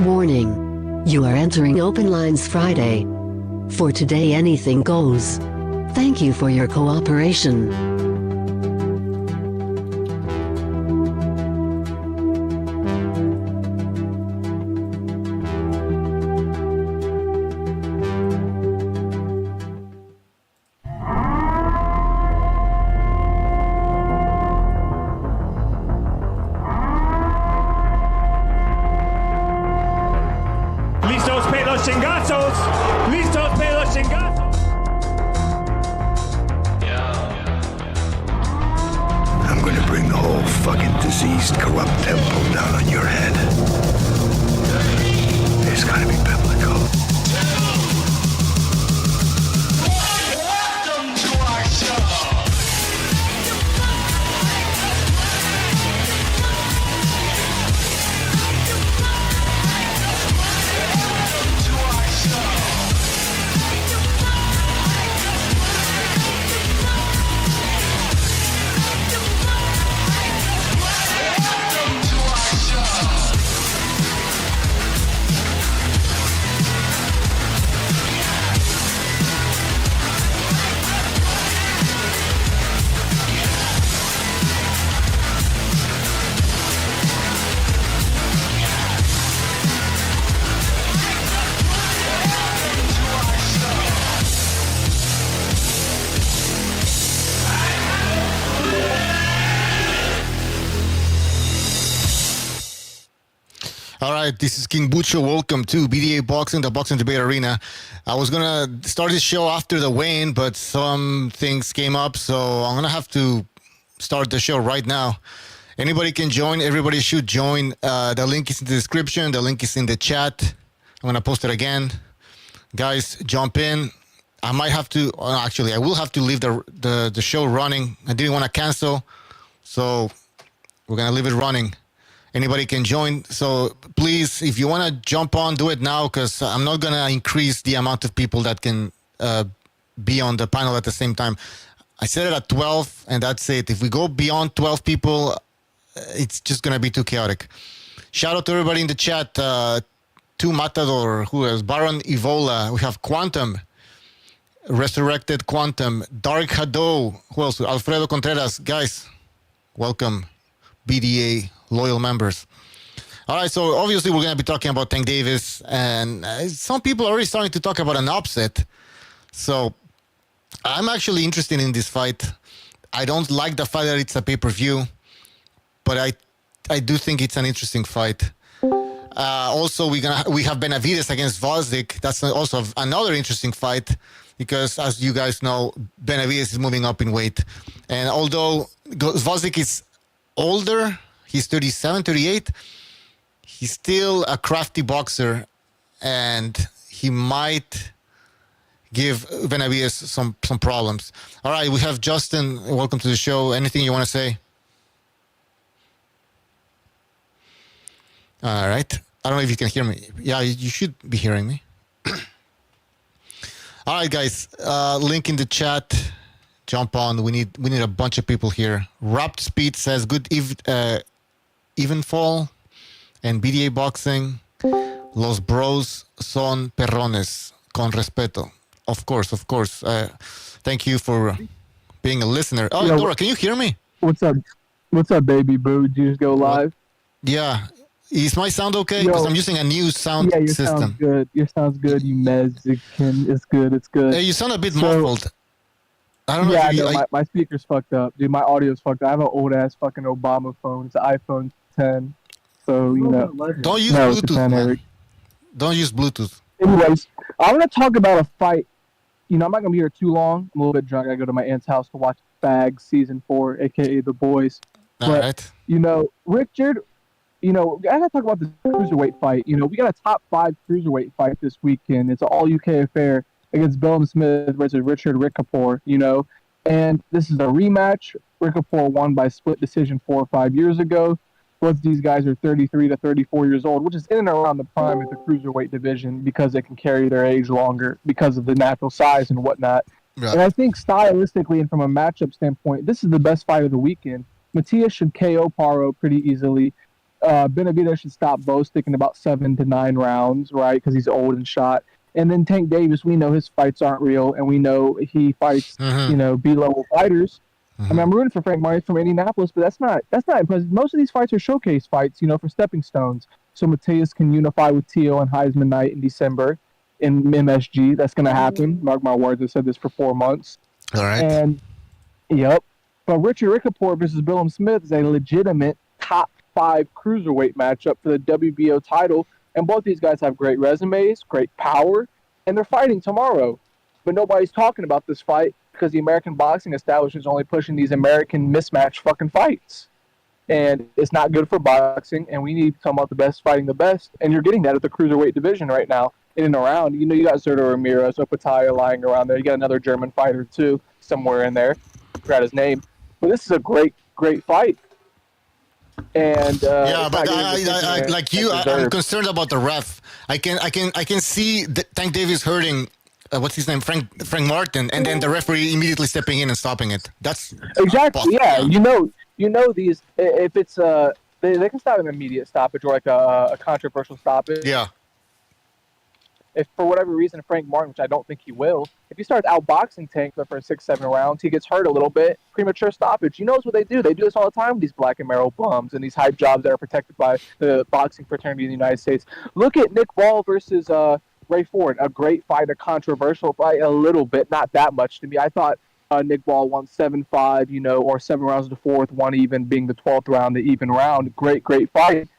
Warning. You are entering Open Lines Friday. For today anything goes. Thank you for your cooperation. Listos pelos chingazos. Listos pelos chingazos. I'm going to bring the whole fucking diseased, corrupt temple down on your head. It's got to be biblical. Welcome to our show. All right, this is King Bucho. Welcome to BDA Boxing, the Boxing Debate Arena. I was going to start this show after the weigh-in, but some things came up, so I'm going to have to start the show right now. Anybody can join. Everybody should join. The link is in the description. The link is in the chat. I'm going to post it again. Guys, jump in. I might have to, actually, I will have to leave the show running. I didn't want to cancel, so we're going to leave it running. Anybody can join. So please, if you want to jump on, do it now, because I'm not going to increase the amount of people that can be on the panel at the same time. I set it at 12, and that's it. If we go beyond 12 people, it's just going to be too chaotic. Shout out to everybody in the chat. To Matador, who is Baron Evola. We have Quantum, Resurrected Quantum, Dark Hado. Who else? Alfredo Contreras. Guys, welcome. BDA loyal members. All right, so obviously we're going to be talking about Tank Davis, and some people are already starting to talk about an upset. So I'm actually interested in this fight. I don't like the fact that it's a pay-per-view, but I do think it's an interesting fight. Also, we have Benavidez against Gvozdyk. That's also another interesting fight because, as you guys know, Benavidez is moving up in weight. And although Gvozdyk is older, he's 37, 38, he's still a crafty boxer, and he might give Benavidez some problems. All right, we have Justin. Welcome to the show. Anything you want to say? All right. I don't know if you can hear me. Yeah, you should be hearing me. All right, guys. Link in the chat. Jump on. We need a bunch of people here. Wrapped Speed says good even fall, and BDA Boxing. Los bros son perrones. Con respeto. Of course. Thank you for being a listener. Oh, Yo, Dora, can you hear me? What's up? What's up, baby boo? Did you just go live? Yeah. Is my sound okay? Because I'm using a new sound Yeah, your system. sound's good. Your sound's good. You Mexican. It's good. It's good. Hey, you sound a bit muffled. I don't know. Yeah, if you, my speaker's fucked up, dude. My audio's fucked up. I have an old ass fucking Obama phone. It's an iPhone 10. So you know. don't use No, it's a Bluetooth, 10, man. Eric. Don't use Bluetooth. Anyways, I want to talk about a fight. You know, I'm not gonna be here too long. I'm a little bit drunk. I go to my aunt's house to watch Bags season 4, aka The Boys. All But, right. you know, Richard, I gotta talk about the cruiserweight fight. You know, we got a top 5 cruiserweight fight this weekend. It's an all UK affair against Bellum Smith versus Richard Rickapour, and this is a rematch. Rickapour won by split decision 4 or 5 years ago. Both these guys are 33 to 34 years old, which is in and around the prime of the cruiserweight division because they can carry their age longer because of the natural size and whatnot. Yeah. And I think stylistically and from a matchup standpoint, this is the best fight of the weekend. Matias should KO Paro pretty easily. Benavidez should stop Bostick in about 7 to 9 rounds, right? Because he's old and shot. And then Tank Davis, we know his fights aren't real, and we know he fights, B-level fighters. I mean, I'm rooting for Frank Martin from Indianapolis, but that's not impressive. Most of these fights are showcase fights, for stepping stones. So Mateus can unify with Teal and Heisman Knight in December in MSG. That's going to happen. Mark my words. I said this for 4 months. All right. And yep. But Richard Ricaport versus Billum Smith is a legitimate top 5 cruiserweight matchup for the WBO title. And both these guys have great resumes, great power, and they're fighting tomorrow. But nobody's talking about this fight because the American boxing establishment is only pushing these American mismatched fucking fights. And it's not good for boxing, and we need to talk about the best fighting the best. And you're getting that at the cruiserweight division right now, in and around. You got Zerto Ramirez, Opataya lying around there. You got another German fighter, too, somewhere in there. Forgot his name. But this is a great, great fight. And yeah, but I like you, I'm concerned about the ref. I can see Tank Davis hurting. What's his name? Frank Martin, and then the referee immediately stepping in and stopping it. That's exactly yeah. These if it's they can stop an immediate stoppage or like a controversial stoppage. Yeah. If for whatever reason Frank Martin, which I don't think he will, if he starts outboxing Tank for 6-7 rounds, he gets hurt a little bit, premature stoppage. He knows what they do. They do this all the time with these black and marrow bums and these hype jobs that are protected by the boxing fraternity in the United States. Look at Nick Ball versus Ray Ford, a great fight, a controversial fight, a little bit, not that much to me. I thought Nick Ball won 7-5, or 7 rounds to the 4th, one even being the 12th round, the even round. Great fight.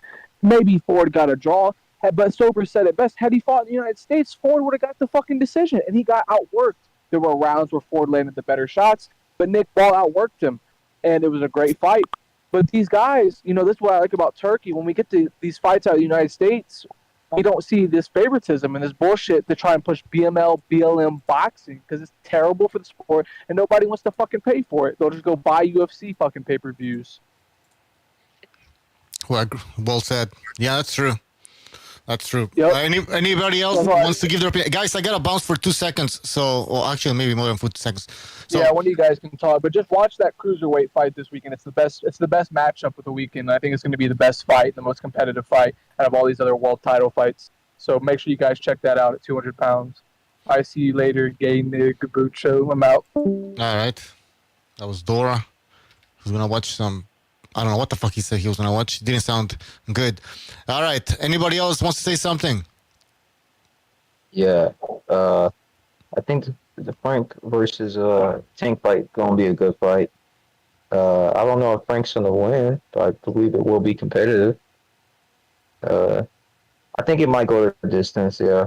Maybe Ford got a draw. But Sober said it best. Had he fought in the United States, Ford would have got the fucking decision, and he got outworked. There were rounds where Ford landed the better shots, but Nick Ball outworked him, and it was a great fight. But these guys, this is what I like about Turkey. When we get to these fights out of the United States, we don't see this favoritism and this bullshit to try and push BML, BLM boxing because it's terrible for the sport, and nobody wants to fucking pay for it. They'll just go buy UFC fucking pay-per-views. Well said. Yeah, that's true. That's true. Yep. Anybody else wants to give their opinion? Guys, I got to bounce for 2 seconds. So, well, actually, maybe more than 2 seconds. So, yeah, one of you guys can talk, but just watch that cruiserweight fight this weekend. It's the best matchup of the weekend. I think it's going to be the best fight, the most competitive fight out of all these other world title fights. So make sure you guys check that out at 200 pounds. I see you later, gay nigga Gabucho. I'm out. All right. That was Dora. Who's going to watch some... I don't know what the fuck he said he was going to watch. Didn't sound good. All right. Anybody else wants to say something? Yeah. I think the Frank versus Tank fight going to be a good fight. I don't know if Frank's going to win, but I believe it will be competitive. I think it might go to the distance, yeah.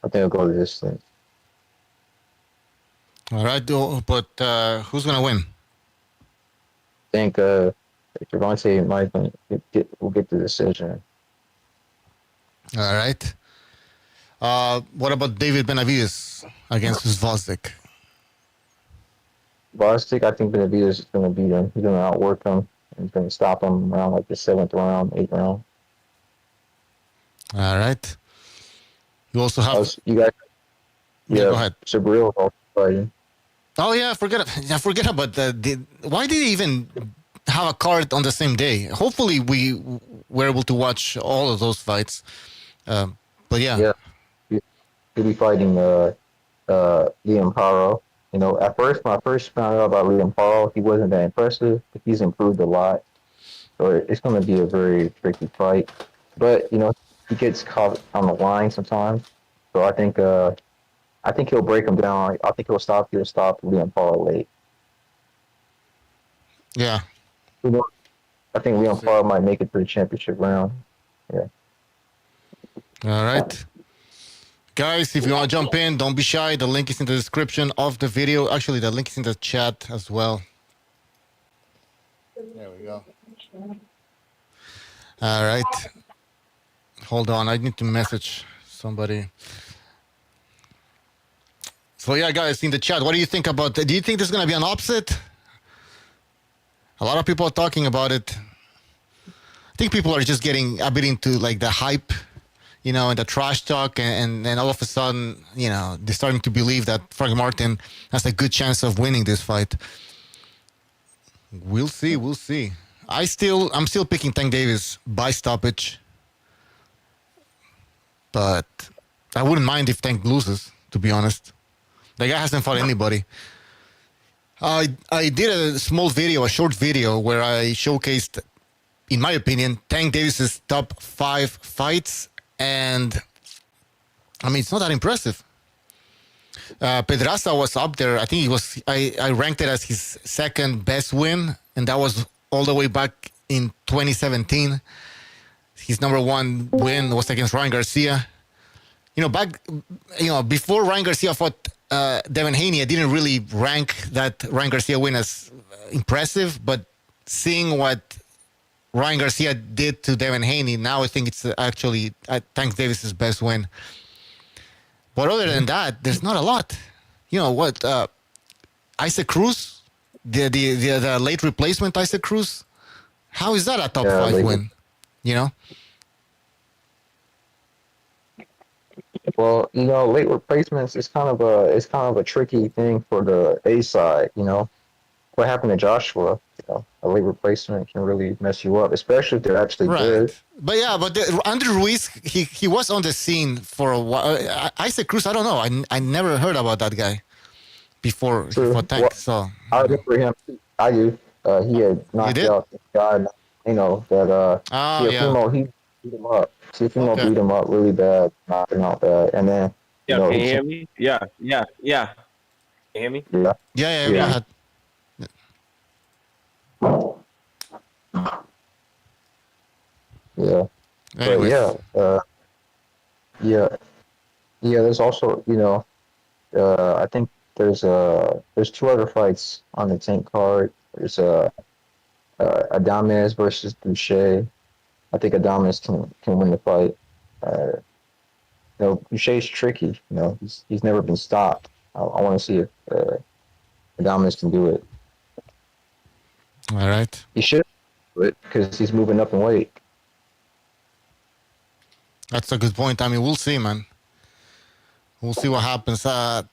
I think it'll go to the distance. All right. But who's going to win? I think Gervonta might will get the decision. All right. What about David Benavidez against Zvozdik? Bostic, I think Benavidez is going to beat him. He's going to outwork him. And he's going to stop him around like the 7th round, 8th round. All right. You also have... You guys... Yeah, go ahead. Sabril also fighting. Oh, yeah, forget about that. Why did they even have a card on the same day? Hopefully we were able to watch all of those fights. But yeah. Yeah. He'll be fighting Liam Paro. At first, when I first found out about Liam Paro, he wasn't that impressive, but he's improved a lot. So it's going to be a very tricky fight. But, he gets caught on the line sometimes. So I think he'll break him down. I think he'll stop Liam Paro late. Yeah. I think Liam Paro might make it to the championship round. Yeah. All right. Guys, if you want to jump in, don't be shy. The link is in the description of the video. Actually, the link is in the chat as well. There we go. All right. Hold on. I need to message somebody. So, yeah, guys, in the chat, what do you think about that? Do you think there's going to be an upset? A lot of people are talking about it. I think people are just getting a bit into, like, the hype, and the trash talk, and then all of a sudden, they're starting to believe that Frank Martin has a good chance of winning this fight. We'll see. I'm still picking Tank Davis by stoppage, but I wouldn't mind if Tank loses. To be honest, the guy hasn't fought anybody. I did a short video where I showcased, in my opinion, Tank Davis's top 5 fights, and I mean it's not that impressive. Pedraza was up there. I think I ranked it as his second best win, and that was all the way back in 2017. His number 1 win was against Ryan Garcia. Before Ryan Garcia fought Devin Haney, I didn't really rank that Ryan Garcia win as impressive, but seeing what Ryan Garcia did to Devin Haney, now I think it's actually Tank Davis's best win. But other than that, there's not a lot. Isaac Cruz, the late replacement Isaac Cruz, how is that a top 5 win? Well, late replacements is kind of a tricky thing for the A side. What happened to Joshua? A late replacement can really mess you up, especially if they're actually good. But Andrew Ruiz, he was on the scene for a while. Isaac Cruz, I don't know. I never heard about that guy before he fought Tank. So I remember him. I do. He had knocked out the guy. He beat him up. Teofimo beat him up really bad, knocked him out bad, and then. Can you hear me? Yeah. Can you hear me? Yeah. Yeah. Anyways. But there's also, I think there's 2 other fights on the Tank card. There's Adames versus Boucher. I think Adames can win the fight. Boucher's tricky. He's never been stopped. I want to see if Adames can do it. All right. He should do it because he's moving up in weight. That's a good point. I mean, we'll see, man. We'll see what happens. What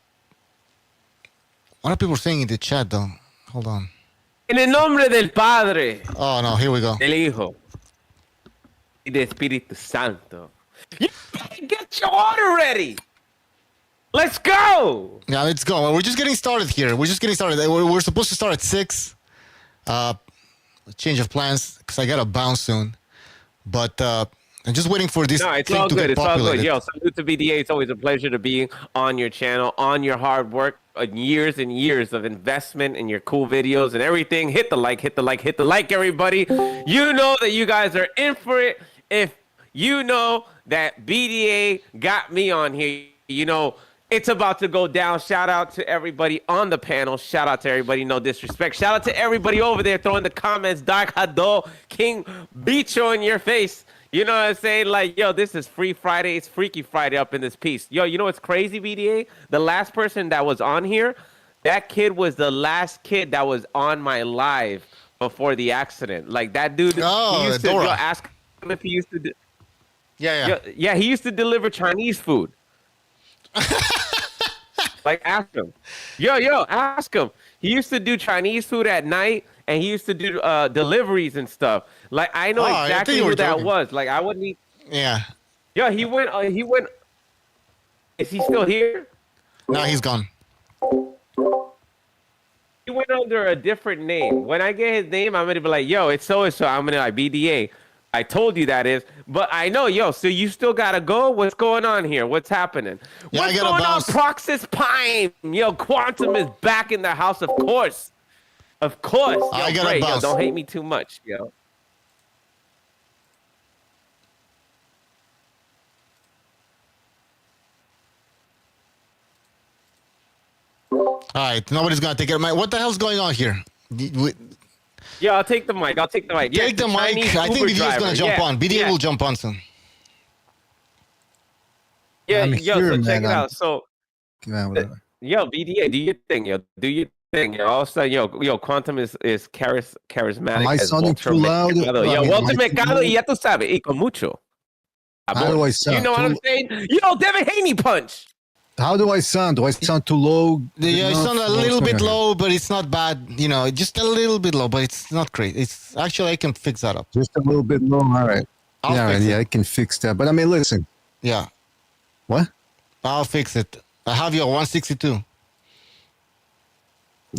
are people saying in the chat, though? Hold on. En el nombre del Padre. Oh, no. Here we go. Del Hijo. Y del Espíritu Santo. You better get your order ready. Let's go. Yeah, let's go. Well, we're just getting started here. We're supposed to start at 6. Change of plans because I got to bounce soon. But I'm just waiting for this it's thing all to good. get It's all populated. good. Yo, salute to BDA. It's always a pleasure to be on your channel, on your hard work, years and years of investment in your cool videos and everything. Hit the like, everybody. You know that you guys are in for it. If you know that BDA got me on here, it's about to go down. Shout out to everybody on the panel. Shout out to everybody. No disrespect. Shout out to everybody over there throwing the comments. Dark Hado, King Bicho in your face. You know what I'm saying? Like, yo, this is Free Friday. It's Freaky Friday up in this piece. Yo, you know what's crazy, BDA? The last person that was on here, that kid was the last kid that was on my live before the accident. Like, that dude, he used to ask him if he used to... Yeah, he used to deliver Chinese food. Like, ask him. Yo, ask him. He used to do Chinese food at night, and he used to do deliveries and stuff. Like, I know exactly who that was. Like, I wouldn't eat. Yeah. Yo, he went. Is he still here? No, he's gone. He went under a different name. When I get his name, I'm going to be like, yo, it's so-and-so. I'm going to like BDA. I told you that is, but I know, yo, so you still gotta go? What's going on here? What's happening? Yeah, What's going on, Proxys Pine? Yo, Quantum is back in the house, of course. Of course. Yo, I gotta great. bounce. Yo, don't hate me too much, yo. All right, nobody's gonna take it. What the hell's going on here? Yeah, I'll take the mic. Take the mic. I think BDA is gonna jump on. BDA will jump on soon. Yeah, I'm yo, here, so check man. it out. So, Whatever. yo, BDA, do your thing, yo. Do your thing, yo. All of a sudden, yo, Quantum is charismatic. Am I as sounding Walter too loud? Mercado. Yo, I mean, Walter am I too Mercado, loud? y ya tú sabes, y con mucho. How do I sound? You know what I'm saying? Yo, Devin Haney punch. How do I sound? Do I sound too low? Yeah, it's enough? on a What's little going bit on? low, but it's not bad. Just a little bit low, but it's not great. It's actually I can fix that up. Just a little bit low. All right. I'll Yeah, all right. fix it. Yeah, I can fix that. But I mean, listen. Yeah, What? I'll fix it. I have your 162.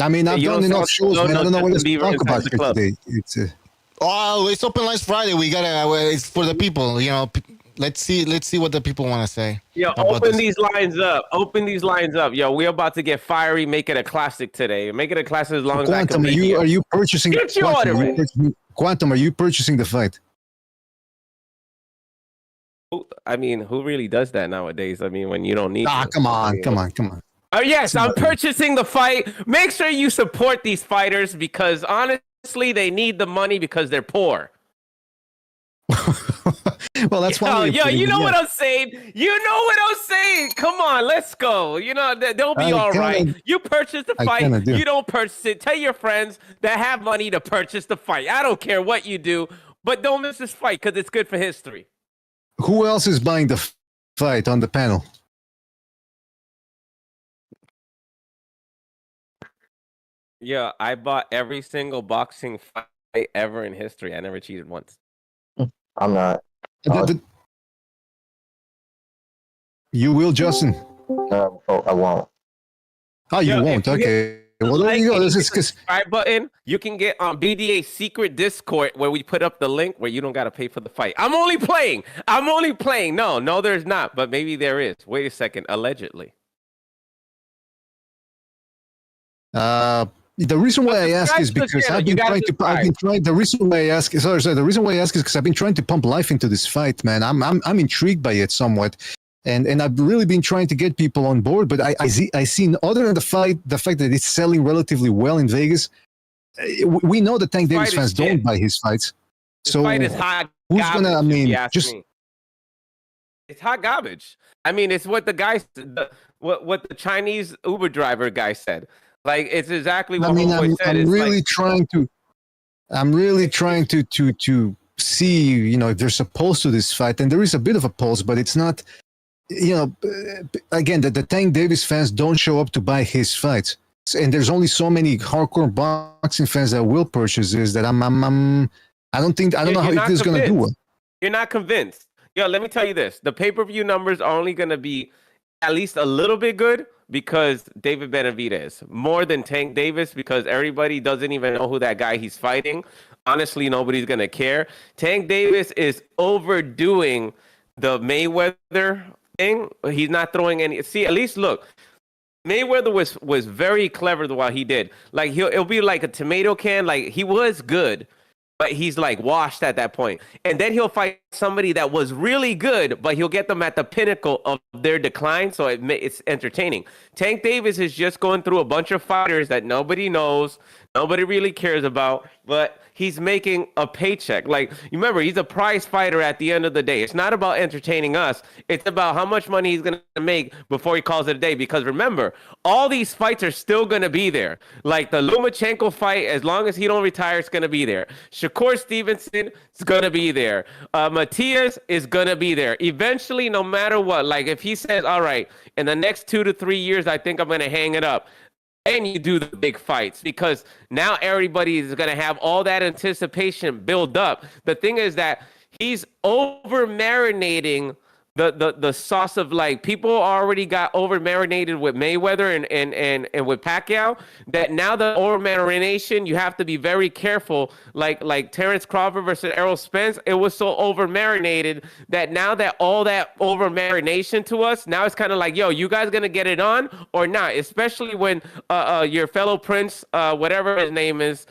I mean, I've you done don't enough sound- shows, no, man. I no, don't know what else Justin to Bieber talk about inside the here club. today. It's Oh, it's Open Lines Friday. We gotta. It's for the people. Let's see what the people want to say. Yo, about open this. these lines up. Open these lines up. Yo, we're about to get fiery. Make it a classic today. Make it a classic as long as I can Quantum. be Are here. you purchasing? Get your Quantum, order are you in. purchasing, Quantum, are you purchasing the fight? I mean, who really does that nowadays? I mean, when you don't need to. Come I on, mean, come on, come on. Oh, yes, I'm purchasing the fight. Make sure you support these fighters because honestly, they need the money because they're poor. Well, that's why. You know what I'm saying? You know what I'm saying? Come on, let's go. They'll be all right. You purchase the fight. You don't purchase it. Tell your friends that have money to purchase the fight. I don't care what you do, but don't miss this fight because it's good for history. Who else is buying the fight on the panel? Yeah, I bought every single boxing fight ever in history. I never cheated once. I'm not. You will, Justin. I won't. Oh, you Yo, won't. if you Okay. Well, there you go. This is because subscribe button. You can get on BDA secret Discord where we put up the link where you don't got to pay for the fight. I'm only playing. No, there's not, but maybe there is. Wait a second. Allegedly. the reason why I ask is because I've been trying to. The reason why I ask. Sorry. The reason why I ask is because I've been trying to pump life into this fight, man. I'm intrigued by it somewhat. And I've really been trying to get people on board, but I see other than the fact that it's selling relatively well in Vegas, we know that Tank Davis fans don't buy his fights. So fight is hot who's garbage, gonna? I mean, it's hot garbage. I mean, it's what the guy, what the Chinese Uber driver guy said. Like it's exactly what homeboy said. I'm really trying to see, if there's a pulse to this fight, and there is a bit of a pulse, but it's not. Again, the Tank Davis fans don't show up to buy his fights, and there's only so many hardcore boxing fans that will purchase this. That I don't know how if this is gonna do it. You're not convinced. Yo, let me tell you this: the pay-per-view numbers are only gonna be at least a little bit good because David Benavidez, more than Tank Davis, because everybody doesn't even know who that guy he's fighting. Honestly, nobody's gonna care. Tank Davis is overdoing the Mayweather thing. He's not throwing any. See, at least look, Mayweather was very clever while he did. Like it'll be like a tomato can. Like he was good, but he's like washed at that point. And then he'll fight somebody that was really good, but he'll get them at the pinnacle of their decline. So it's entertaining. Tank Davis is just going through a bunch of fighters that nobody knows, nobody really cares about, but he's making a paycheck. Like, you remember, he's a prize fighter at the end of the day. It's not about entertaining us. It's about how much money he's going to make before he calls it a day. Because remember, all these fights are still going to be there. Like the Lomachenko fight, as long as he don't retire, it's going to be there. Shakur Stevenson is going to be there. Matias is going to be there. Eventually, no matter what, like if he says, all right, in the next 2 to 3 years, I think I'm going to hang it up. And you do the big fights because now everybody is going to have all that anticipation build up. The thing is that he's over marinating the sauce of, like, people already got over marinated with Mayweather and with Pacquiao, that now the over marination, you have to be very careful. Like Terrence Crawford versus Errol Spence, it was so over marinated that now that all that over marination to us, now it's kind of like, yo, you guys gonna get it on or not? Especially when your fellow prince, whatever his name is,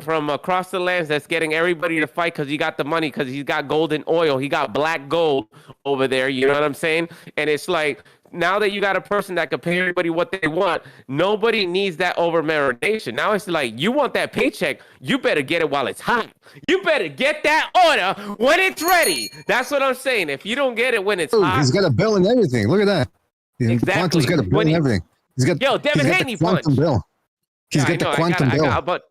from across the lands, that's getting everybody to fight because he got the money, because he's got golden oil, he got black gold over there, you know what I'm saying? And it's like, now that you got a person that can pay everybody what they want, nobody needs that over marination. Now it's like, you want that paycheck, you better get it while it's hot. You better get that order when it's ready. That's what I'm saying. If you don't get it when it's hot, he's got a bell and everything. Look at that. Exactly. Quantum's got a bell and everything. Devin Haney punch. Bell. He's got the quantum bell. I got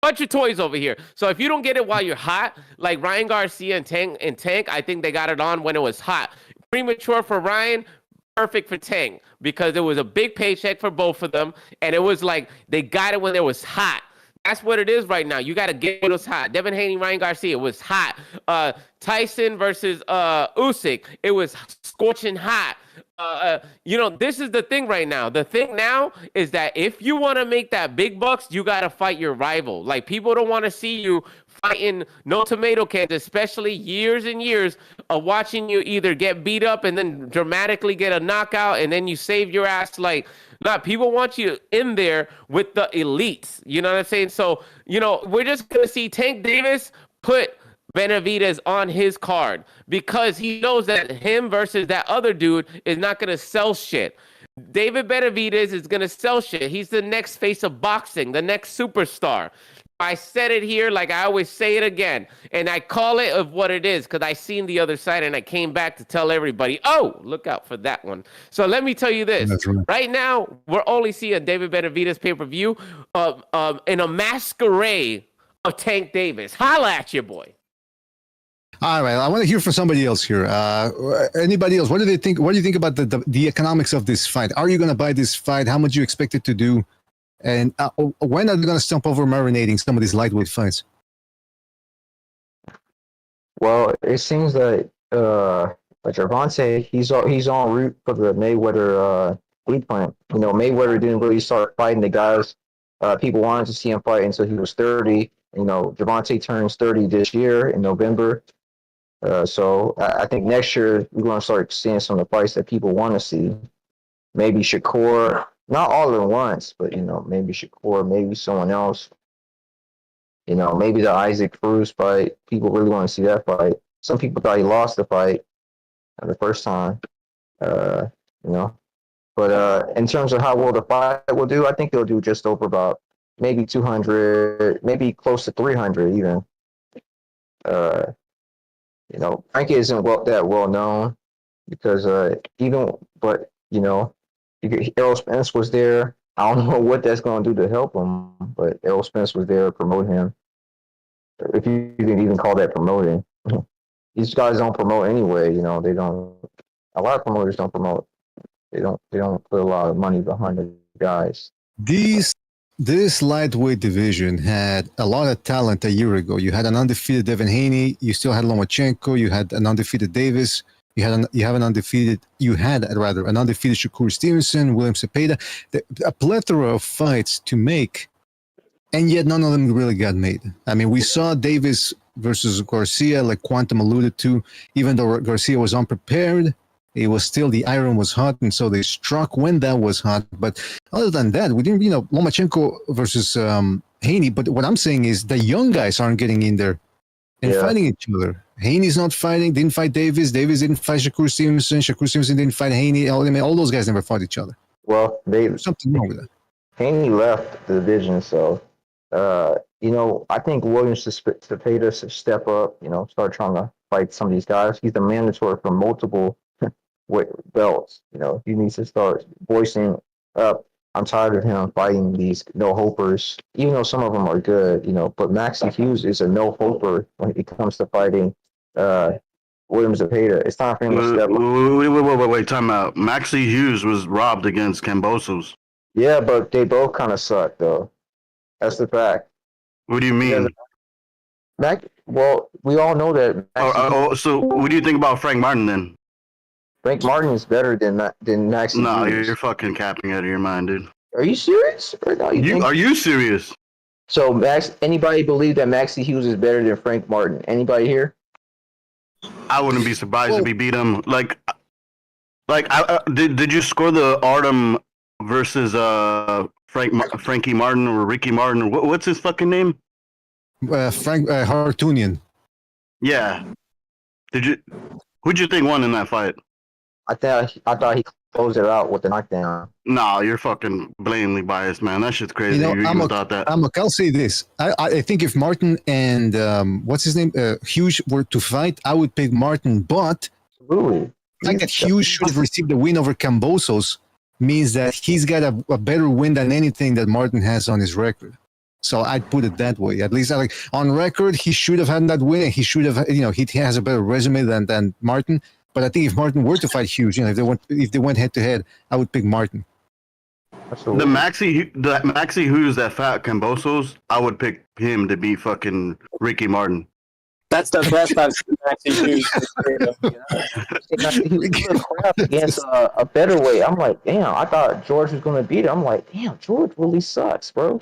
a bunch of toys over here. So if you don't get it while you're hot, like Ryan Garcia and Tank, I think they got it on when it was hot. Premature for Ryan, perfect for Tank because it was a big paycheck for both of them, and it was like they got it when it was hot. That's what it is right now. You got to get what was hot. Devin Haney, Ryan Garcia was hot. Tyson versus Usyk, it was scorching hot. This is the thing right now. The thing now is that if you want to make that big bucks, you got to fight your rival. Like, people don't want to see you fighting no tomato cans, especially years and years of watching you either get beat up and then dramatically get a knockout and then you save your ass. Like, not people want you in there with the elites. You know what I'm saying? So, we're just going to see Tank Davis put Benavidez on his card because he knows that him versus that other dude is not going to sell shit. David Benavidez is going to sell shit. He's the next face of boxing, the next superstar. I said it here, like I always say it again, and I call it of what it is because I seen the other side and I came back to tell everybody, oh, look out for that one. So let me tell you this. Right now, we're only seeing David Benavidez pay-per-view in a masquerade of Tank Davis. Holla at you, boy. All right, I want to hear from somebody else here. Anybody else? What do they think? What do you think about the economics of this fight? Are you going to buy this fight? How much do you expect it to do? And when are they going to stump over marinating some of these lightweight fights? Well, it seems that Gervonta, he's en route for the Mayweather blueprint. Mayweather didn't really start fighting the guys people wanted to see him fight until he was 30. Gervonta turns 30 this year in November. So I think next year we're going to start seeing some of the fights that people want to see. Maybe Shakur, not all at once, but maybe Shakur, maybe someone else. Maybe the Isaac Cruz fight. People really want to see that fight. Some people thought he lost the fight the first time. But in terms of how well the fight will do, I think it'll do just over about maybe 200, maybe close to 300 even. Frankie isn't that well known because Errol Spence was there. I don't know what that's going to do to help him, but Errol Spence was there to promote him. If you can even call that promoting. These guys don't promote anyway. They don't. A lot of promoters don't promote. They don't put a lot of money behind the guys. This lightweight division had a lot of talent a year ago. You had an undefeated Devin Haney. You still had Lomachenko. You had an undefeated Davis. You had an undefeated Shakur Stevenson, William Cepeda. A plethora of fights to make, and yet none of them really got made. I mean, we saw Davis versus Garcia, like Quantum alluded to. Even though Garcia was unprepared, it was still, the iron was hot, and so they struck when that was hot. But other than that, we didn't, Lomachenko versus Haney. But what I'm saying is the young guys aren't getting in there and fighting each other. Haney's not fighting, didn't fight Davis. Davis didn't fight Shakur Stevenson. Shakur Stevenson didn't fight Haney. All those guys never fought each other. Well, there's something wrong with that. Haney left the division, so I think Williams Cepeda should step up. Start trying to fight some of these guys. He's the mandatory for multiple belts. He needs to start voicing up. I'm tired of him fighting these no-hopers, even though some of them are good, but Maxie Hughes is a no-hoper when it comes to fighting Williams Cepeda. It's time for him to step up. Wait, time out. Maxie Hughes was robbed against Kambosos. Yeah, but they both kind of suck, though. That's the fact. What do you mean? Well, we all know that. So what do you think about Frank Martin, then? Frank Martin is better than Maxie No, Hughes. You're fucking capping out of your mind, dude. Are you serious? Are you serious? So, anybody believe that Maxie Hughes is better than Frank Martin? Anybody here? I wouldn't be surprised if he beat him. Did you score the Artem versus Frankie Martin or Ricky Martin or what's his fucking name? Frank Hartunian. Yeah. Who'd you think won in that fight? I thought he closed it out with the knockdown. No, you're fucking blatantly biased, man. That shit's crazy. I'll say this. I think if Martin and what's his name, Hughes were to fight, I would pick Martin. But Absolutely. the fact that Hughes should have received the win over Kambosos means that he's got a better win than anything that Martin has on his record. So I'd put it that way. At least on record, he should have had that win. He should have, he has a better resume than Martin. But I think if Martin were to fight Hughes, if they went head to head, I would pick Martin. The Maxi Hughes that fat Cambosos, I would pick him to beat fucking Ricky Martin. That's the best I've seen Maxi Hughes against a featherweight. I'm like, damn. I thought George was gonna beat him. I'm like, damn, George really sucks, bro.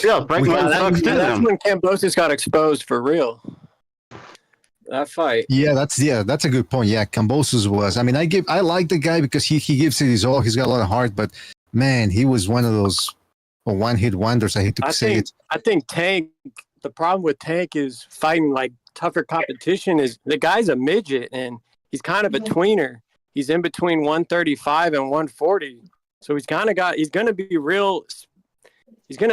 Yeah, Frank Martin sucks too. That's when Cambosos got exposed for real. That fight. Yeah, that's a good point. Yeah, Cambosos was. I mean, I like the guy because he gives it his all. He's got a lot of heart, but man, he was one of those one-hit wonders. I hate to say it. I think Tank. The problem with Tank is fighting like tougher competition. Is the guy's a midget and he's kind of a tweener. He's in between 135 and 140, so he's going to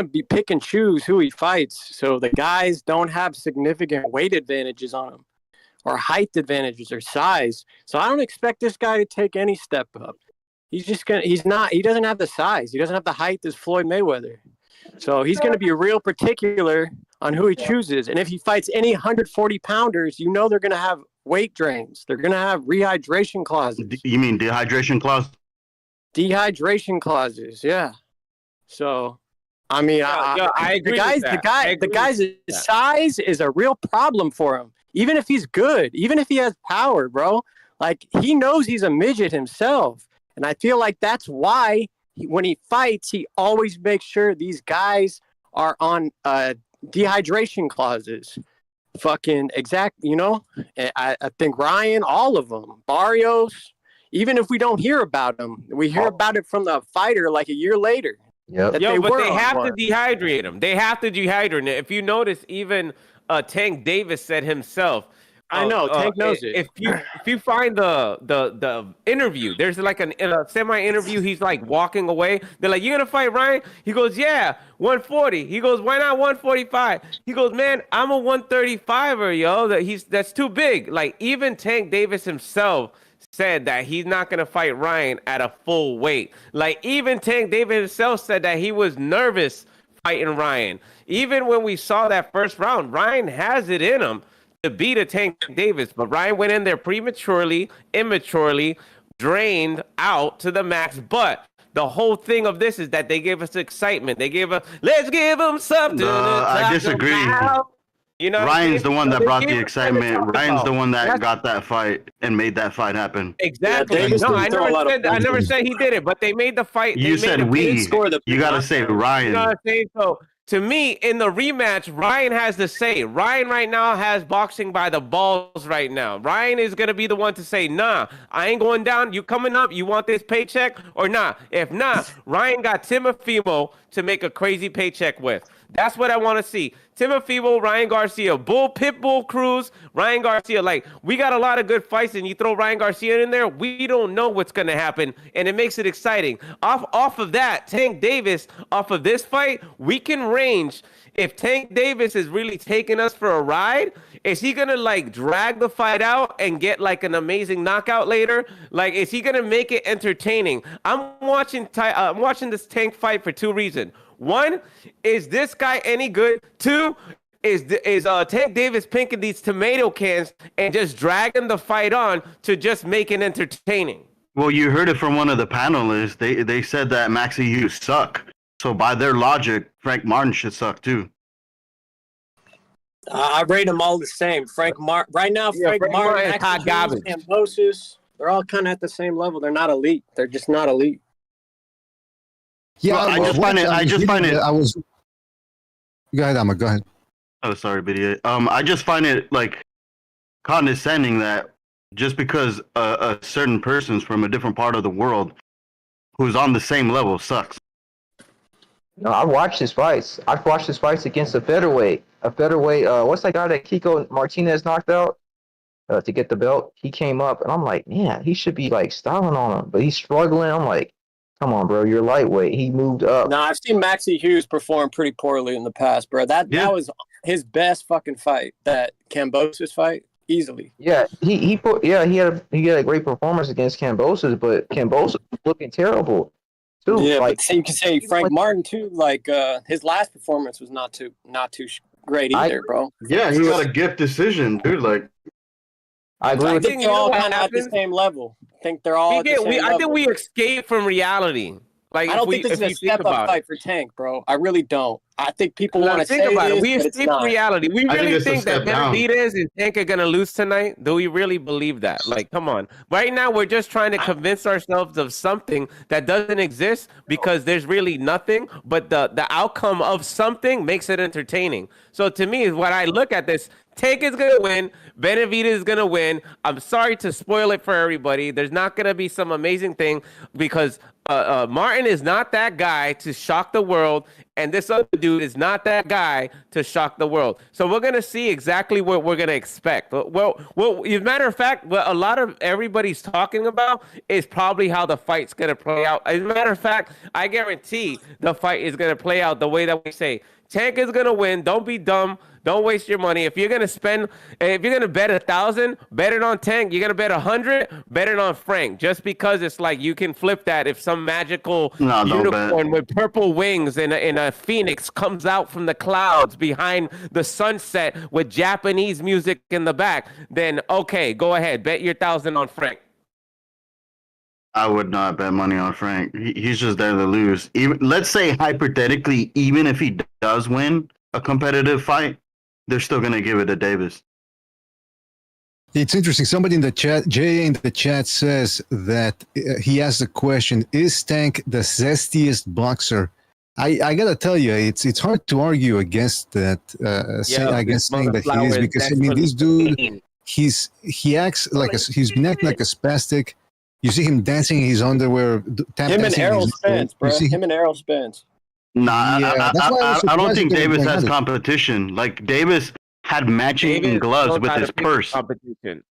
be pick and choose who he fights. So the guys don't have significant weight advantages on him, or height advantages, or size. So I don't expect this guy to take any step up. He doesn't have the size. He doesn't have the height as Floyd Mayweather. So he's going to be real particular on who he chooses. And if he fights any 140 pounders, they're going to have weight drains. They're going to have rehydration clauses. You mean dehydration clause? Dehydration clauses, yeah. So, I mean, I agree with that. The guy's size is a real problem for him. Even if he's good, even if he has power, bro. Like, he knows he's a midget himself. And I feel like that's why when he fights, he always makes sure these guys are on dehydration clauses. Fucking exact, I think Ryan, all of them, Barrios, even if we don't hear about them, we hear about it from the fighter like a year later. Yeah. But they have to dehydrate him. They have to dehydrate him. If you notice, even Tank Davis said himself. I know Tank knows it. If you find the interview, there's like in a semi interview. He's like walking away. They're like, "You gonna fight Ryan?" He goes, "Yeah, 140." He goes, "Why not 145?" He goes, "Man, I'm a 135er, yo. That's too big." Like even Tank Davis himself said that he's not gonna fight Ryan at a full weight. Like even Tank Davis himself said that he was nervous fighting Ryan. Even when we saw that first round, Ryan has it in him to beat a Tank Davis, but Ryan went in there immaturely, drained out to the max. But the whole thing of this is that they gave us excitement. They gave us, let's give them something. I disagree. Ryan's the one that brought the excitement. Ryan's the one that got that fight and made that fight happen. Exactly. No, I never said he did it, but they made the fight. You said we. You got to say Ryan. You know what I'm saying? So to me, in the rematch, Ryan has to say. Ryan right now has boxing by the balls right now. Ryan is going to be the one to say, nah, I ain't going down. You coming up? You want this paycheck or not? If not, Ryan got Timofimo to make a crazy paycheck with. That's what I want to see. Timofimo, Ryan Garcia, Pitbull Cruz, Ryan Garcia. Like, we got a lot of good fights, and you throw Ryan Garcia in there, we don't know what's going to happen, and it makes it exciting. Off of that, Tank Davis, off of this fight, we can range. If Tank Davis is really taking us for a ride, is he going to, like, drag the fight out and get, like, an amazing knockout later? Like, is he going to make it entertaining? I'm watching this Tank fight for two reasons. One, is this guy any good? Two, is Tank Davis pinking these tomato cans and just dragging the fight on to just make it entertaining? Well, you heard it from one of the panelists. They said that Maxi Hughes suck. So by their logic, Frank Martin should suck too. I rate them all the same. Frank Martin, Maxi Hughes, Cambosos, they're all kind of at the same level. They're not elite. They're just not elite. Yeah, well, I just find it. Go ahead, Amma. Go ahead. Oh, sorry, BDA. I just find it like condescending that just because a certain person's from a different part of the world who's on the same level sucks. No, I watched his fights. I've watched his fights against a featherweight. What's that guy that Kiko Martinez knocked out to get the belt? He came up, and I'm like, man, he should be like styling on him, but he's struggling. I'm like, come on, bro, you're lightweight. He moved up. No, I've seen Maxi Hughes perform pretty poorly in the past, bro. That was his best fucking fight. That Cambosos fight, easily. Yeah, he had a great performance against Cambosos, but Cambosos was looking terrible too. Yeah, like, but you can say Frank Martin too. Like his last performance was not too great either, bro. Yeah, he got a gift decision, dude. Like, I agree I with think you they're know all what kind of at the happens? same level. I think they're all at the same I think level. we escape from reality. Like I don't think this is a step up fight for Tank, bro. I really don't. I think people want to think say about it it. is, We but it's escape not. reality. We I think really it's a think that step down. Benavidez and Tank are gonna lose tonight. Do we really believe that? Like, come on. Right now, we're just trying to convince ourselves of something that doesn't exist because there's really nothing. But the outcome of something makes it entertaining. So to me, when I look at this, Tank is gonna win. Benavidez is gonna win. I'm sorry to spoil it for everybody. There's not gonna be some amazing thing because Martin is not that guy to shock the world, and this other dude is not that guy to shock the world. So we're gonna see exactly what we're gonna expect. Well, as a matter of fact, what a lot of everybody's talking about is probably how the fight's gonna play out. As a matter of fact, I guarantee the fight is gonna play out the way that we say. Tank is gonna win. Don't be dumb. Don't waste your money. If you're gonna bet 1,000, bet it on Tank. You're gonna bet 100, bet it on Frank. Just because it's like you can flip that if some magical unicorn with purple wings and a phoenix comes out from the clouds behind the sunset with Japanese music in the back, then okay, go ahead, bet your 1,000 on Frank. I would not bet money on Frank. He's just there to lose. Even let's say hypothetically, even if he does win a competitive fight, they're still gonna give it to Davis. It's interesting. Somebody in the chat, Jay in the chat, says that he asked the question: is Tank the zestiest boxer? I gotta tell you, it's hard to argue against that. Against saying that he is, because I mean, this dude, he acts like he's been acting like a spastic. You see him dancing in his underwear. Him and Errol Spence, bro. Him and Errol Spence. Nah, Yeah, I don't think Davis has competition. Like Davis had matching gloves with his purse.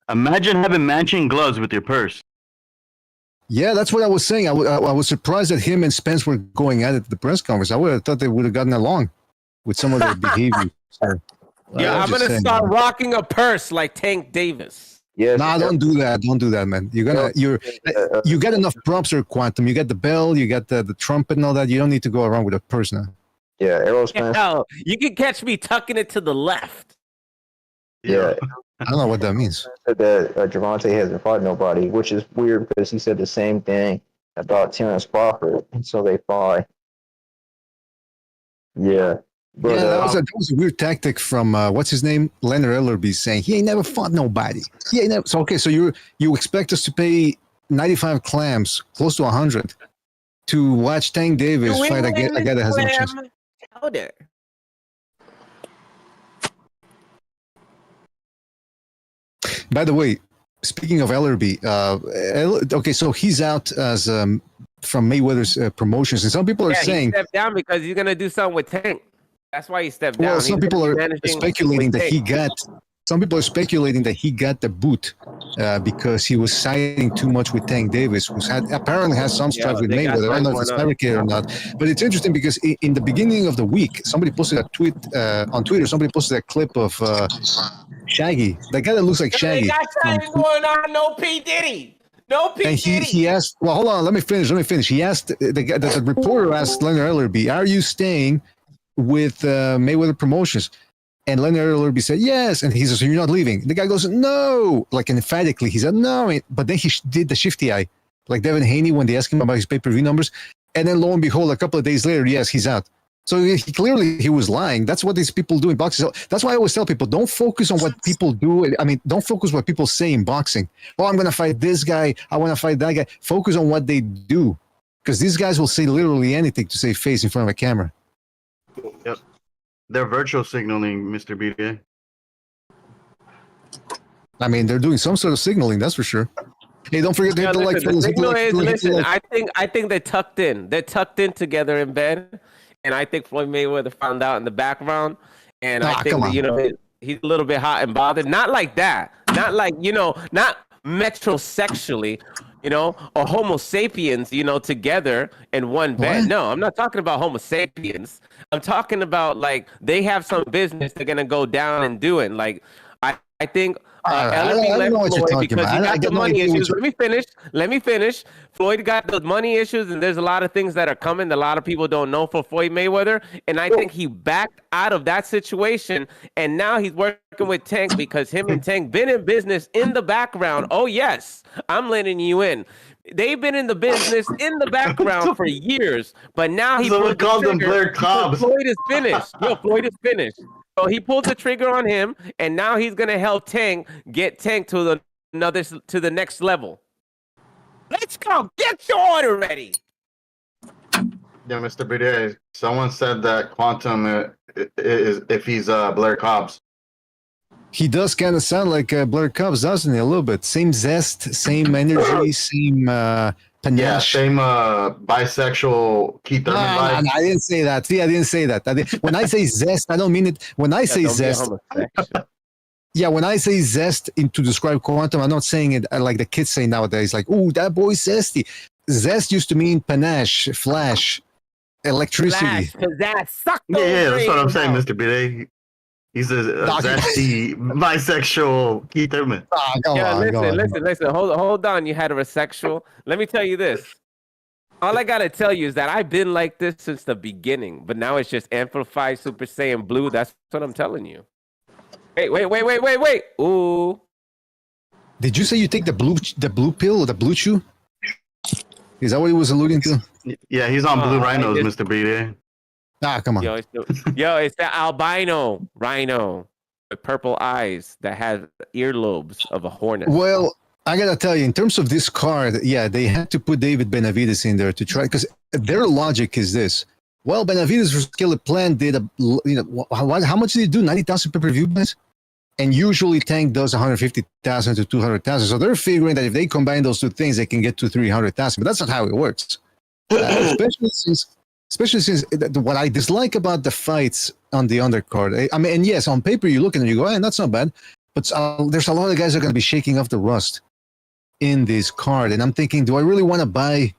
Imagine having matching gloves with your purse. Yeah, that's what I was saying. I was surprised that him and Spence were going at it at the press conference. I would have thought they would have gotten along with some of their behavior. So, yeah, I'm gonna start rocking a purse like Tank Davis. Yes. Nah, don't do that. Don't do that, man. You got enough props there, Quantum. You got the bell, you got the trumpet and all that. You don't need to go around with a purse now. Yeah, Errol Spence. Hell, you can catch me tucking it to the left. Yeah. I don't know what that means. Said that Gervonta hasn't fought nobody, which is weird because he said the same thing about Terrence Crawford, and so they fought. Yeah. But, that was a weird tactic from what's his name, Leonard Ellerby, saying he ain't never fought nobody. He ain't never. So okay, so you expect us to pay 95 clams, close to 100, to watch Tank Davis fight a guy that has no chance. By the way, speaking of Ellerby, okay, so he's out as from Mayweather's promotions, and some people are saying he stepped down because he's gonna do something with Tank. That's why he stepped down. Well, some people are speculating that he got. Some people are speculating that he got the boot because he was siding too much with Tank Davis, who apparently has some strife with Mayweather. I don't know if it's fabricated or not, but it's interesting because in the beginning of the week, somebody posted a tweet on Twitter. Somebody posted a clip of Shaggy, the guy that looks like Shaggy. They got something going on. No P Diddy. No P And Diddy. he asked. Well, hold on. Let me finish. He asked the reporter asked Leonard Ellerby, "Are you staying with Mayweather Promotions?" And Leonard Ellerby said yes, and he says, "So you're not leaving?" The guy goes, "No," like emphatically. He said no, but then he did the shifty eye, like Devin Haney when they asked him about his pay-per-view numbers, and then lo and behold, a couple of days later, yes, he's out. So he was lying. That's what these people do in boxing. So that's why I always tell people, don't focus on what people do. I mean, don't focus on what people say in boxing. Oh, I'm going to fight this guy. I want to fight that guy. Focus on what they do, because these guys will say literally anything to save face in front of a camera. Yep. They're virtual signaling, Mr. BDA. I mean, they're doing some sort of signaling, that's for sure. Hey, don't forget to hit the like. Listen, I think they're tucked in. They're tucked in together in bed, and I think Floyd Mayweather found out in the background, and I think that, he's a little bit hot and bothered. Not like that. Not like not metrosexually, or Homo sapiens, together in one bed. What? No, I'm not talking about Homo sapiens. I'm talking about like they have some business they're gonna go down and do it. Like I think I Ellerby don't left know what you're Floyd talking because about. he I got the get no money idea what issues. Let me finish. Floyd got the money issues, and there's a lot of things that are coming that a lot of people don't know for Floyd Mayweather. And I think he backed out of that situation, and now he's working with Tank because him and Tank been in business in the background. Oh yes, I'm letting you in. They've been in the business in the background for years, but now he Someone pulled the called them trigger Blair because Cobbs. Floyd is finished. Yo, Floyd is finished. So he pulled the trigger on him, and now he's gonna help Tank get Tank to the next level. Let's go. Get your order ready. Yeah, Mr. Bidet, someone said that Quantum is if he's Blair Cobbs. He does kind of sound like Blair Cobbs, doesn't he? A little bit. Same zest, same energy, same panache. Yeah, same bisexual Keith Thurman vibe. No, I didn't say that. See, I didn't say that. When I say zest, I don't mean it. When I say zest, yeah, when I say zest to describe Quantum, I'm not saying it like the kids say nowadays, like, "Ooh, that boy's zesty." Zest used to mean panache, flash, electricity. Yeah, that's what I'm saying, Mr. Bidet. He's a zesty bisexual Keith Thurman. Listen. Hold on. You heterosexual. Let me tell you this. All I gotta tell you is that I've been like this since the beginning, but now it's just amplified Super Saiyan Blue. That's what I'm telling you. Wait. Ooh. Did you say you take the blue pill or the blue chew? Is that what he was alluding to? Yeah, he's on Blue Rhinos, Mr. Bidet. Come on. It's the albino rhino with purple eyes that has earlobes of a hornet. Well, I gotta tell you, in terms of this card, yeah, they had to put David Benavides in there to try, because their logic is this. Well, Benavides versus Caleb Plant did how much did he do? 90,000 pay-per-view buys? And usually Tank does 150,000 to 200,000. So they're figuring that if they combine those two things, they can get to 300,000. But that's not how it works. Especially since what I dislike about the fights on the undercard, I mean, and yes, on paper you look at it and you go, that's not bad. But there's a lot of guys that are going to be shaking off the rust in this card. And I'm thinking, do I really want to buy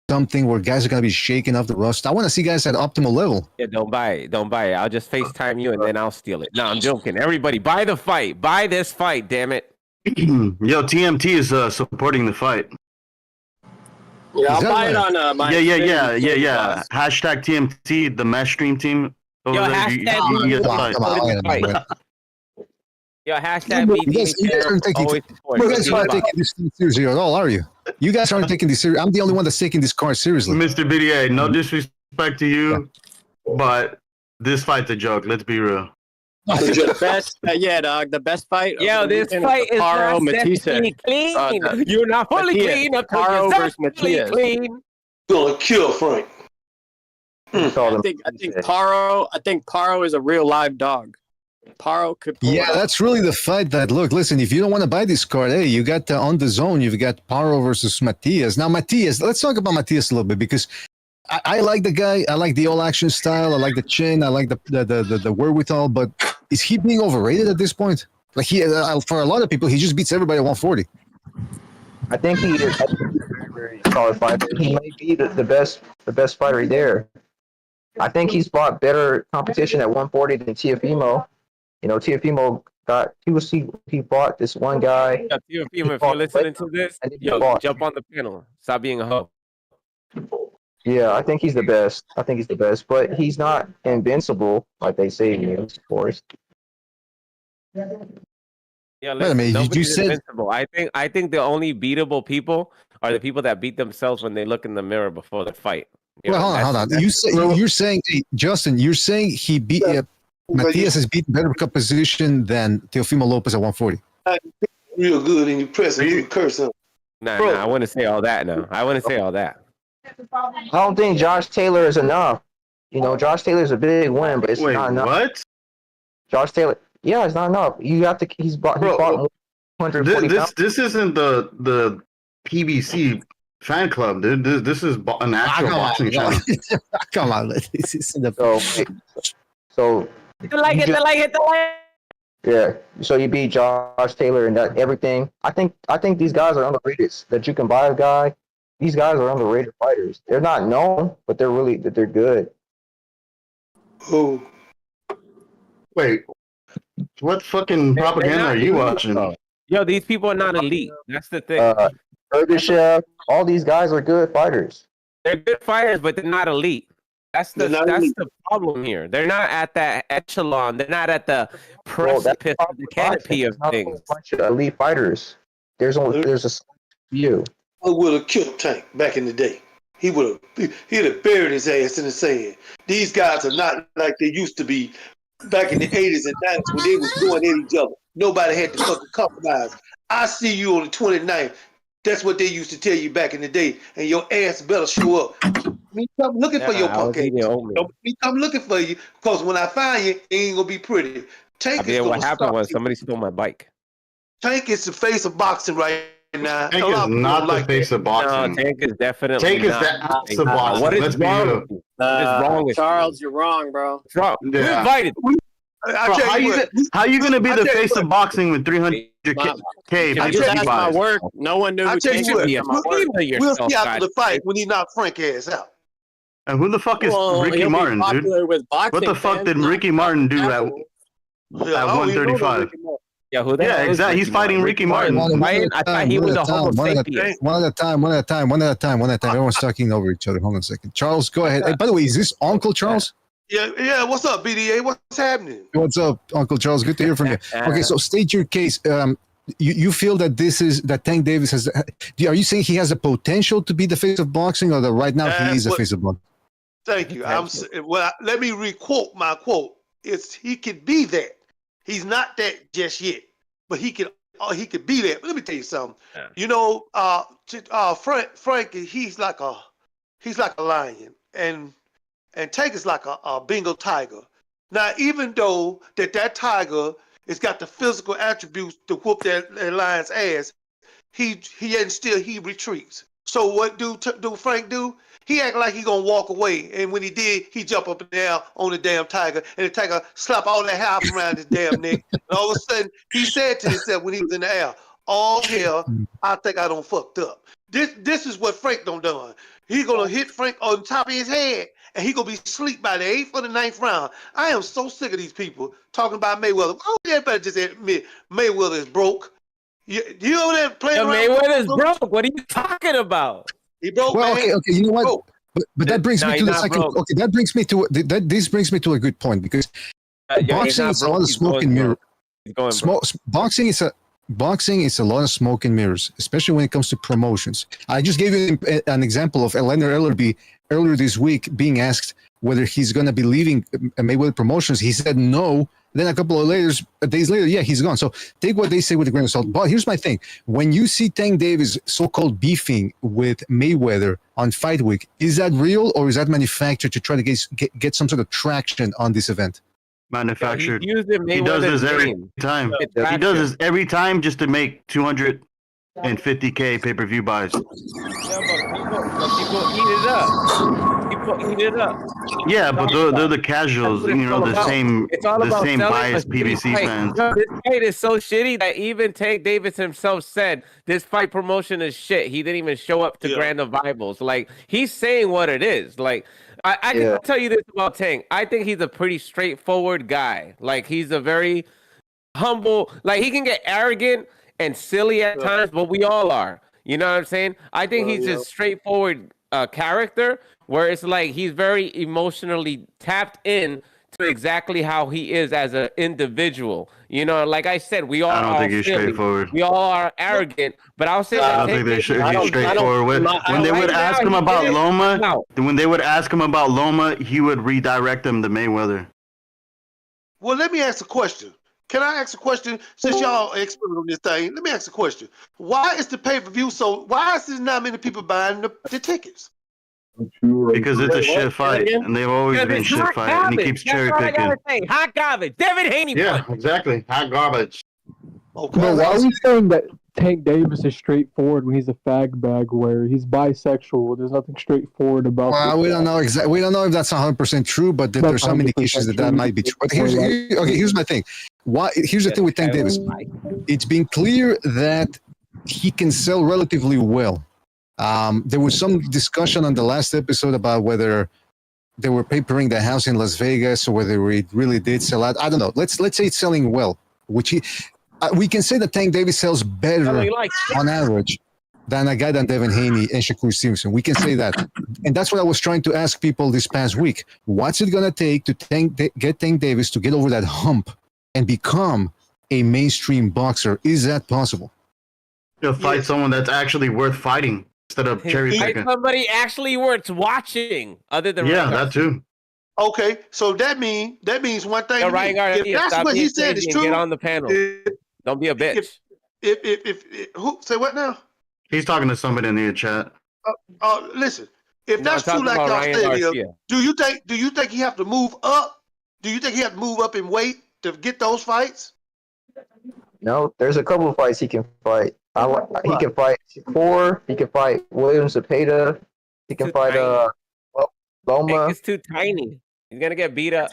something where guys are going to be shaking off the rust? I want to see guys at optimal level. Yeah, don't buy it. I'll just FaceTime you and then I'll steal it. No, I'm joking. Everybody, buy the fight. Buy this fight, damn it. Yo, TMT is supporting the fight. Yeah, I'll buy it on my. Yeah. Hashtag TMT, the Mesh Stream team. Yo, hashtag You guys aren't taking this thing seriously at all, are you? You guys aren't taking this serious. I'm the only one that's taking this card seriously. Mr. BDA, no disrespect to you, but this fight's a joke. Let's be real. The best, dog. The best fight. Yo, this fight is not clean. You're not fully clean up Paro versus Matias. Clean. Gonna kill Frank. I think Paro is a real live dog. Paro could. Yeah, that's really the fight. Listen, if you don't want to buy this card, hey, you got on the zone. You've got Paro versus Matias. Now, Matias. Let's talk about Matias a little bit because I like the guy. I like the all action style. I like the chin. I like the wherewithal. But is he being overrated at this point? Like for a lot of people, he just beats everybody at 140. I think he is a very solid fighter. He might be the best fighter there. I think he's fought better competition at 140 than Teofimo. You know, Teofimo he fought this one guy. Yeah, Teofimo, if you're listening to this, jump on the panel. Stop being a hoe. Yeah, I think he's the best. But he's not invincible like they say he is, of course. Yeah, you said invincible. I think the only beatable people are the people that beat themselves when they look in the mirror before the fight. Hold on. You're saying, Justin, you're saying he beat Matias has beaten better composition than Teofimo Lopez at 140. Real good, and you press and you curse him. Nah, I wouldn't say all that. No, I wouldn't say all that. I don't think Josh Taylor is enough. You know, Josh Taylor's a big win, but it's not enough. What? Josh Taylor, it's not enough. You have to. He bought 140 pounds. This isn't the PBC fan club, dude. This is an actual boxing channel. Come on, this is the so. Like it. Yeah, so you beat Josh Taylor and that everything. I think these guys are underrated. That you can buy a guy. These guys are underrated fighters. They're not known, but they're good. Oh, wait. What fucking propaganda are you watching? Yo, these people are not elite. That's the thing. Chef, all these guys are good fighters. They're good fighters, but they're not elite. That's the problem here. They're not at that echelon. They're not at the precipice, the canopy of things. A bunch of elite fighters. There's a few. I would have killed Tank back in the day. He'd have buried his ass in the sand. These guys are not like they used to be back in the 80s and 90s when they was going at each other. Nobody had to fucking compromise. I see you on the 29th. That's what they used to tell you back in the day, and your ass better show up. Me come looking for your punk ass. Me come looking for you, because when I find you, it ain't gonna be pretty. Tank is what happened was somebody stole my bike. Tank is the face of boxing right now. Tank is not the face of boxing. No, Tank is definitely Tank is the ass of boxing. What is wrong? What is wrong with Charles? You're wrong, bro. What's wrong? Yeah. We're invited. How you gonna be the face of boxing with 300K? I just asked my work. No one knew who Tank was. We'll see after the fight when he knocked Frank ass out. And who the fuck is Ricky Martin, dude? What the fuck did Ricky Martin do at 135? Yeah, who that? Yeah, exactly. He's fighting Ricky Martin. I thought he was a homo sapien. One at a time. Everyone's talking over each other. Hold on a second. Charles, go ahead. Hey, by the way, is this Uncle Charles? Yeah. What's up, BDA? What's happening? What's up, Uncle Charles? Good to hear from you. Okay, so state your case. You feel that that Tank Davis has? Are you saying he has a potential to be the face of boxing, or that right now he is the face of boxing? Thank you. Let me requote my quote. He could be that. He's not that just yet, but he could be that. But let me tell you something. Yeah. You know, Frank, he's like a lion, and Tank is like a Bengal tiger. Now, even though that tiger has got the physical attributes to whoop that lion's ass, he retreats. So what do Frank do? He act like he gonna walk away, and when he did, he jump up and down on the damn tiger, and the tiger slap all that hair up around his damn neck. And all of a sudden, he said to himself when he was in the air, "Oh hell, I think I done fucked up." This is what Frank done. He gonna hit Frank on top of his head, and he gonna be asleep by the 8th or the 9th round. I am so sick of these people talking about Mayweather. Oh, everybody just admit Mayweather is broke. You over there playing around? Mayweather's broke. What are you talking about? He broke. Well, man. okay. You know what? But that brings me to the second. Broke. Okay, this brings me to a good point, because boxing is a lot of smoke and mirrors. Boxing is a lot of smoke and mirrors, especially when it comes to promotions. I just gave you an example of Leonard Ellerby earlier this week being asked whether he's going to be leaving Mayweather Promotions. He said no. Then a couple of days later, yeah, he's gone. So take what they say with a grain of salt. But here's my thing. When you see Tank Davis so-called beefing with Mayweather on Fight Week, is that real, or is that manufactured to try to get some sort of traction on this event? Manufactured. He does this every time. He does this every time just to make 250K pay-per-view buys. Yeah, but people eat it up. Yeah, but they're the casuals, the same biased PBC fans. This fight is so shitty that even Tank Davis himself said this fight promotion is shit. He didn't even show up to Grand Rivals. Like, he's saying what it is. Like, I can tell you this about Tank. I think he's a pretty straightforward guy. Like, he's a very humble. Like, he can get arrogant and silly at times, but we all are. You know what I'm saying? I think he's just straightforward character, where it's like he's very emotionally tapped in to exactly how he is as an individual. You know, like I said, we all I don't are think he's silly. straightforward. We all are arrogant, but I'll say I don't think he's straightforward. When they would ask him about Loma, he would redirect them to Mayweather. Well, let me ask a question. Can I ask a question? Since y'all are expert on this thing, let me ask a question. Why is the pay-per-view why is there not many people buying the tickets? Because it's a shit fight, and they've always been shit fight, and he keeps cherry picking. Hot garbage. Devin Haney. Yeah, exactly. Hot garbage. Okay. But why are we saying that Tank Davis is straightforward when he's a fag bag, where he's bisexual? There's nothing straightforward about. Well, we don't know exactly. We don't know if that's 100% true, but there's some indications that might be true. But here's my thing. Here's the thing with Tank Davis. It's been clear that he can sell relatively well. There was some discussion on the last episode about whether they were papering the house in Las Vegas, or whether it really did sell out. I don't know. Let's say it's selling well, which we can say that Tank Davis sells better on average than a guy than Devin Haney and Shakur Stevenson. We can say that. And that's what I was trying to ask people this past week. What's it going to take to get Tank Davis to get over that hump and become a mainstream boxer? Is that possible? You'll fight someone that's actually worth fighting instead of cherry picking. Somebody actually worth watching, other than that too. Okay, so that means one thing. Ryan Garcia, if that's what he said is true, get on the panel. Don't be a bitch. If who say what now? He's talking to somebody in the chat. Listen, if that's true, like y'all said, do you think he have to move up? Do you think he have to move up in weight to get those fights? No, there's a couple of fights he can fight. He can fight Shakur. He can fight William Zepeda. He can fight Loma. It's too tiny. He's gonna get beat up.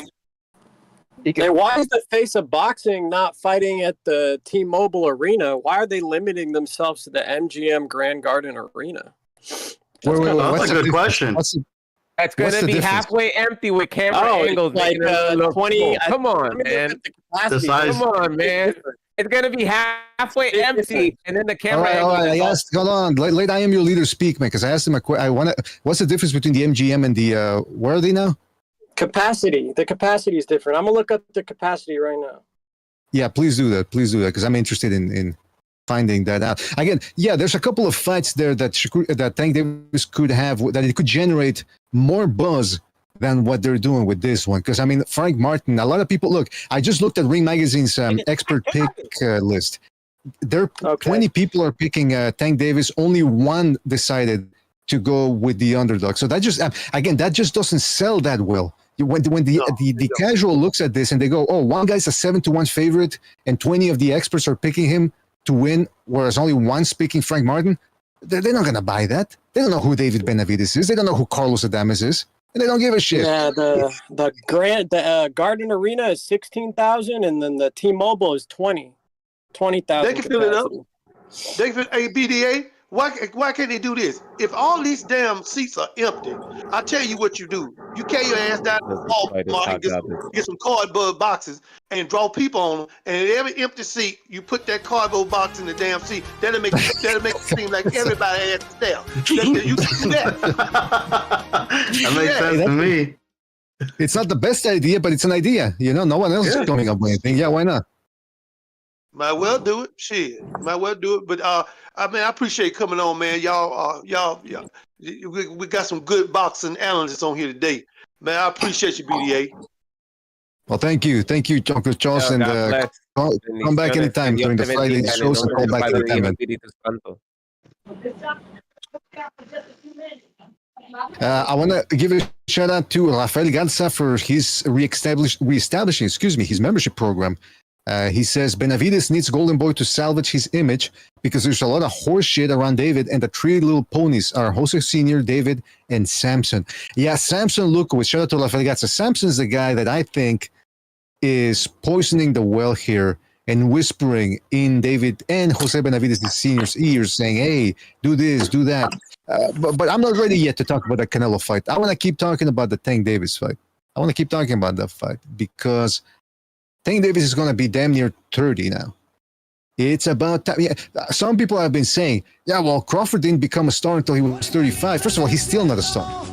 Hey, why is the face of boxing not fighting at the T-Mobile Arena? Why are they limiting themselves to the MGM Grand Garden Arena? That's a good question. That's going to be halfway empty with camera angles. Like 20. Come on, man. Come on, man. It's going to be halfway empty, and then the camera. All right. I asked. Hold on. Let I am your leader speak, man. Because I asked him what's the difference between the MGM and the where are they now? Capacity. The capacity is different. I'm gonna look up the capacity right now. Yeah, please do that. Because I'm interested in finding that out. Again, there's a couple of fights there that Tank Davis could have, that it could generate more buzz than what they're doing with this one. Because I mean, Frank Martin. A lot of people look. I just looked at Ring Magazine's expert pick list. 20 people are picking Tank Davis. Only one decided to go with the underdog. So that just doesn't sell that well. When the casual looks at this and they go, oh, one guy's a 7-1 favorite and 20 of the experts are picking him to win, whereas only one's picking Frank Martin, they're not going to buy that. They don't know who David Benavidez is. They don't know who Carlos Adames is. And they don't give a shit. Yeah, the Garden Arena is 16,000 and then the T-Mobile is 20,000. They can fill it up. They can, BDA. Why can't they do this? If all these damn seats are empty, I tell you what you do. You carry your ass down to the Walmart, get some cardboard boxes and draw people on them. And in every empty seat, you put that cardboard box in the damn seat. That'll make it seem like everybody has to stare. You can do that. That makes sense to me. It's not the best idea, but it's an idea. No one else is coming up with anything. Yeah, why not? Might well do it. Shit. Might well do it. But I appreciate coming on, man. Y'all, we got some good boxing analysts on here today. Man, I appreciate you, BDA. Well, thank you, Uncle Charles, and come back anytime during the Friday shows and call back anytime. I want to give a shout out to Rafael Garza for his reestablishing his membership program. He says Benavidez needs Golden Boy to salvage his image because there's a lot of horse shit around David, and the three little ponies are Jose Sr., David, and Samson. Yeah, Samson Lukowicz. Shout out to Rafael Garza. Samson's the guy that I think is poisoning the well here and whispering in David and Jose Benavidez' Sr.'s ears saying, hey, do this, do that. But I'm not ready yet to talk about the Canelo fight. I want to keep talking about the Tank Davis fight. I want to keep talking about that fight because Tank Davis is going to be damn near 30 now. It's about time. Yeah, some people have been saying, Crawford didn't become a star until he was 35. First of all, he's still not a star.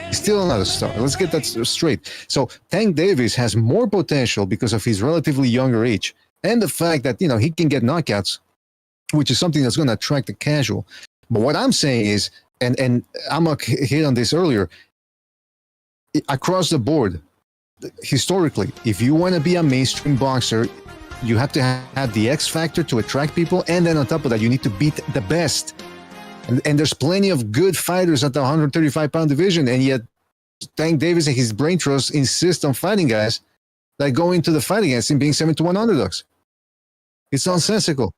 Let's get that straight. So Tank Davis has more potential because of his relatively younger age and the fact that, he can get knockouts, which is something that's going to attract the casual. But what I'm saying is, and Amok hit on this earlier, across the board, historically, if you want to be a mainstream boxer, you have to have the X factor to attract people, and then on top of that, you need to beat the best. And there's plenty of good fighters at the 135-pound division, and yet Tank Davis and his brain trust insist on fighting guys that go into the fight against him being 7-1 underdogs. It's nonsensical.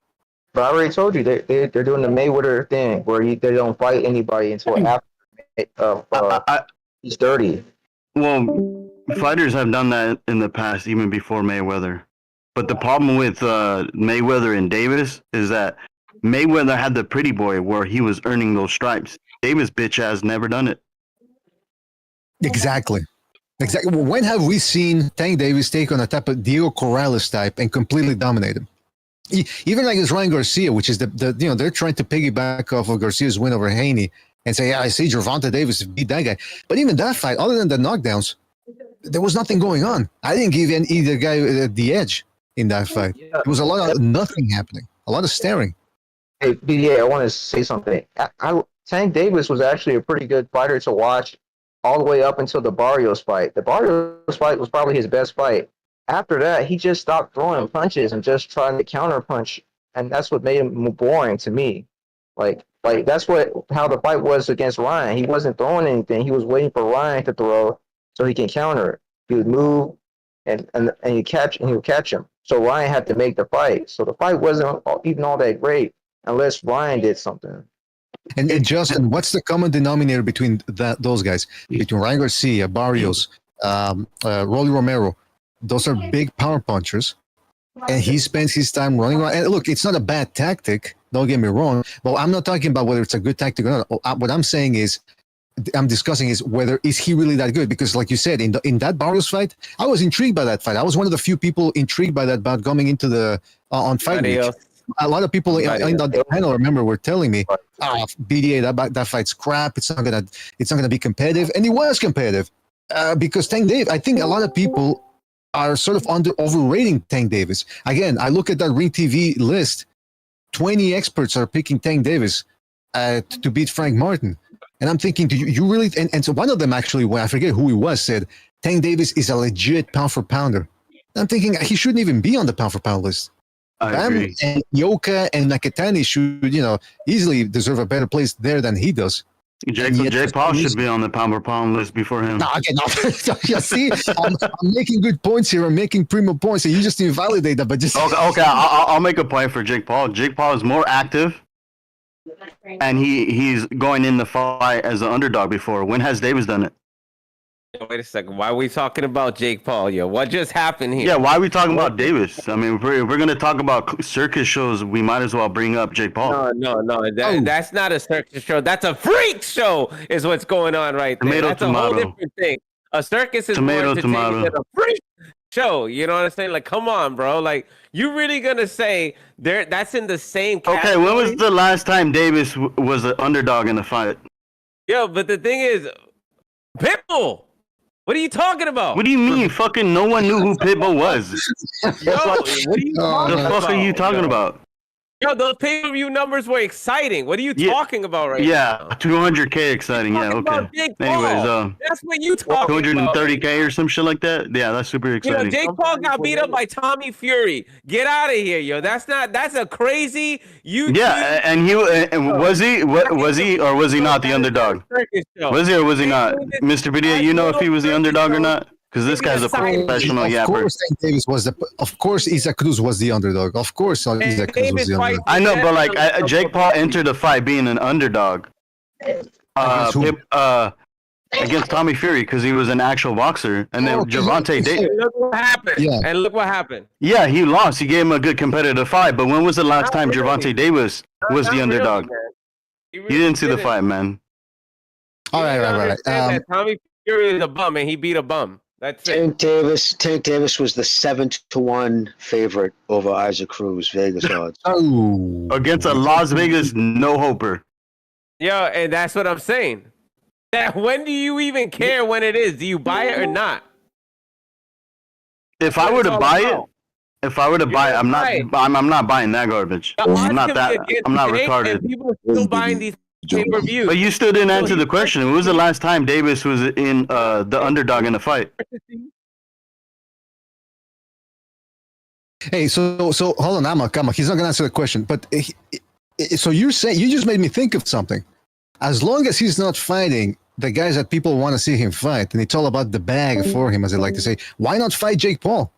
But I already told you they're doing the Mayweather thing where they don't fight anybody until after he's 30. Well, fighters have done that in the past, even before Mayweather. But the problem with Mayweather and Davis is that Mayweather had the pretty boy where he was earning those stripes. Davis bitch ass never done it. Exactly. Exactly. When have we seen Tank Davis take on a type of Diego Corrales type and completely dominate him? Even like it's Ryan Garcia, which is the they're trying to piggyback off of Garcia's win over Haney and say, yeah, I see Gervonta Davis beat that guy. But even that fight, other than the knockdowns, there was nothing going on. I didn't give either guy the edge in that fight. There was a lot of nothing happening, a lot of staring. Hey, BDA, I want to say something. Tank Davis was actually a pretty good fighter to watch all the way up until the Barrios fight. The Barrios fight was probably his best fight. After that, he just stopped throwing punches and just trying to counter punch, and that's what made him boring to me. Like that's how the fight was against Ryan. He wasn't throwing anything. He was waiting for Ryan to throw so he can counter. He would move and he would catch him. So Ryan had to make the fight. So the fight wasn't even all that great unless Ryan did something. And Justin, what's the common denominator between those guys? Between Ryan Garcia, Barrios, Rolly Romero? Those are big power punchers, and he spends his time running around. And look, it's not a bad tactic. Don't get me wrong. But I'm not talking about whether it's a good tactic or not. What I'm saying is, I'm discussing is whether is he really that good? Because, like you said, in that Barrios fight, I was intrigued by that fight. I was one of the few people intrigued by that about coming into the on fight week. A lot of people in the panel, remember, were telling me, BDA, that fight's crap. It's not gonna be competitive, and it was competitive because Tank Davis. I think a lot of people are sort of overrating Tank Davis. Again, I look at that Ring TV list. 20 experts are picking Tank Davis to beat Frank Martin, and I'm thinking, do you really? And so one of them actually, I forget who he was, said Tank Davis is a legit pound for pounder. I'm thinking he shouldn't even be on the pound for pound list. Bam and Yoka and Nakatani should, easily deserve a better place there than he does. Jake Paul should be on the pound for pound list before him. No, again, you see, I'm making good points here. I'm making primo points, and you just invalidate that. But just okay. I'll make a point for Jake Paul. Jake Paul is more active, and he's going in the fight as an underdog before. When has Davis done it? Wait a second. Why are we talking about Jake Paul, yo? What just happened here? Yeah, why are we talking about Davis? I mean, if we're going to talk about circus shows, we might as well bring up Jake Paul. No. That's not a circus show. That's a freak show is what's going on right there. That's a whole different thing. A circus is more entertaining than a freak show. You know what I'm saying? Like, come on, bro. Like, you really going to say that's in the same category? Okay, when was the last time Davis was an underdog in a fight? Yo, but the thing is, Pitbull. What are you talking about? What do you mean? Fucking no one knew who Pitbull was. Yo, what are you talking about? The fuck are you talking about? Yo, those pay-per-view numbers were exciting. What are you talking about right now? Yeah, 200K exciting. Yeah, okay. Anyways, that's what you talking 230K or some shit like that. Yeah, that's super exciting. Jake Paul got beat up by Tommy Fury. Get out of here, yo. That's a crazy YouTube. Yeah, and was he or was he not the underdog? Was he or was he not? Mr. Padilla, you know if he was the underdog or not? Because this guy's a professional yapper. Of course, Tank Davis was of course, Isaac Cruz was the underdog. Of course, Isaac Cruz was the underdog. I know, but like Jake Paul entered the fight being an underdog against Tommy Fury because he was an actual boxer, and then Gervonta Davis. Look what happened. Yeah. And look what happened. Yeah, he lost. He gave him a good competitive fight, but when was the last time Gervonta Davis was the underdog? You didn't see the fight, man. All right. Tommy Fury is a bum, and he beat a bum. That's it. Tank Davis was the 7-1 favorite over Isaac Cruz, Vegas odds. Against a Las Vegas no-hoper. Yo, and that's what I'm saying. That when do you even care when it is? Do you buy it or not? If I were to buy it, I'm not buying that garbage. I'm not retarded. And people are still buying these pay-per-view. But you still didn't answer the question. When was the last time Davis was in the underdog in a fight? Hey, so hold on, Amak. He's not gonna answer the question. But so you're saying, you just made me think of something. As long as he's not fighting the guys that people want to see him fight, and it's all about the bag for him, as I like to say, why not fight Jake Paul?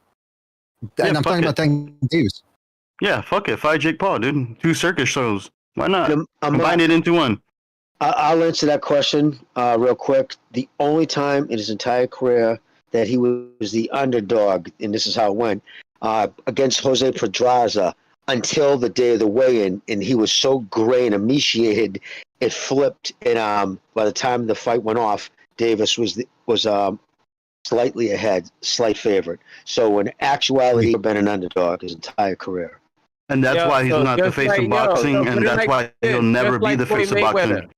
And I'm talking about Tank Davis. Yeah, fuck it. Fight Jake Paul, dude. 2 circus shows. Why not? Combine it into one. I'll answer that question real quick. The only time in his entire career that he was the underdog, and this is how it went, against Jose Pedraza until the day of the weigh-in, and he was so gray and emaciated, it flipped. And by the time the fight went off, Davis was slightly ahead, slight favorite. So in actuality, he's been an underdog his entire career. And that's why he's not the face of boxing, and that's why he'll never be the face of boxing.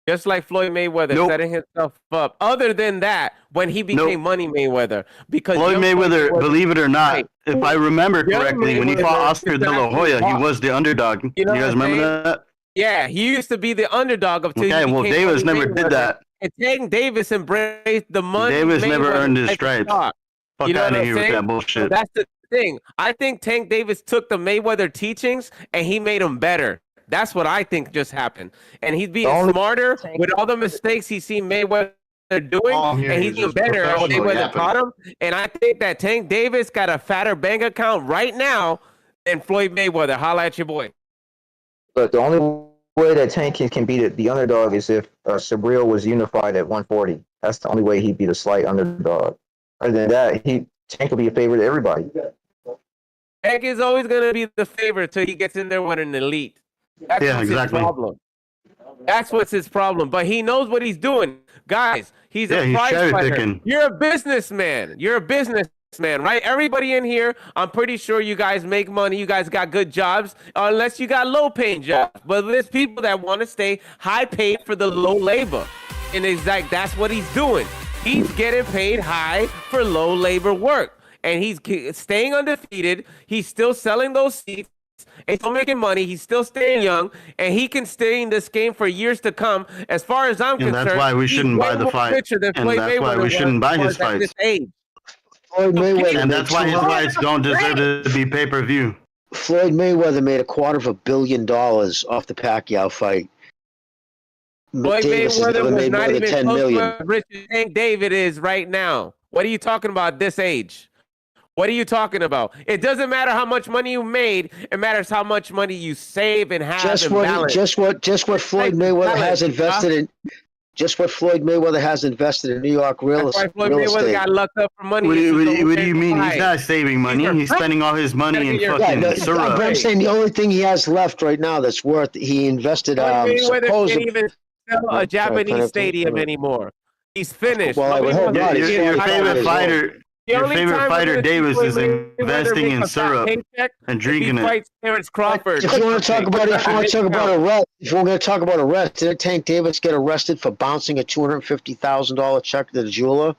Just like Floyd Mayweather setting himself up. Other than that, when he became Money Mayweather, because Floyd Mayweather, believe it or not, if I remember correctly, when he fought Oscar De La Hoya, he was the underdog. You guys remember that? Yeah, he used to be the underdog of. Okay, well, Davis never did that. And Tank Davis embraced the money. Davis never earned his stripes. Fuck out of here with that bullshit. So that's the thing. I think Tank Davis took the Mayweather teachings and he made them better. That's what I think just happened. And he's being smarter with all the mistakes he's seen Mayweather doing, and he's getting better at what Mayweather taught him. And I think that Tank Davis got a fatter bank account right now than Floyd Mayweather. Holla at your boy. But the only way that Tank can beat the underdog is if Sabril was unified at 140. That's the only way he'd be the slight underdog. Other than that, Tank will be a favorite to everybody. Tank is always going to be the favorite until he gets in there with an elite. That's his problem. That's what's his problem. But he knows what he's doing. Guys, he's a prize fighter. You're a businessman. You're a businessman, right? Everybody in here, I'm pretty sure you guys make money. You guys got good jobs, unless you got low-paying jobs. But there's people that want to stay high-paid for the low labor. And it's like that's what he's doing. He's getting paid high for low labor work. And he's staying undefeated. He's still selling those seats. And still making money. He's still staying young, and he can stay in this game for years to come. As far as I'm concerned, that's why we shouldn't buy the fight. And that's why we shouldn't buy his fights. And that's why his fights don't deserve to be pay-per-view. Floyd Mayweather made $250 million off the Pacquiao fight. Floyd Mayweather was not even close to what Richard Tank David is right now. What are you talking about at this age? What are you talking about? It doesn't matter how much money you made. It matters how much money you save and have. Just what Floyd Mayweather has invested in. Just what Floyd Mayweather has invested in New York real estate. Floyd Mayweather got lucked up for money. What do you mean? He's not saving money. He's spending all his money in fucking syrup. I'm saying the only thing he has left right now that's worth. He invested. Mayweather can't even sell a Japanese stadium anymore. He's finished. Well, your favorite fighter. Your favorite fighter, Davis, is investing in syrup and drinking it. Terrence Crawford. If you want to talk about arrest, if we're going to talk about arrest, did Tank Davis get arrested for bouncing a $250,000 check to the jeweler?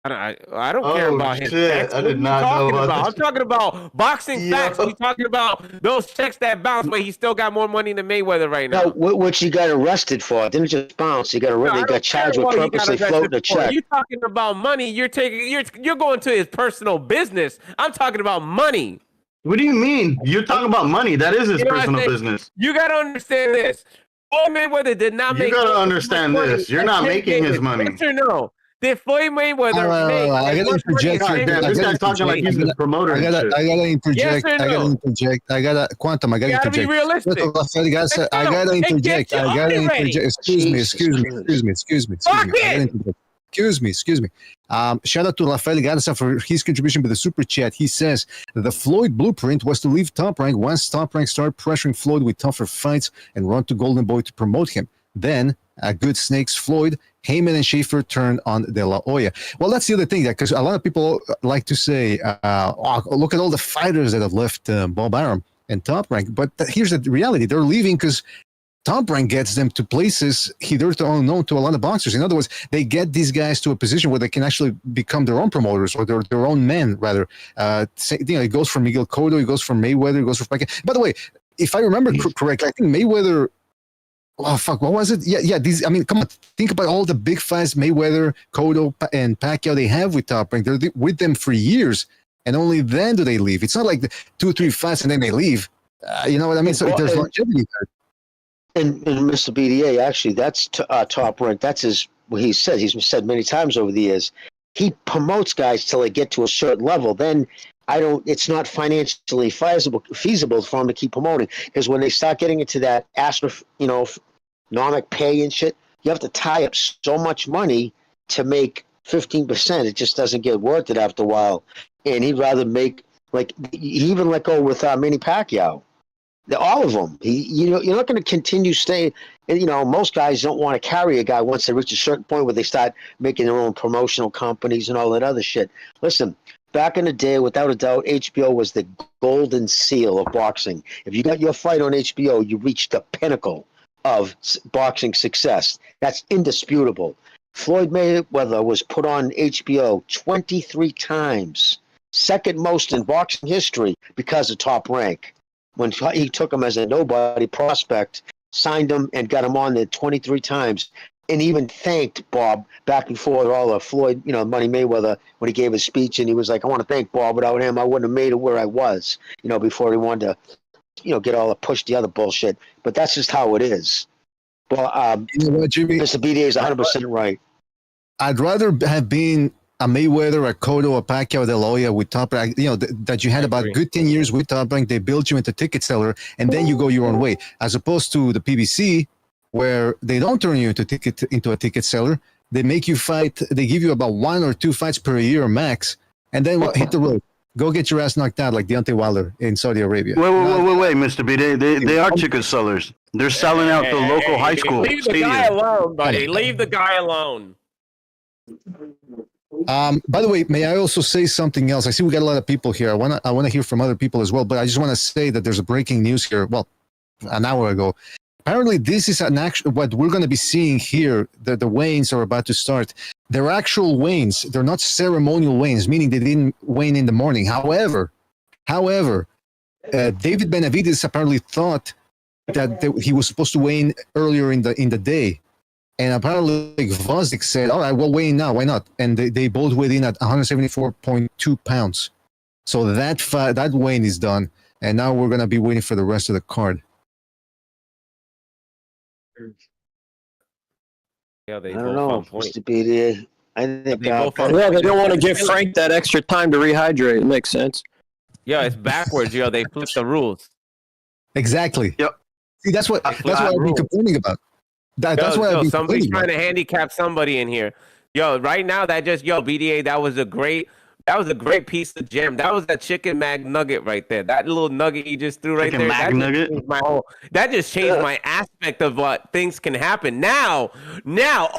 I don't care about his checks. I did not know about that. I'm talking about boxing facts. We're talking about those checks that bounce, but he still got more money than Mayweather right now. No, which he got arrested for. It didn't just bounce. He got charged with purposely floating a check. You're talking about money. You're going to his personal business. I'm talking about money. What do you mean? You're talking about money. That is his personal business. You got to understand this. Floyd Mayweather did not make. You got to understand this. You're not making his money. Yes or no? Did Floyd Mayweather I gotta interject. This guy's talking like he's the promoter. I gotta interject. I gotta interject. I gotta interject. Be realistic. I gotta interject. Excuse me. Shout out to Rafael Garza for his contribution with the super chat. He says the Floyd blueprint was to leave Top Rank once Top Rank started pressuring Floyd with tougher fights and run to Golden Boy to promote him. Then a good snakes Floyd, Heyman and Schaefer turned on De La Hoya. Well, that's the other thing, because a lot of people like to say, look at all the fighters that have left Bob Arum and Top Rank. But here's the reality. They're leaving because Top Rank gets them to places hitherto unknown to a lot of boxers. In other words, they get these guys to a position where they can actually become their own promoters or their own men, rather. It goes from Miguel Cotto, it goes from Mayweather, it goes from Pacquiao. By the way, if I remember correctly, I think Mayweather... Oh, fuck, what was it? Yeah. Come on. Think about all the big fights Mayweather, Cotto, and Pacquiao they have with Top Rank. They're with them for years, and only then do they leave. It's not like the 2-3 fights and then they leave. You know what I mean? So there's longevity there. And Mr. BDA, actually, that's Top Rank. That's what he says. He's said many times over the years. He promotes guys till they get to a certain level. Then it's not financially feasible for him to keep promoting, because when they start getting into that astronomic pay and shit, you have to tie up so much money to make 15%. It just doesn't get worth it after a while. And he'd rather make, like, he even let go with Manny Pacquiao. All of them. You're not going to continue staying. And, most guys don't want to carry a guy once they reach a certain point where they start making their own promotional companies and all that other shit. Listen, back in the day, without a doubt, HBO was the golden seal of boxing. If you got your fight on HBO, you reached the pinnacle of boxing success. That's indisputable. Floyd Mayweather was put on HBO 23 times, second most in boxing history because of Top Rank. When he took him as a nobody prospect, signed him and got him on there 23 times, and even thanked Bob back and forth all of Floyd, Money Mayweather, when he gave his speech, and he was like, I want to thank Bob. Without him, I wouldn't have made it where I was, before he wanted to, get all the push the other bullshit. But that's just how it is. Well, Jimmy? Mr. BDA is 100% right. I'd rather have been a Mayweather, a Cotto, a Pacquiao, a De La Hoya with Top Rank, that you had about good 10 years with Top Rank. They built you into ticket seller, and then you go your own way, as opposed to the PBC, where they don't turn you into a ticket seller. They make you fight. They give you about 1 or 2 fights per year max, and then hit the road. Go get your ass knocked out like Deontay Wilder in Saudi Arabia. Wait, Mr. B. They are ticket sellers. They're selling out the local high school. Leave the guy alone, buddy. Leave the guy alone. By the way, may I also say something else? I see we got a lot of people here. I wanna hear from other people as well, but I just want to say that there's a breaking news here. Well, an hour ago. Apparently, this is what we're going to be seeing here. The weigh-ins are about to start. They're actual weigh-ins. They're not ceremonial weigh-ins, meaning they didn't weigh in the morning. However, David Benavidez apparently thought that he was supposed to weigh in earlier in the day. And apparently Vozik said, all right, we'll weigh in now. Why not? And they both weighed in at 174.2 pounds. So that weigh-in is done. And now we're going to be waiting for the rest of the card. Yeah, I don't know, Mr. BDA. I think they don't want to give Frank that extra time to rehydrate. It makes sense. Yeah, it's backwards. They flip the rules. Exactly. Yep. See, that's what I've been complaining about. That's why somebody's trying to handicap somebody in here. Right now BDA, that was a great piece of gem. That was that chicken mag nugget right there. That little nugget you just threw right there. That just changed my aspect of what things can happen. Now,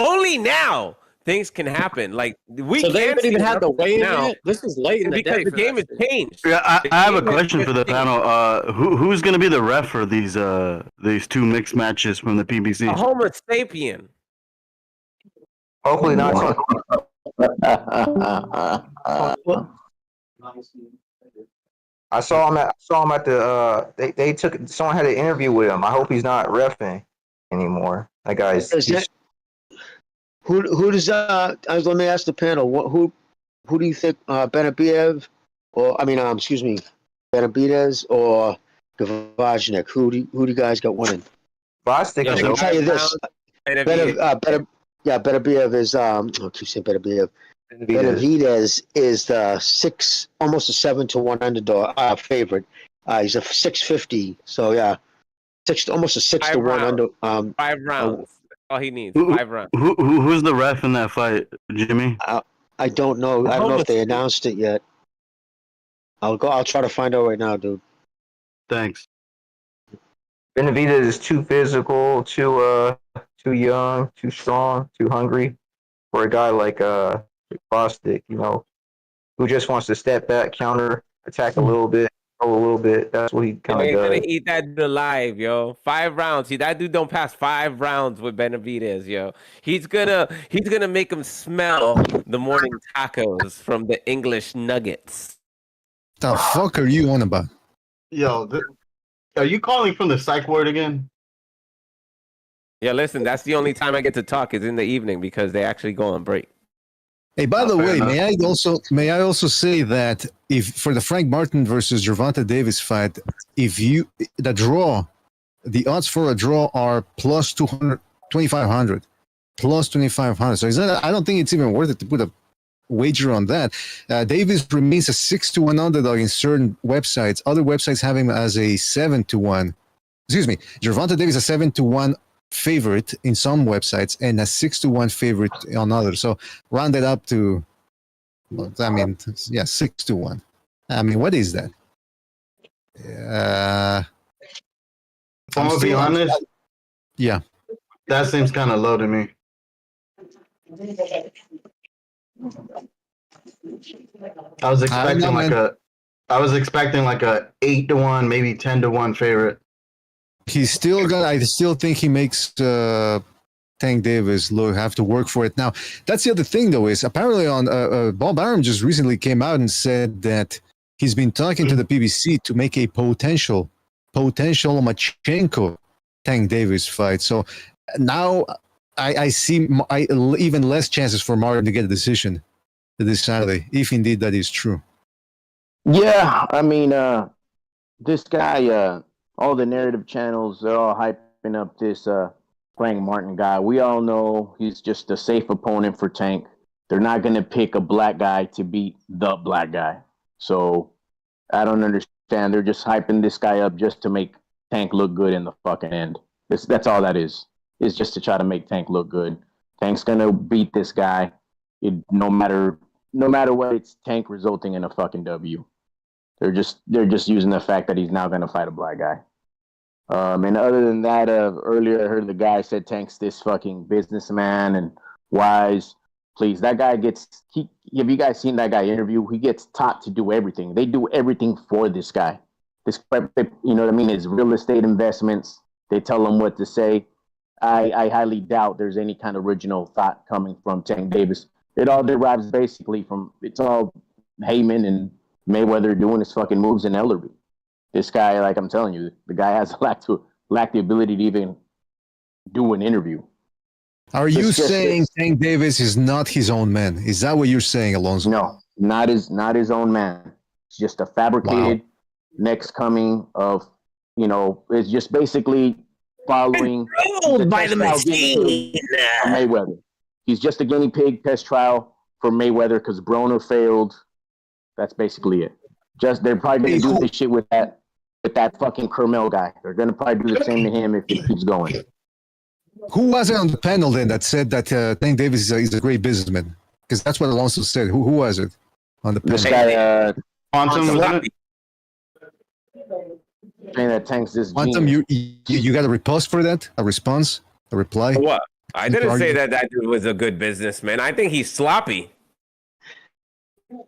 only now, things can happen. Like so they haven't even had the weigh now. This is late in the day. The game has changed. Yeah, I have a question for the panel. Who's going to be the ref for these 2 mixed matches from the PBC? A Homo sapien. Hopefully not. I saw him at the. They took. Someone had an interview with him. I hope he's not reffing anymore. That guy's. Who does let me ask the panel. Who do you think Benavidez Benavidez or Gavajnik? Who do you guys got winning? Bostic. I can tell you this. Benavidez is I keep saying Benavidez. Benavidez is the almost a 7-1 underdog favorite. He's a 650. So yeah, almost a 6-1 under. 5 rounds. All he needs 5 rounds. Who's the ref in that fight, Jimmy? I don't know. I don't know if they announced it yet. I'll try to find out right now, dude. Thanks. Benavidez is too physical, too young, too strong, too hungry for a guy like Bostic, who just wants to step back, counter, attack a little bit. A little bit. That's what he kind of does. Gonna eat that dude alive, yo. 5 rounds. See, that dude don't pass 5 rounds with Benavidez, yo. He's gonna make him smell the morning tacos from the English nuggets. The fuck are you on about? Yo, are you calling from the psych ward again? Yeah, listen, that's the only time I get to talk is in the evening because they actually go on break. Hey, by the way, may I also say that if for the Frank Martin versus Gervonta Davis fight, the odds for a draw are plus 2,500, plus 2,500. So I don't think it's even worth it to put a wager on that. Davis remains a 6-1 underdog in certain websites. Other websites have him as a 7-1. Excuse me, Gervonta Davis a 7-1 favorite in some websites and a 6-1 favorite on others. So round it up to, 6-1. I mean, what is that? I'm gonna be honest. Yeah, that seems kind of low to me. I was expecting I was expecting like a 8-1, maybe 10-1 favorite. He's still gonna. I still think he makes Tank Davis have to work for it. Now, that's the other thing, though, is apparently on Bob Arum just recently came out and said that he's been talking to the PBC to make a potential Lomachenko Tank Davis fight. So now I see even less chances for Martin to get a decision this Saturday, if indeed that is true. Yeah, I mean, this guy, all the narrative channels, they're all hyping up this Frank Martin guy. We all know he's just a safe opponent for Tank. They're not going to pick a black guy to beat the black guy. So I don't understand. They're just hyping this guy up just to make Tank look good in the fucking end. That's all that is. It's just to try to make Tank look good. Tank's going to beat this guy. No matter what, it's Tank resulting in a fucking W. They're just using the fact that he's now going to fight a black guy. And other than that, earlier I heard the guy said Tank's this fucking businessman and wise. Please, that guy have you guys seen that guy interview? He gets taught to do everything. They do everything for this guy. You know what I mean? His real estate investments, they tell him what to say. I highly doubt there's any kind of original thought coming from Tank Davis. It all derives basically it's all Heyman and Mayweather doing his fucking moves in Ellerby. This guy, like I'm telling you, the guy has lacked the ability to even do an interview. Are you saying Tank Davis is not his own man? Is that what you're saying, Alonso? No, not his own man. It's just a fabricated next coming of, it's just basically following by the machine. Mayweather. He's just a guinea pig test trial for Mayweather because Broner failed. That's basically it. They're probably going to do this shit with that fucking Kermel guy. They're going to probably do the same to him if it keeps going. Who was it on the panel then that said that Tank Davis is a great businessman? Because that's what Alonso said. Who was it on the panel? This guy, Quantum. Saying that Tank's this Quantum, you got a repost for that? A response? A reply? What? I didn't say that dude was a good businessman. I think he's sloppy.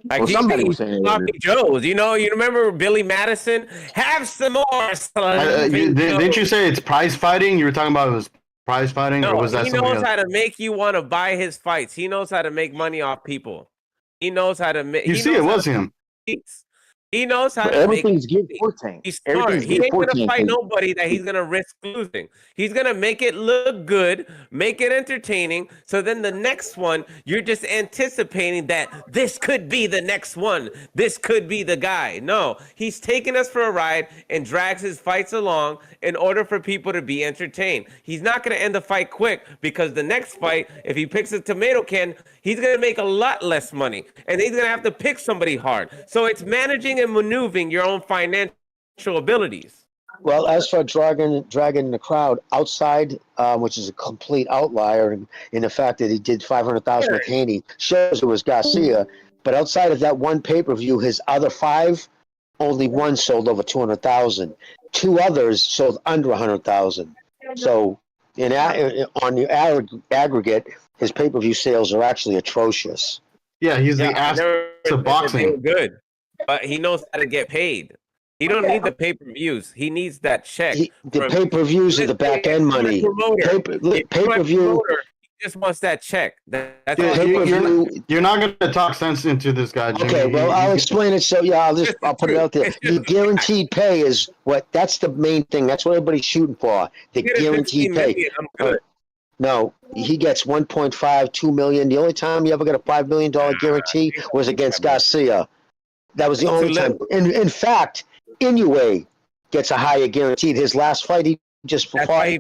Like somebody was saying sloppy Joes. You remember Billy Madison? Have some more. Didn't you say it's prize fighting? You were talking about it was prize fighting, or was that he something knows else? how to make you want to buy his fights. He knows how to make money off people. He knows how to make. It was him. He knows how to everything's geared for Tank. He's smart. He ain't gonna fight nobody that he's gonna risk losing. He's gonna make it look good, make it entertaining. So then the next one, you're just anticipating that this could be the next one. This could be the guy. No, he's taking us for a ride and drags his fights along in order for people to be entertained. He's not gonna end the fight quick because the next fight, if he picks a tomato can, he's gonna make a lot less money, and he's gonna have to pick somebody hard. So it's managing and maneuvering your own financial abilities. Well, as for dragging the crowd outside, which is a complete outlier in the fact that he did 500,000 with Haney, shows it was Garcia. But outside of that one pay-per-view, his other 5, only one sold over 200,000. 2 others sold under 100,000. So on the aggregate, his pay-per-view sales are actually atrocious. Yeah, he's the ass of boxing. Good, but he knows how to get paid. He don't need the pay-per-views. He needs that check. The pay-per-views are the back-end money. Pay-per-view. He just wants that check. That's you're not going to talk sense into this guy, Jimmy. Okay, well, I'll explain it. So, yeah, I'll put it out there. The guaranteed pay is that's the main thing. That's what everybody's shooting for. The guaranteed pay. No, he gets 1.5, $2 million. The only time he ever got a $5 million guarantee was against Garcia. That was the only time. In fact, Inoue gets a higher guaranteed. His last fight, he just fought. He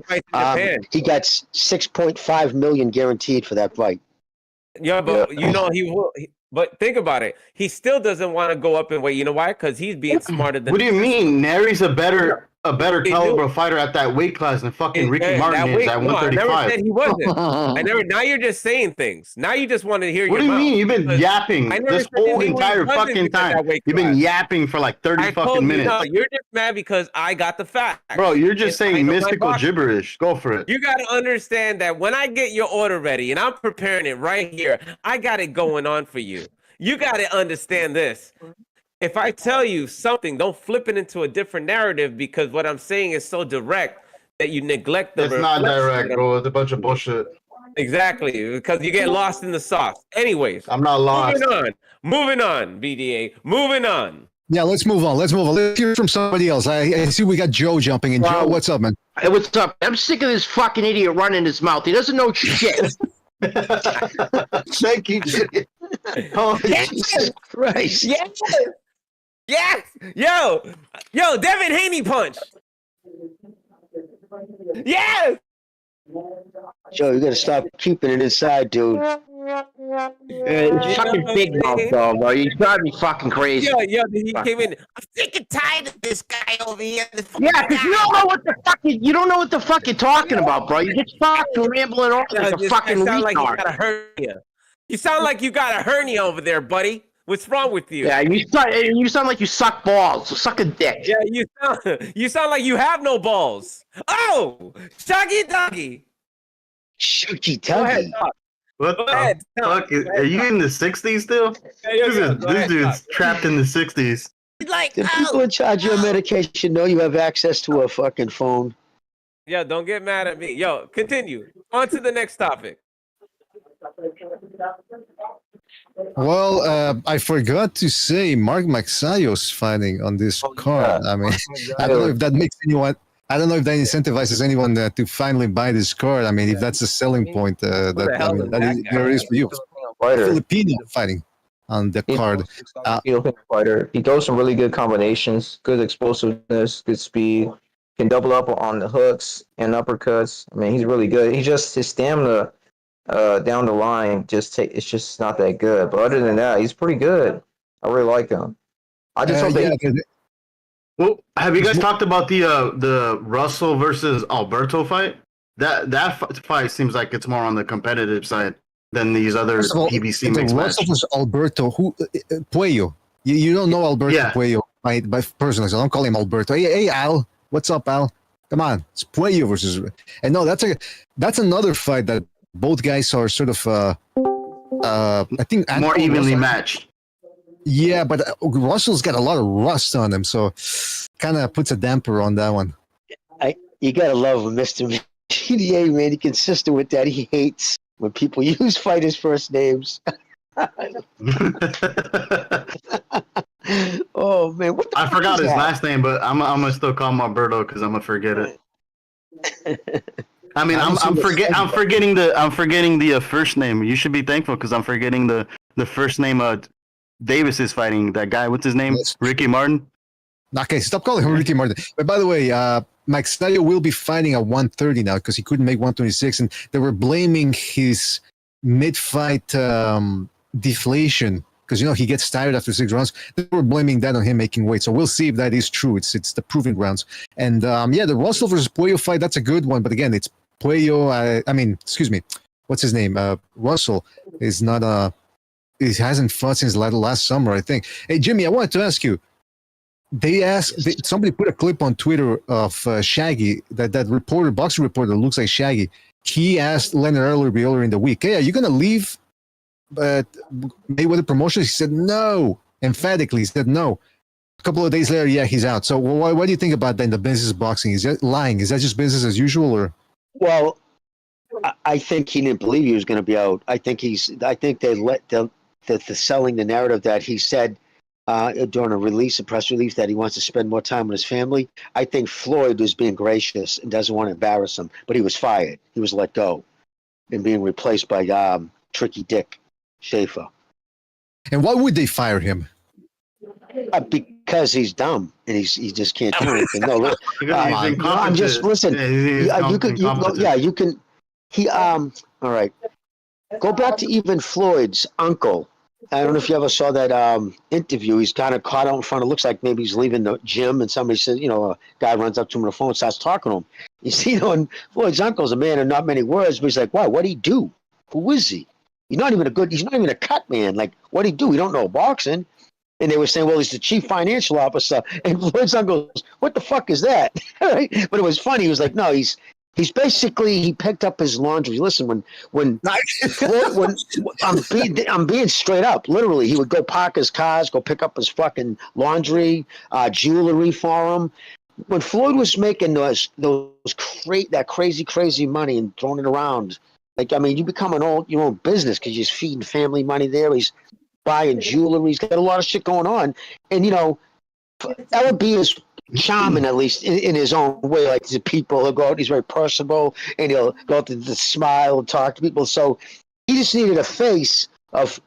gets 6.5 million guaranteed for that fight. Yeah, but he will. But think about it. He still doesn't want to go up in weight. You know why? Because he's being smarter than. What do you mean? Neri's a better a better caliber fighter at that weight class than fucking Ricky Martin is at 135. I never said he wasn't. I never. Now you're just saying things. Now you just want to hear. What do you mean? You've been yapping this whole entire fucking time. You've been yapping for like 30 fucking minutes. No, you're just mad because I got the fact. Bro, you're just saying mystical gibberish. Go for it. You got to understand that when I get your order ready and I'm preparing it right here, I got it going on for you. You got to understand this. If I tell you something, don't flip it into a different narrative because what I'm saying is so direct that you neglect the. It's not direct, bro. It's a bunch of bullshit. Exactly, because you get lost in the sauce. Anyways, I'm not lost. Moving on, BDA. Moving on. Yeah, let's move on. Let's hear from somebody else. I see we got Joe jumping in. Joe, what's up, man? Hey, what's up? I'm sick of this fucking idiot running his mouth. He doesn't know shit. Thank you, Jimmy. Oh, Jesus Christ. Yes. Yo, Devin Haney punch. Yes. Joe, you gotta stop keeping it inside, dude. It's fucking big mouth, bro. You drive me fucking crazy. Yo, he came in. I'm sick and tired of this guy over here. Yeah, because you don't know what the fuck you're talking about, bro. You just fucking rambling on like a fucking retard. Like you got a hernia. You sound like you got a hernia over there, buddy. What's wrong with you? Yeah, you sound like you suck balls. Suck a dick. Yeah, you sound like you have no balls. Oh, Shuggy Duggy. Shuggy Duggy. What the fuck? Are you in the 60s still? This dude's trapped in the 60s. Like, the people in charge of your medication know you have access to a fucking phone. Yeah, don't get mad at me. Yo, continue. On to the next topic. Well, I forgot to say Mark Magsayo's fighting on this card. I mean, I don't know if that makes anyone. I don't know if that incentivizes anyone to finally buy this card. I mean, if that's a selling point, there is for you. Filipino fighting on the card. Filipino fighter. He throws some really good combinations, good explosiveness, good speed. Can double up on the hooks and uppercuts. I mean, he's really good. His stamina. Down the line, it's just not that good. But other than that, he's pretty good. I really like him. I just hope Well, have you guys talked about the Russell versus Alberto fight? That fight seems like it's more on the competitive side than these other PBC mixed matches. Russell versus Alberto, Puello. You don't know Alberto Puello, right? But personally, so don't call him Alberto. Hey, Al, what's up, Al? Come on, it's Puello versus. And no, that's another fight that. Both guys are sort of, I think, more evenly matched. Yeah, but Russell's got a lot of rust on him, so kind of puts a damper on that one. You gotta love Mr. PDA, man. He's consistent with that. He hates when people use fighters' first names. Oh man, what the I forgot his last name, but I'm gonna still call him Alberto because I'm gonna forget it. I mean, I'm forgetting the first name. You should be thankful because I'm forgetting the first name. Davis is fighting that guy. What's his name? Ricky Martin. Okay, stop calling him Ricky Martin. But by the way, Mike Stadio will be fighting at 130 now because he couldn't make 126, and they were blaming his mid-fight deflation because he gets tired after 6 rounds. They were blaming that on him making weight. So we'll see if that is true. It's the proving grounds. And the Russell versus Puello fight, that's a good one. But again, it's Puello. Excuse me. What's his name? Russell is not he hasn't fought since last summer, I think. Hey, Jimmy, I wanted to ask you. Somebody put a clip on Twitter of Shaggy, that reporter, boxing reporter that looks like Shaggy. He asked Leonard earlier in the week, hey, are you going to leave Mayweather Promotions? He said no. Emphatically, he said no. A couple of days later, yeah, he's out. So what do you think about that in the business of boxing? Is that lying? Is that just business as usual? Or? Well, I think he didn't believe he was going to be out. I think they let the selling the narrative that he said during a press release, that he wants to spend more time with his family. I think Floyd was being gracious and doesn't want to embarrass him, but he was fired. He was let go and being replaced by Tricky Dick Schaefer. And why would they fire him? Because he's dumb and he just can't do anything. No, I'm just listen. You can. All right. Go back to even Floyd's uncle. I don't know if you ever saw that interview. He's kind of caught out in front. It looks like maybe he's leaving the gym, and somebody says, a guy runs up to him on the phone and starts talking to him. You see, and Floyd's uncle's a man of not many words, but he's like, "Wow, what'd he do? Who is he? He's not even a cut man. Like, what'd he do? He don't know boxing." And they were saying, "Well, he's the chief financial officer." And Floyd's uncle goes, "What the fuck is that?" Right? But it was funny. He was like, "No, he's basically he picked up his laundry. Listen, when I'm being straight up. Literally, he would go park his cars, go pick up his fucking laundry, jewelry for him. When Floyd was making that crazy money and throwing it around, like you become your own business because you're just feeding family money there. He's buying jewelry. He's got a lot of shit going on, and LB is charming, at least in his own way. Like the people, he'll go out, he's very personable, and he'll go out to smile and talk to people. So he just needed a face of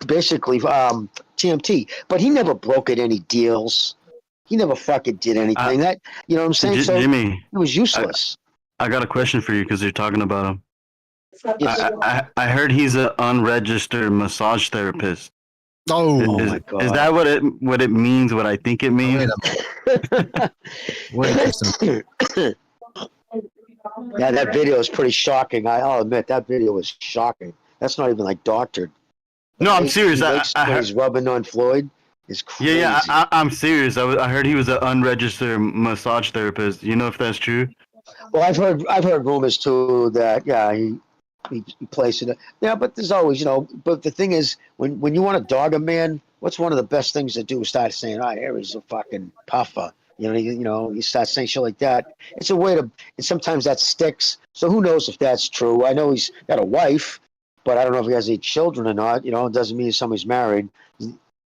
basically TMT, but he never brokered any deals. He never fucking did anything. That you know what I'm saying? So Jimmy, it was useless. I got a question for you because you're talking about him. Yes. I heard he's an unregistered massage therapist. Oh my God. Is that what it means? What I think it means? Yeah, that video is pretty shocking. I'll admit that video was shocking. That's not even like doctored. No, I'm serious. He's rubbing on Floyd. Is crazy. Yeah, I'm serious. I heard he was an unregistered massage therapist. You know if that's true? Well, I've heard rumors too that he plays it. Yeah, but there's always But the thing is, when you want to dog a man, what's one of the best things to do is start saying, "Oh, here he's a fucking puffer." You start saying shit like that. It's a way to, and sometimes that sticks. So who knows if that's true? I know he's got a wife, but I don't know if he has any children or not. It doesn't mean somebody's married.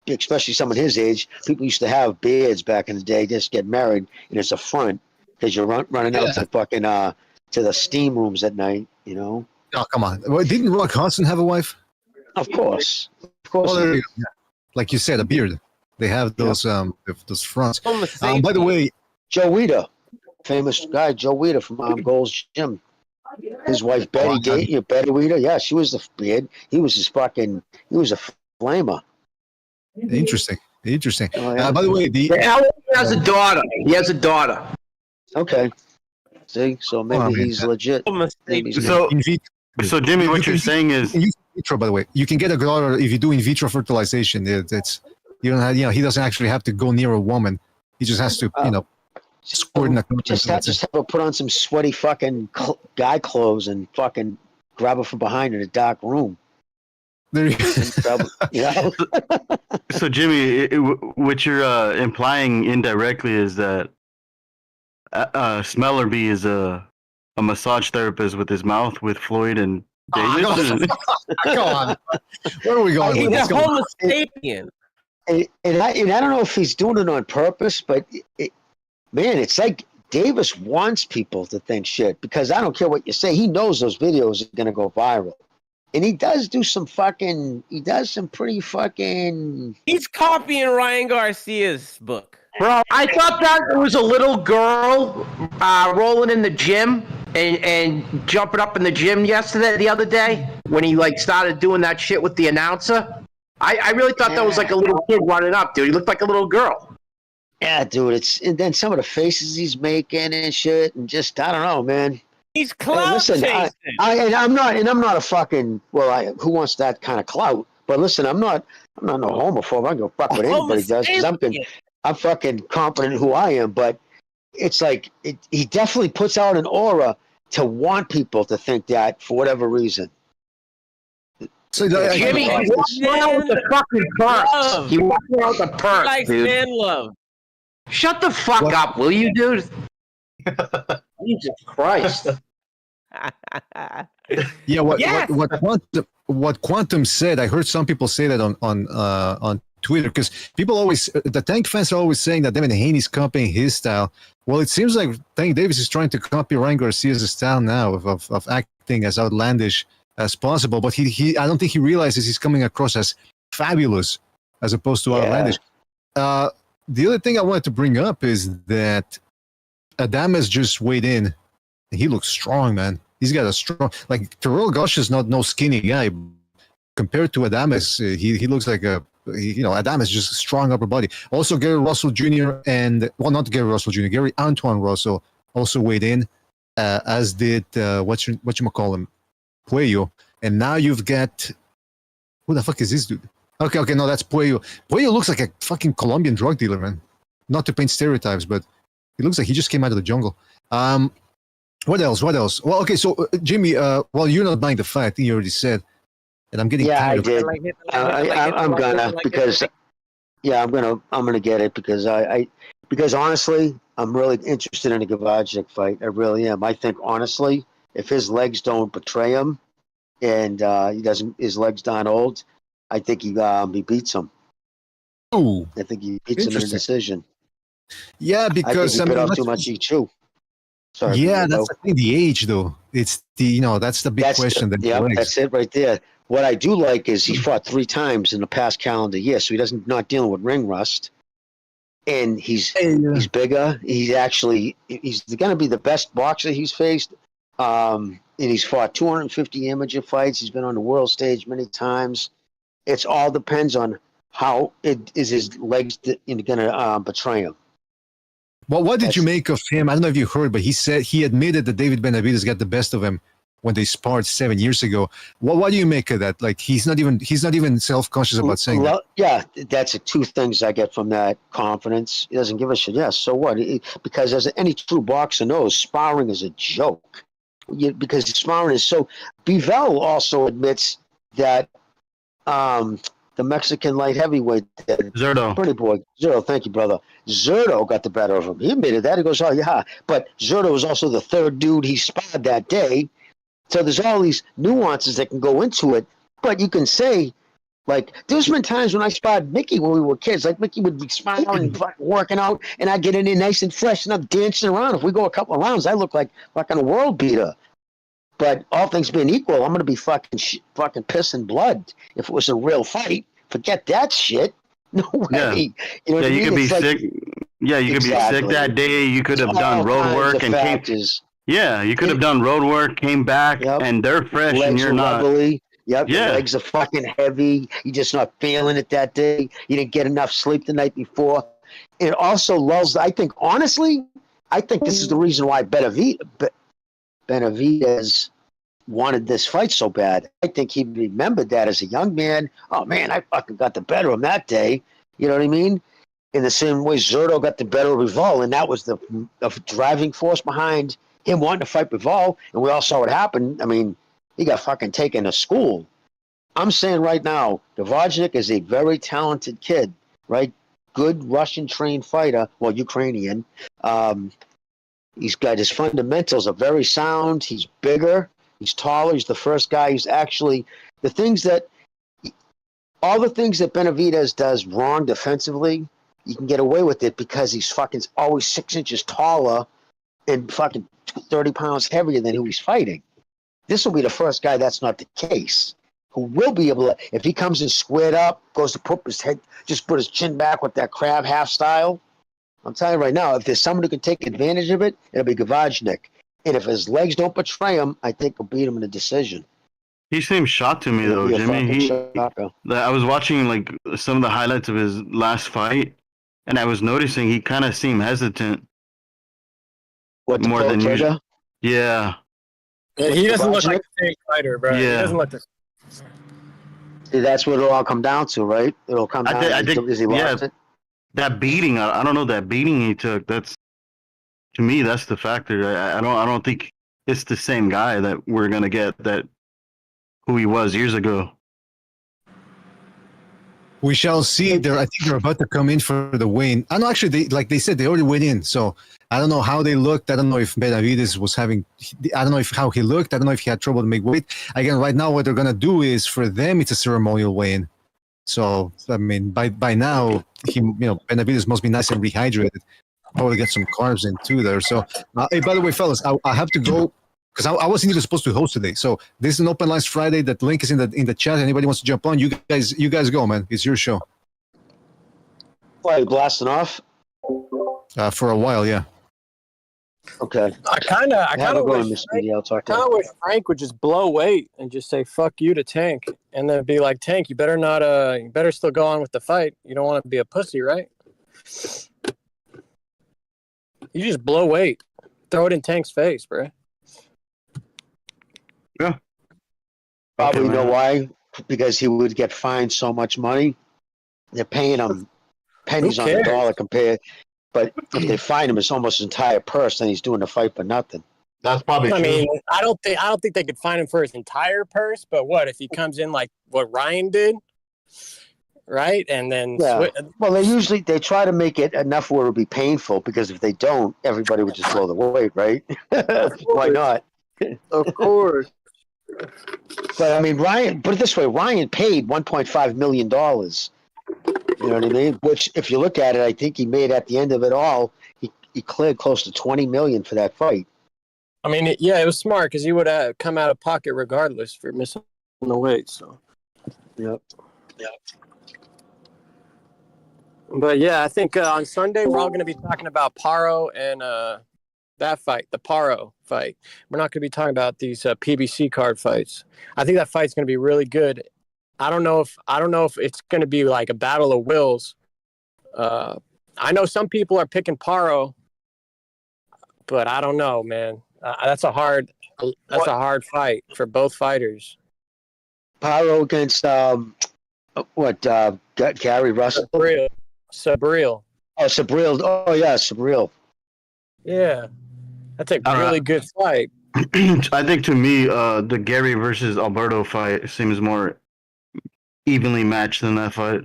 Especially someone his age. People used to have beards back in the day, just get married, and it's a front because you're running out to fucking to the steam rooms at night. Oh, come on! Well, didn't Rock Hudson have a wife? Of course. Well, like you said, a beard. They have those fronts. By the way, Joe Weider, famous guy, Joe Weider from Gold's Gym. His wife Betty Weider, yeah, she was the beard. He was he was a flamer. Interesting. Oh, yeah. By the way, he has a daughter. He has a daughter. Okay. See, so maybe he's legit. So Jimmy, what you're saying is, in vitro. By the way, you can get a daughter if you do in vitro fertilization. It's you don't have, he doesn't actually have to go near a woman. He just has to, squirt in a just have to put on some sweaty fucking guy clothes and fucking grab her from behind in a dark room. There you go. So Jimmy, what you're implying indirectly is that Smellerby is a massage therapist with his mouth with Floyd and Davis. Come on, where are we going? He's a Homo sapien. And I don't know if he's doing it on purpose, but man, it's like Davis wants people to think shit because I don't care what you say. He knows those videos are going to go viral. And he does some pretty fucking... He's copying Ryan Garcia's book. Bro, I thought that there was a little girl rolling in the gym and jumping up in the gym the other day when he started doing that shit with the announcer. I really thought that was like a little kid running up, dude. He looked like a little girl. Yeah, dude. And then some of the faces he's making and shit, and just I don't know, man. He's clout chasing. I'm not a fucking who wants that kind of clout? But listen, I'm not no homophobe. I can go fuck what anybody does because I'm fucking confident in who I am. But it's like he definitely puts out an aura to want people to think that for whatever reason. So Jimmy, he walks around with the fucking purse. He walks around with the purse, he likes dude. man love. Shut the fuck up, will you, dude? Jesus Christ. Yeah, what Quantum said, I heard some people say that on Twitter because people always, the Tank fans are always saying that Devin Haney's copying his style. Well, it seems like Tank Davis is trying to copy Ryan Garcia's style now of acting as outlandish as possible, but I don't think he realizes he's coming across as fabulous as opposed to outlandish. The other thing I wanted to bring up is that Adames just weighed in. And he looks strong, man. He's got a strong, like Terrell Gosh is not no skinny guy. compared to Adames, he looks like Adames just strong upper body. Also, Gary Russell Jr. and not Gary Russell Jr. Gary Antoine Russell also weighed in, as did whatchamacallem, Puello. And now you've got, who the fuck is this dude? Okay, no, that's Puello. Puello looks like a fucking Colombian drug dealer, man. Not to paint stereotypes, but he looks like he just came out of the jungle. What else? Well, okay, so Jimmy, well, you're not buying the fight. I think you already said. And I'm getting tired of it. I'm gonna get it because honestly, I'm really interested in a Gavajic fight. I really am. I think honestly, if his legs don't betray him, and his legs not old, I think he beats him. Ooh, I think he beats him in a decision. Yeah, because I think he bit off too much each chew. Sorry. Yeah, that's I think the age though. It's that's the big question. That's it right there. What I do like is he fought 3 times in the past calendar year, so he doesn't not dealing with ring rust, and he's bigger. He's going to be the best boxer he's faced, and he's fought 250 amateur fights. He's been on the world stage many times. It all depends on how his legs going to betray him. Well, what did you make of him? I don't know if you heard, but he admitted that David Benavidez got the best of him when they sparred 7 years ago. What do you make of that? Like he's not even self-conscious about saying that. Yeah, that's 2 things I get from that: confidence. He doesn't give a shit. Yes, so what? Because as any true boxer knows, sparring is a joke. Because sparring is so. Bivol also admits that the Mexican light heavyweight, Zurdo. Pretty boy, Zurdo. Thank you, brother. Zurdo got the better of him. He admitted that. He goes, "Oh yeah," but Zurdo was also the 3rd dude he sparred that day. So there's all these nuances that can go into it. But you can say, like, there's been times when I sparred Mickey when we were kids. Like Mickey would be smiling and fucking working out, and I get in there nice and fresh, and I'm dancing around. If we go a couple of rounds, I look like fucking a world beater. But all things being equal, I'm gonna be fucking pissing blood if it was a real fight. Forget that shit. No way. Yeah. You know what I you mean? could be It's like- sick. Yeah, you could be sick that day. You could have done road work and came. Yeah, you could have done road work, came back, and they're fresh, and you're not. Rubbly. Yep, Yeah. your legs are fucking heavy. You're just not feeling it that day. You didn't get enough sleep the night before. It also lulls. I think this is the reason why Benavidez wanted this fight so bad. I think he remembered that as a young man. Oh man, I fucking got the better of him that day. You know what I mean? In the same way Zurdo got the better of Bivol, and that was the driving force behind him wanting to fight Bivol, and we all saw what happened. I mean, he got fucking taken to school. I'm saying right now, Gavajic is a very talented kid, right? Good Russian-trained fighter, well, Ukrainian. He's got his fundamentals are very sound. He's bigger. He's taller. He's the first guy who's actually all the things that Benavidez does wrong defensively, you can get away with it because he's fucking always 6 inches taller and fucking 30 pounds heavier than who he's fighting. This will be the first guy that's not the case, who will be able to, if he comes in squared up, goes to put his head, just put his chin back with that crab half style. I'm telling you right now, if there's someone who can take advantage of it, it'll be Gavajic. And if his legs don't betray him, I think he'll beat him in a decision. He seemed shocked to me though, Jimmy. I was watching like some of the highlights of his last fight, and I was noticing he kind of seemed hesitant. More than usual? Yeah. He doesn't look like the same fighter, bro. Yeah. He doesn't look the same. See, that's what it'll all come down to, right? It'll come down to that beating. I don't know, that beating he took. That's, to me, that's the factor. I don't think it's the same guy that we're gonna get that who he was years ago. We shall see. I think they're about to come in for the win. I know, actually, they said they already went in. So I don't know how they looked. I don't know if Benavidez was having. I don't know how he looked. I don't know if he had trouble to make weight. Again, right now, what they're gonna do is for them, it's a ceremonial weigh-in. So I mean, by now, Benavidez must be nice and rehydrated. Probably get some carbs in too there. So, hey, by the way, fellas, I have to go. Because I wasn't even supposed to host today. So this is an Open Lines Friday. That link is in the chat. Anybody wants to jump on, you guys go, man. It's your show. Why, you blasting off? For a while, yeah. Okay. I kind Have a of good one, wish Miss Media. I'll talk to you. Frank would just blow weight and just say "fuck you" to Tank, and then be like, "Tank, you better not. You better still go on with the fight. You don't want to be a pussy, right?" You just blow weight, throw it in Tank's face, bro. Yeah. Probably know why? Because he would get fined so much money. They're paying him pennies on the dollar compared. But if they fine him, it's almost his entire purse, and he's doing the fight for nothing. That's probably I true. mean, I don't think they could fine him for his entire purse. But what if he comes in like what Ryan did, right? And then well, they try to make it enough where it'll be painful, because if they don't, everybody would just blow the weight, right? Why not? Of course. But I mean, Ryan. Put it this way: Ryan paid $1.5 million. You know what I mean? Which, if you look at it, I think he made at the end of it all, he cleared close to $20 million for that fight. I mean, it was smart because he would have come out of pocket regardless for missing the weight. So, yep. But yeah, I think on Sunday we're all going to be talking about Paro and that fight, the Paro fight. We're not going to be talking about these PBC card fights. I think that fight's going to be really good. I don't know if it's going to be like a battle of wills. I know some people are picking Paro, but I don't know, man. That's a hard fight for both fighters. Paro against Gary Russell? Sabril. Oh, Sabril. Oh, yeah, Sabril. Yeah, that's a really good fight. I think to me, the Gary versus Alberto fight seems more evenly matched than that fight.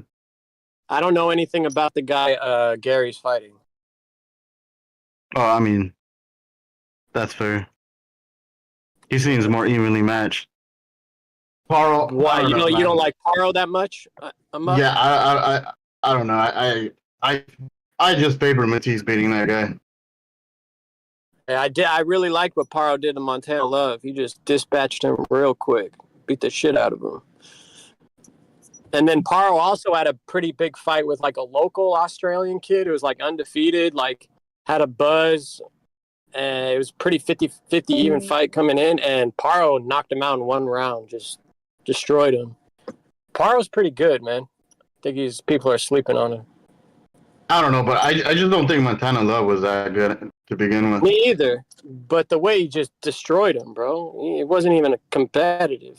I don't know anything about the guy Gary's fighting. Oh, I mean, that's fair. He seems more evenly matched. Paro, why you don't like Paro that much? Yeah, I don't know. I just favor Matisse beating that guy. Yeah, I really liked what Paro did to Montana Love. He just dispatched him real quick, beat the shit out of him. And then Paro also had a pretty big fight with like a local Australian kid who was like undefeated, like had a buzz. And it was pretty 50-50 even fight coming in. And Paro knocked him out in one round, just destroyed him. Paro's pretty good, man. I think people are sleeping on him. I don't know, but I just don't think Montana Love was that good to begin with. Me either. But the way he just destroyed him, bro, it wasn't even competitive.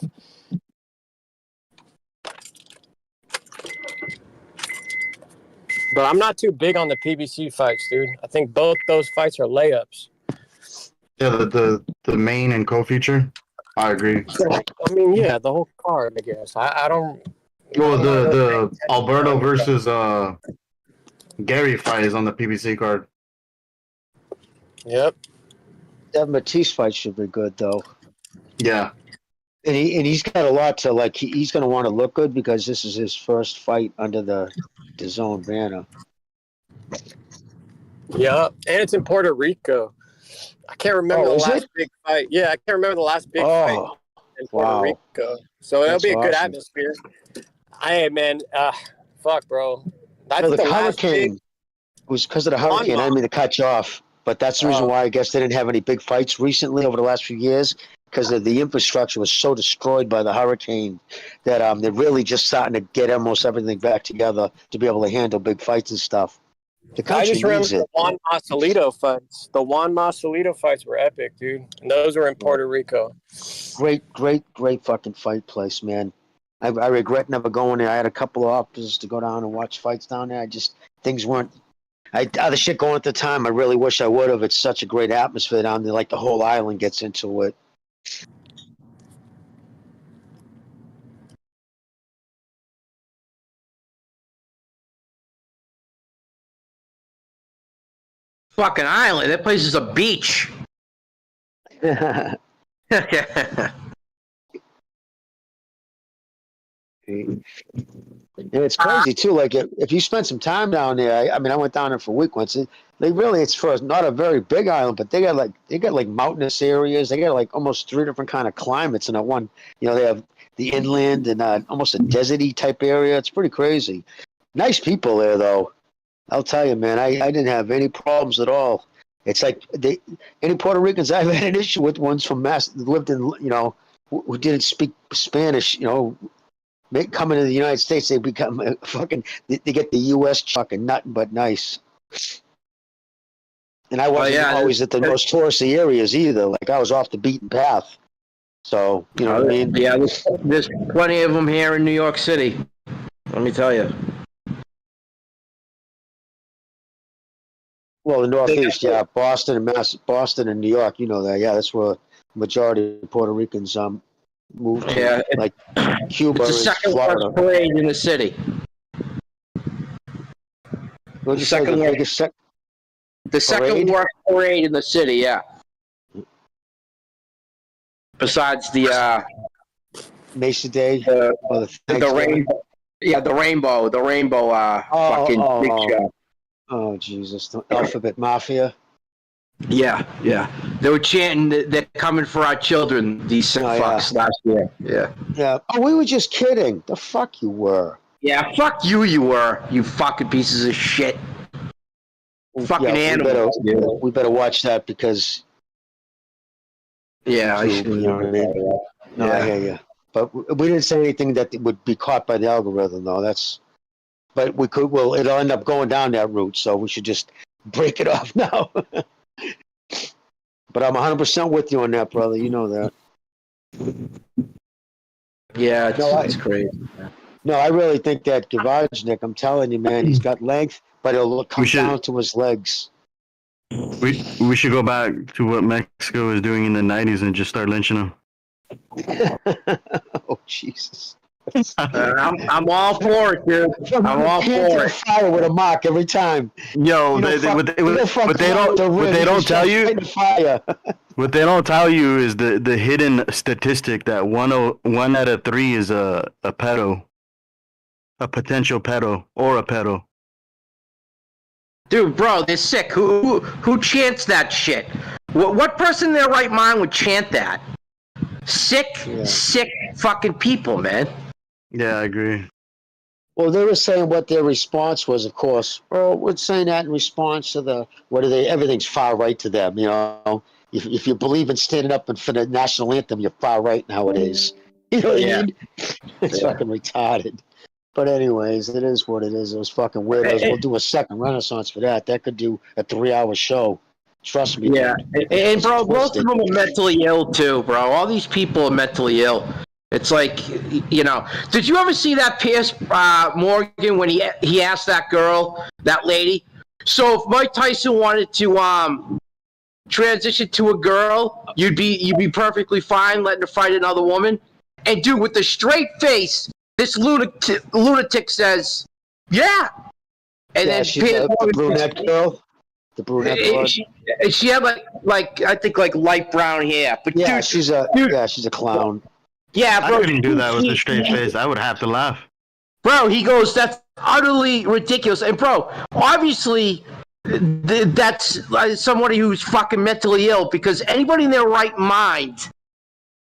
But I'm not too big on the PBC fights, dude. I think both those fights are layups. Yeah, the main and co-feature. I agree. I mean, yeah, the whole card, I guess. I don't. Well, the Alberto versus Gary fight is on the PBC card. Yep. That Matisse fight should be good, though. Yeah. And he's got a lot to like. He's going to want to look good because this is his first fight under the DAZN banner. Yeah, and it's in Puerto Rico. I can't remember the last big fight. Yeah, I can't remember the last big fight in Puerto Rico. So it'll be a good atmosphere. Hey, man, fuck, bro. The hurricane was because of the hurricane. I didn't mean to cut you off, but that's the reason why I guess they didn't have any big fights recently over the last few years, because the infrastructure was so destroyed by the hurricane that they're really just starting to get almost everything back together to be able to handle big fights and stuff. I just remember the Juan Masalito fights. The Juan Masalito fights were epic, dude. And those were in Puerto Rico. Great fucking fight place, man. I regret never going there. I had a couple of offers to go down and watch fights down there. Things weren't. Other shit going at the time. I really wish I would have. It's such a great atmosphere down there. Like the whole island gets into it. Fucking island. That place is a beach. And it's crazy too. Like if you spend some time down there, I mean, I went down there for a week once. It's for not a very big island, but they got like mountainous areas. They got like almost 3 different kind of climates in that one. You know, they have the inland and almost a deserty type area. It's pretty crazy. Nice people there though. I'll tell you, man. I didn't have any problems at all. It's like any Puerto Ricans I've had an issue with, ones from lived in, who didn't speak Spanish, coming to the United States, they become they get the U.S. fucking nothing but nice. And I wasn't always at the most touristy areas either. Like, I was off the beaten path. So, you know what I mean? Yeah, there's plenty of them here in New York City. Let me tell you. Well, the Northeast, yeah, Boston and New York, you know that. Yeah, that's where the majority of Puerto Ricans moved to. Yeah, like Cuba it's the second worst parade in the city. The second worst parade in the city, yeah. Besides the Mesa Day, the rainbow, the rainbow fucking big show. Oh Jesus, the Alphabet Mafia. Yeah. They were chanting that they're coming for our children, these fucks last year. Yeah. Yeah. Oh, we were just kidding. The fuck you were. Yeah, fuck you were, you fucking pieces of shit. Fucking animals. We better watch that because. Yeah, you know what I mean? No, I hear you. But we didn't say anything that would be caught by the algorithm, though. But we could. Well, it'll end up going down that route, so we should just break it off now. But I'm 100% with you on that, brother. You know that. Yeah, it's crazy. No, I really think that Gavajnik, I'm telling you, man, he's got length, but it'll come down to his legs. We should go back to what Mexico was doing in the 90s and just start lynching them. Oh, Jesus. I'm all for it, dude. I'm all for it. Fire with a mock every time. Yo, what they don't tell you, what they don't tell you is the hidden statistic that one out of 3 is a pedo, a potential pedo or a pedo. Dude, bro, they're sick. Who chants that shit? What person in their right mind would chant that? Sick fucking people, man. Yeah, I agree. Well, they were saying what their response was, of course. Well, we're saying that in response to everything's far right to them, you know. If you believe in standing up for the national anthem, you're far right nowadays. You know what I mean? It's fucking retarded. But anyways, it is what it is. Those fucking weirdos. We'll do a second renaissance for that. That could do a 3-hour show. Trust me. Yeah, and bro, most of them are mentally ill too, bro. All these people are mentally ill. It's like, you know, did you ever see that Piers Morgan when he asked that girl, that lady? So if Mike Tyson wanted to transition to a girl, you'd be perfectly fine letting her fight another woman? And dude, with a straight face, this lunatic says, "Yeah." And then she's the brunette girl. The brunette girl. She had like I think like light brown hair, but yeah, dude, she's a clown. Yeah, bro. I couldn't do that with a straight face. I would have to laugh. Bro, he goes, that's utterly ridiculous. And bro, obviously, that's somebody who's fucking mentally ill, because anybody in their right mind,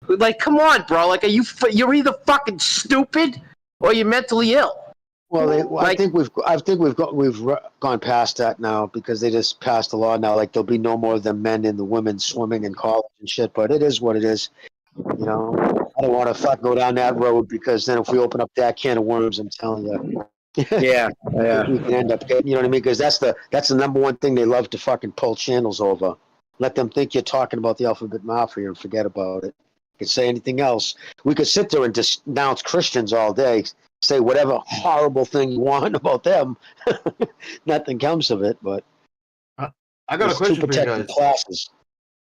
like, come on, bro. Like, you're either fucking stupid or you're mentally ill. Well, I think we've gone past that now, because they just passed a law now. Like, there'll be no more of the men and the women swimming in college and shit. But it is what it is. You know, I don't want to go down that road, because then if we open up that can of worms, I'm telling you. Yeah. We can end up getting, you know what I mean? Because that's the number one thing they love to fucking pull channels over. Let them think you're talking about the Alphabet Mafia and forget about it. You can say anything else. We could sit there and denounce Christians all day, say whatever horrible thing you want about them. Nothing comes of it, but I got a question for you guys. Classes.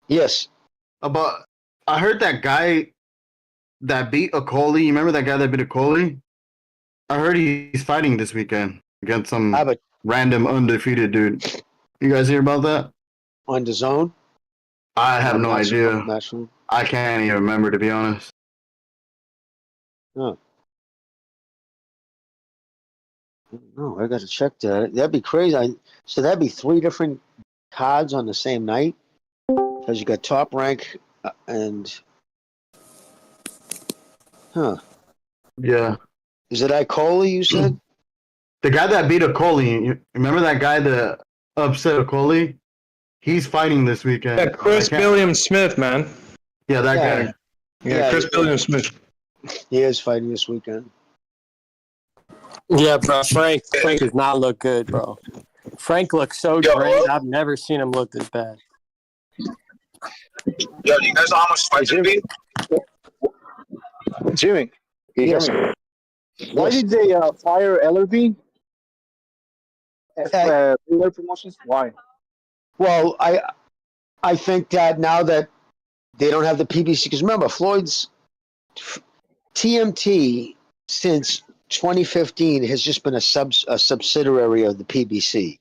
Yes. I heard that guy that beat Okoli. You remember that guy that beat Okoli? I heard he's fighting this weekend against some random undefeated dude. You guys hear about that? On the zone? I have no idea. I can't even remember, to be honest. Huh. No, I got to check that. That'd be crazy. So that'd be 3 different cards on the same night? Because you got top rank and... Huh. Yeah. Is it Icoli, you said? The guy that beat Okoli. You remember that guy that upset Okoli? He's fighting this weekend. Yeah, Chris William Smith, man. Yeah, that guy. Yeah, Chris William Smith. He is fighting this weekend. Yeah, bro. Frank does not look good, bro. Frank looks so drained. I've never seen him look this bad. Yo, do you guys know how much fights it be? Jimmy, can you hear me? Why did they fire Ellerby? Their promotions? Why? Well, I think that now that they don't have the PBC, because remember, Floyd's TMT since 2015 has just been a subsidiary of the PBC.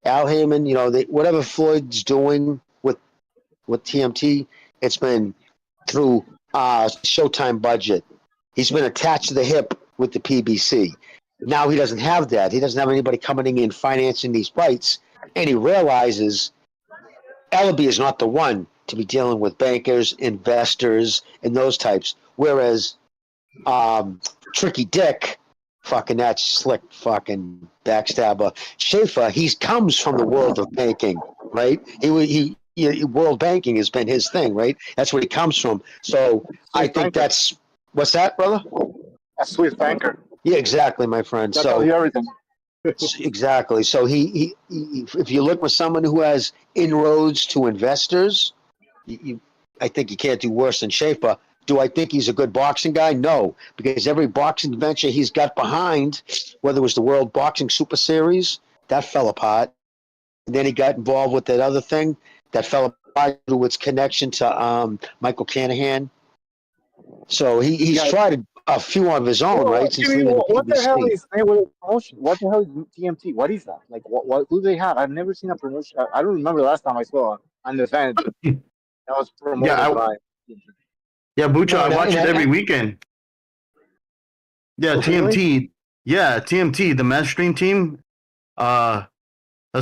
Al Heyman, whatever Floyd's doing with TMT, it's been through Showtime budget. He's been attached to the hip with the PBC. Now he doesn't have that. He doesn't have anybody coming in financing these fights, and he realizes Ellaby is not the one to be dealing with bankers, investors, and those types. Whereas Tricky Dick, fucking that slick fucking backstabber, Schaefer, he comes from the world of banking, right? He world banking has been his thing, right? That's where he comes from. So I think that's what's that, brother? A Swiss banker. Yeah, exactly, my friend. That's so everything. Exactly. So he if you look for someone who has inroads to investors, I think you can't do worse than Schaefer. Do I think he's a good boxing guy? No, because every boxing venture he's got behind, whether it was the World Boxing Super Series, that fell apart. And then he got involved with that other thing that fell apart through its connection to Michael Canahan. So he's tried a few on his own, right? Since leaving the what the PBC. hell is Mayweather promotion? What the hell is TMT? What is that? Like, what do they have? I've never seen a promotion. I don't remember the last time I saw an event that was promoted by. Yeah, Bucho, I watch it every weekend. Yeah, TMT. Yeah, TMT, the match stream team. That's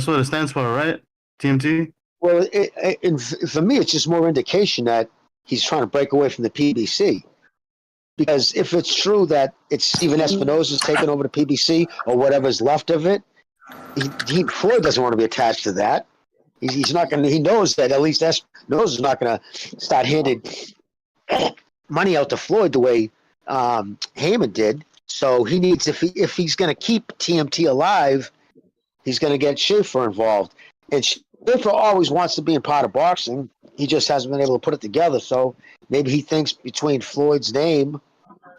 what it stands for, right? TMT. Well, for me, it's just more indication that he's trying to break away from the PBC. Because if it's true that it's Steven Espinosa's taking over the PBC or whatever's left of it, Floyd doesn't want to be attached to that. He's not going to. He knows that at least Espinosa's not going to start handing money out to Floyd the way Heyman did. So he needs, if he's going to keep TMT alive, he's going to get Schaefer involved. And Schaefer always wants to be in part of boxing. He just hasn't been able to put it together. So maybe he thinks between Floyd's name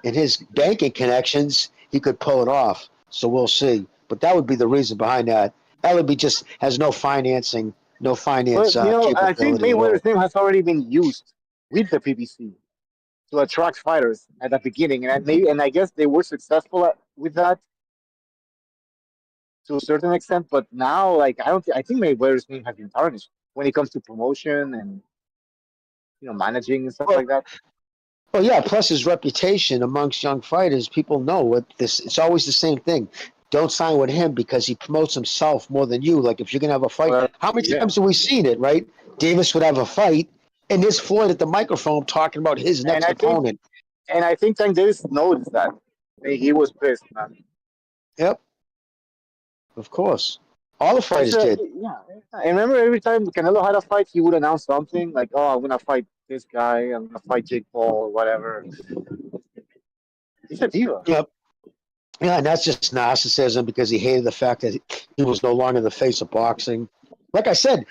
and his banking connections, he could pull it off. So we'll see. But that would be the reason behind that. Ellaby just has no financing, capability. I think Mayweather's name has already been used with the PBC to attract fighters at the beginning, and I guess they were successful with that to a certain extent. But now, I think Mayweather's name has been tarnished when it comes to promotion and managing and stuff like that. Well, yeah. Plus his reputation amongst young fighters, people know what this. It's always the same thing. Don't sign with him because he promotes himself more than you. Like if you're gonna have a fight, how many times have we seen it? Right? Davis would have a fight, and there's Floyd at the microphone talking about his next opponent. And I think Tank Davis noticed that. He was pissed, man. Yep. Of course. All the fighters did. Yeah. I remember every time Canelo had a fight, he would announce something like, "Oh, I'm gonna fight this guy. I'm gonna fight Jake Paul or whatever." He's a diva. Yep. Yeah, and that's just narcissism because he hated the fact that he was no longer the face of boxing. Like I said,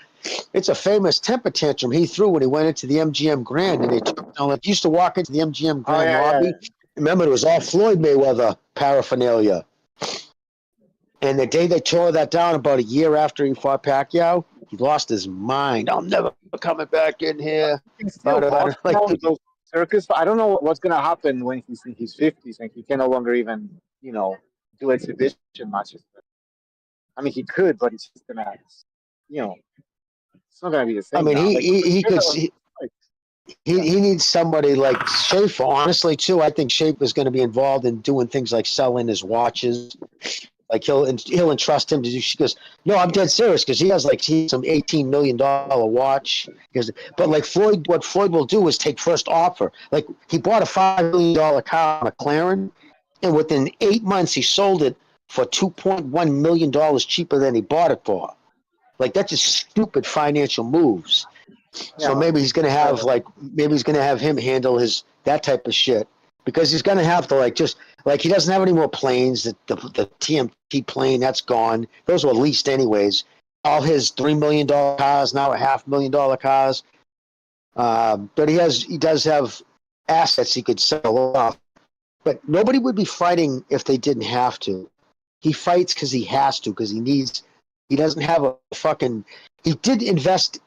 it's a famous temper tantrum he threw when he went into the MGM Grand, and he used to walk into the MGM Grand lobby. Yeah. Remember, it was all Floyd Mayweather paraphernalia. And the day they tore that down, about a year after he fought Pacquiao, he lost his mind. I'm never coming back in here. Circus. I don't know what's gonna happen when he's in his 50s and he can no longer even, do exhibition matches. I mean, he could, but it's just gonna, it's not gonna be the same. I mean, he needs somebody like Schaefer. Honestly, too, I think Schaefer is going to be involved in doing things like selling his watches. Like he'll entrust him to do. She goes, no, I'm dead serious because he has some $18 million watch. But like Floyd, what Floyd will do is take first offer. Like he bought a $5 million car, McLaren, and within 8 months he sold it for $2.1 million cheaper than he bought it for. Like that's just stupid financial moves. So maybe he's gonna have him handle that type of shit because he's gonna have to he doesn't have any more planes. The TMT plane that's gone. Those were leased anyways. All his $3 million cars now are $500,000 cars. But he does have assets he could sell off. But nobody would be fighting if they didn't have to. He fights because he has to, because he doesn't have he did invest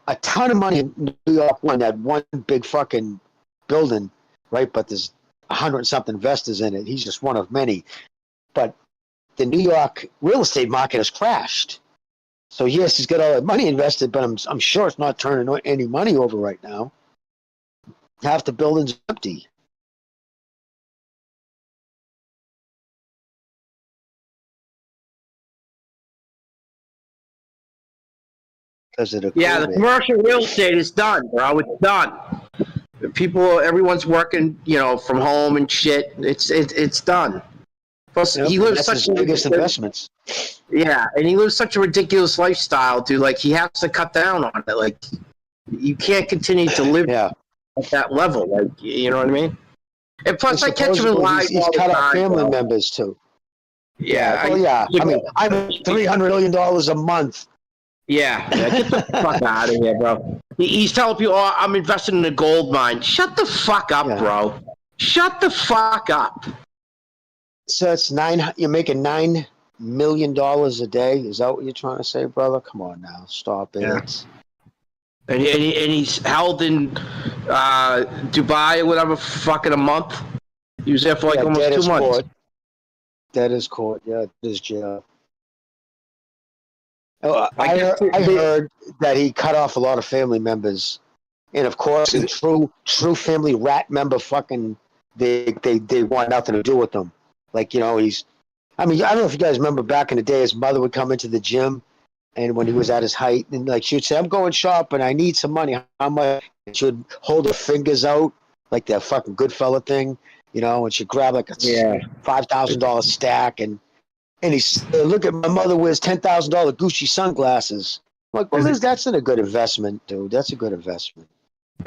a ton of money in New York that one big fucking building, right? But there's 100-something investors in it. He's just one of many. But the New York real estate market has crashed. So yes, he's got all that money invested, but I'm sure it's not turning any money over right now. Half the building's empty. The commercial real estate is done, bro. It's done. Everyone's working, from home and shit. It's done. Plus, he lives that's his biggest investments. Yeah, and he lives such a ridiculous lifestyle, dude. Like he has to cut down on it. Like you can't continue to live at that level. Like you know what I mean? And plus, I catch him in live. He's cut off family members too. Yeah. I mean, I'm $300 million a month. Yeah, get the fuck out of here, bro. He's telling people, I'm invested in a gold mine. Shut the fuck up, bro. Shut the fuck up. So it's you're making $9 million a day. Is that what you're trying to say, brother? Come on now, stop it. Yeah. And he's held in Dubai or whatever, fucking a month. He was there for almost 2 months. Court. That is court. Yeah, it is jail. I heard that he cut off a lot of family members, and of course, in true family rat member, fucking they want nothing to do with them. Like I don't know if you guys remember back in the day, his mother would come into the gym, and when he was at his height, and she would say, "I'm going shopping, I need some money. How much?" And she would hold her fingers out like that fucking Goodfella thing, and she'd grab like a $5,000 stack and. And he said, look at my mother wears $10,000 Gucci sunglasses. I'm like, well, that's a good investment, dude. That's a good investment.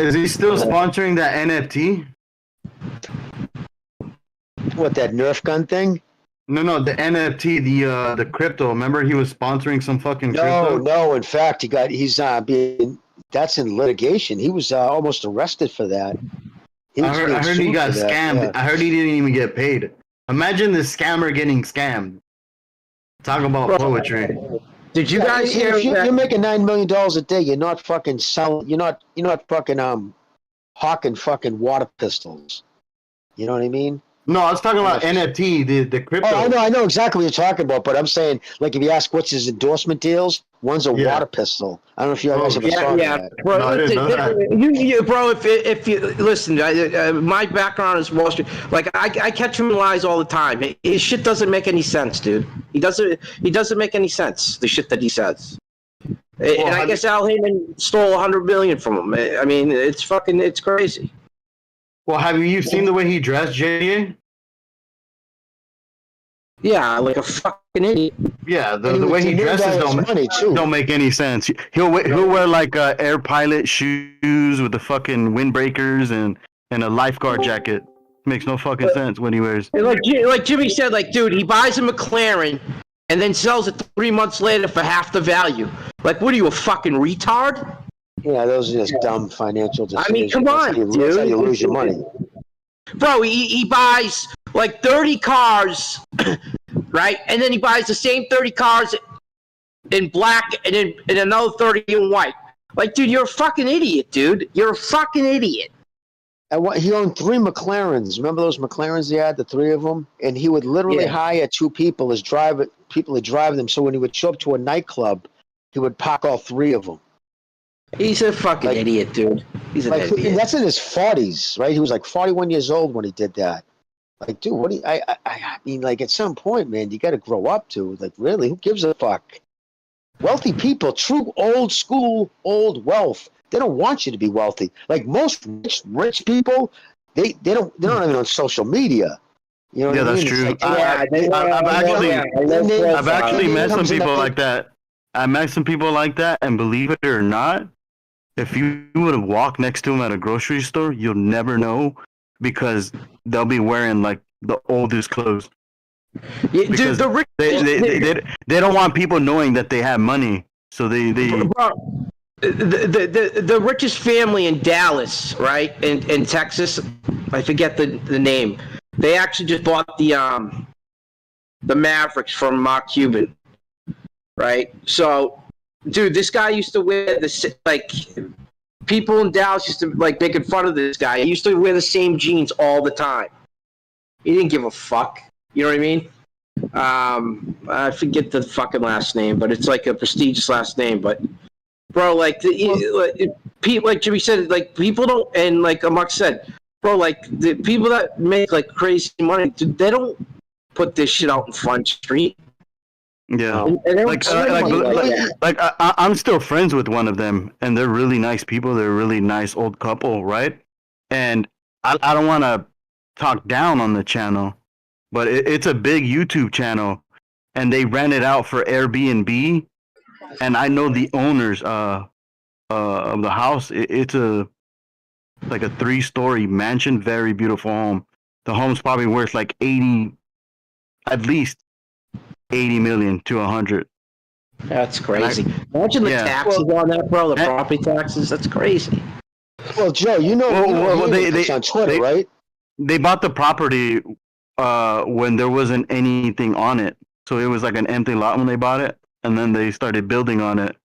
Is he still sponsoring that NFT? What, that Nerf gun thing? No, the NFT, the crypto. Remember, he was sponsoring some fucking crypto. No. In fact, that's in litigation. He was almost arrested for that. I heard he got scammed. Yeah. I heard he didn't even get paid. Imagine the scammer getting scammed. Talk about poetry. Did you guys hear if you're making $9 million a day, you're not fucking selling. You're not fucking hawking fucking water pistols. You know what I mean? No, I was talking about NFT, the crypto. Oh, I know exactly what you're talking about, but I'm saying, like, if you ask what's his endorsement deals, one's a water pistol. I don't know if you guys ever saw that. Bro, no, I didn't know that. Bro, if you listen, my background is Wall Street. Like, I catch him in lies all the time. His shit doesn't make any sense, dude. He doesn't make any sense. The shit that he says. And I guess Al Heyman stole $100 million from him. I mean, it's crazy. Well, have you seen the way he dressed, JJ? Yeah, like a fucking idiot. Yeah, the way he dresses don't make any sense. He'll wear like air pilot shoes with the fucking windbreakers and a lifeguard jacket. Makes no fucking sense when he wears. Like Jimmy said, like, dude, he buys a McLaren and then sells it 3 months later for half the value. Like, what are you, a fucking retard? Yeah, those are just dumb financial decisions. I mean, come on, dude. That's how you lose your money. Bro, he buys like 30 cars, right? And then he buys the same 30 cars in black and then another 30 in white. Like, dude, you're a fucking idiot, dude. You're a fucking idiot. And he owned 3 McLarens. Remember those McLarens he had, the 3 of them? And he would literally hire 2 people as people to drive them. So when he would show up to a nightclub, he would park all 3 of them. He's a fucking idiot, dude. He's an idiot. And that's in his 40s, right? He was like 41 years old when he did that. Like, dude, I mean, like, at some point, man, you got to grow up to. Like, really, who gives a fuck? Wealthy people, true old school, old wealth, they don't want you to be wealthy. Like, most rich people, they're not even on social media. You know what I mean? That's true. Like, I've actually met some people like that. I met some people like that, and believe it or not, if you would have walked next to them at a grocery store, you'll never know because they'll be wearing like the oldest clothes. Yeah, dude, They don't want people knowing that they have money, so they Bro, the richest family in Dallas, right, in Texas, I forget the name. They actually just bought the Mavericks from Mark Cuban, right? So, dude, this guy used to wear people in Dallas used to like making fun of this guy. He used to wear the same jeans all the time. He didn't give a fuck. You know what I mean? I forget the fucking last name, but it's like a prestigious last name. But bro, like Jimmy said, like people don't, and like Mark said, bro, like the people that make like crazy money, dude, they don't put this shit out in Front Street. Yeah, like I'm still friends with one of them, and they're really nice people. They're a really nice old couple, right? And I don't want to talk down on the channel, but it's a big YouTube channel, and they rent it out for Airbnb. And I know the owners of the house. It's like a 3-story mansion, very beautiful home. The home's probably worth like at least 80 million to 100. That's crazy. Imagine the taxes on that, bro. The property taxes. That's crazy. Well, Joe, they on Twitter, right? They bought the property when there wasn't anything on it, so it was like an empty lot when they bought it, and then they started building on it,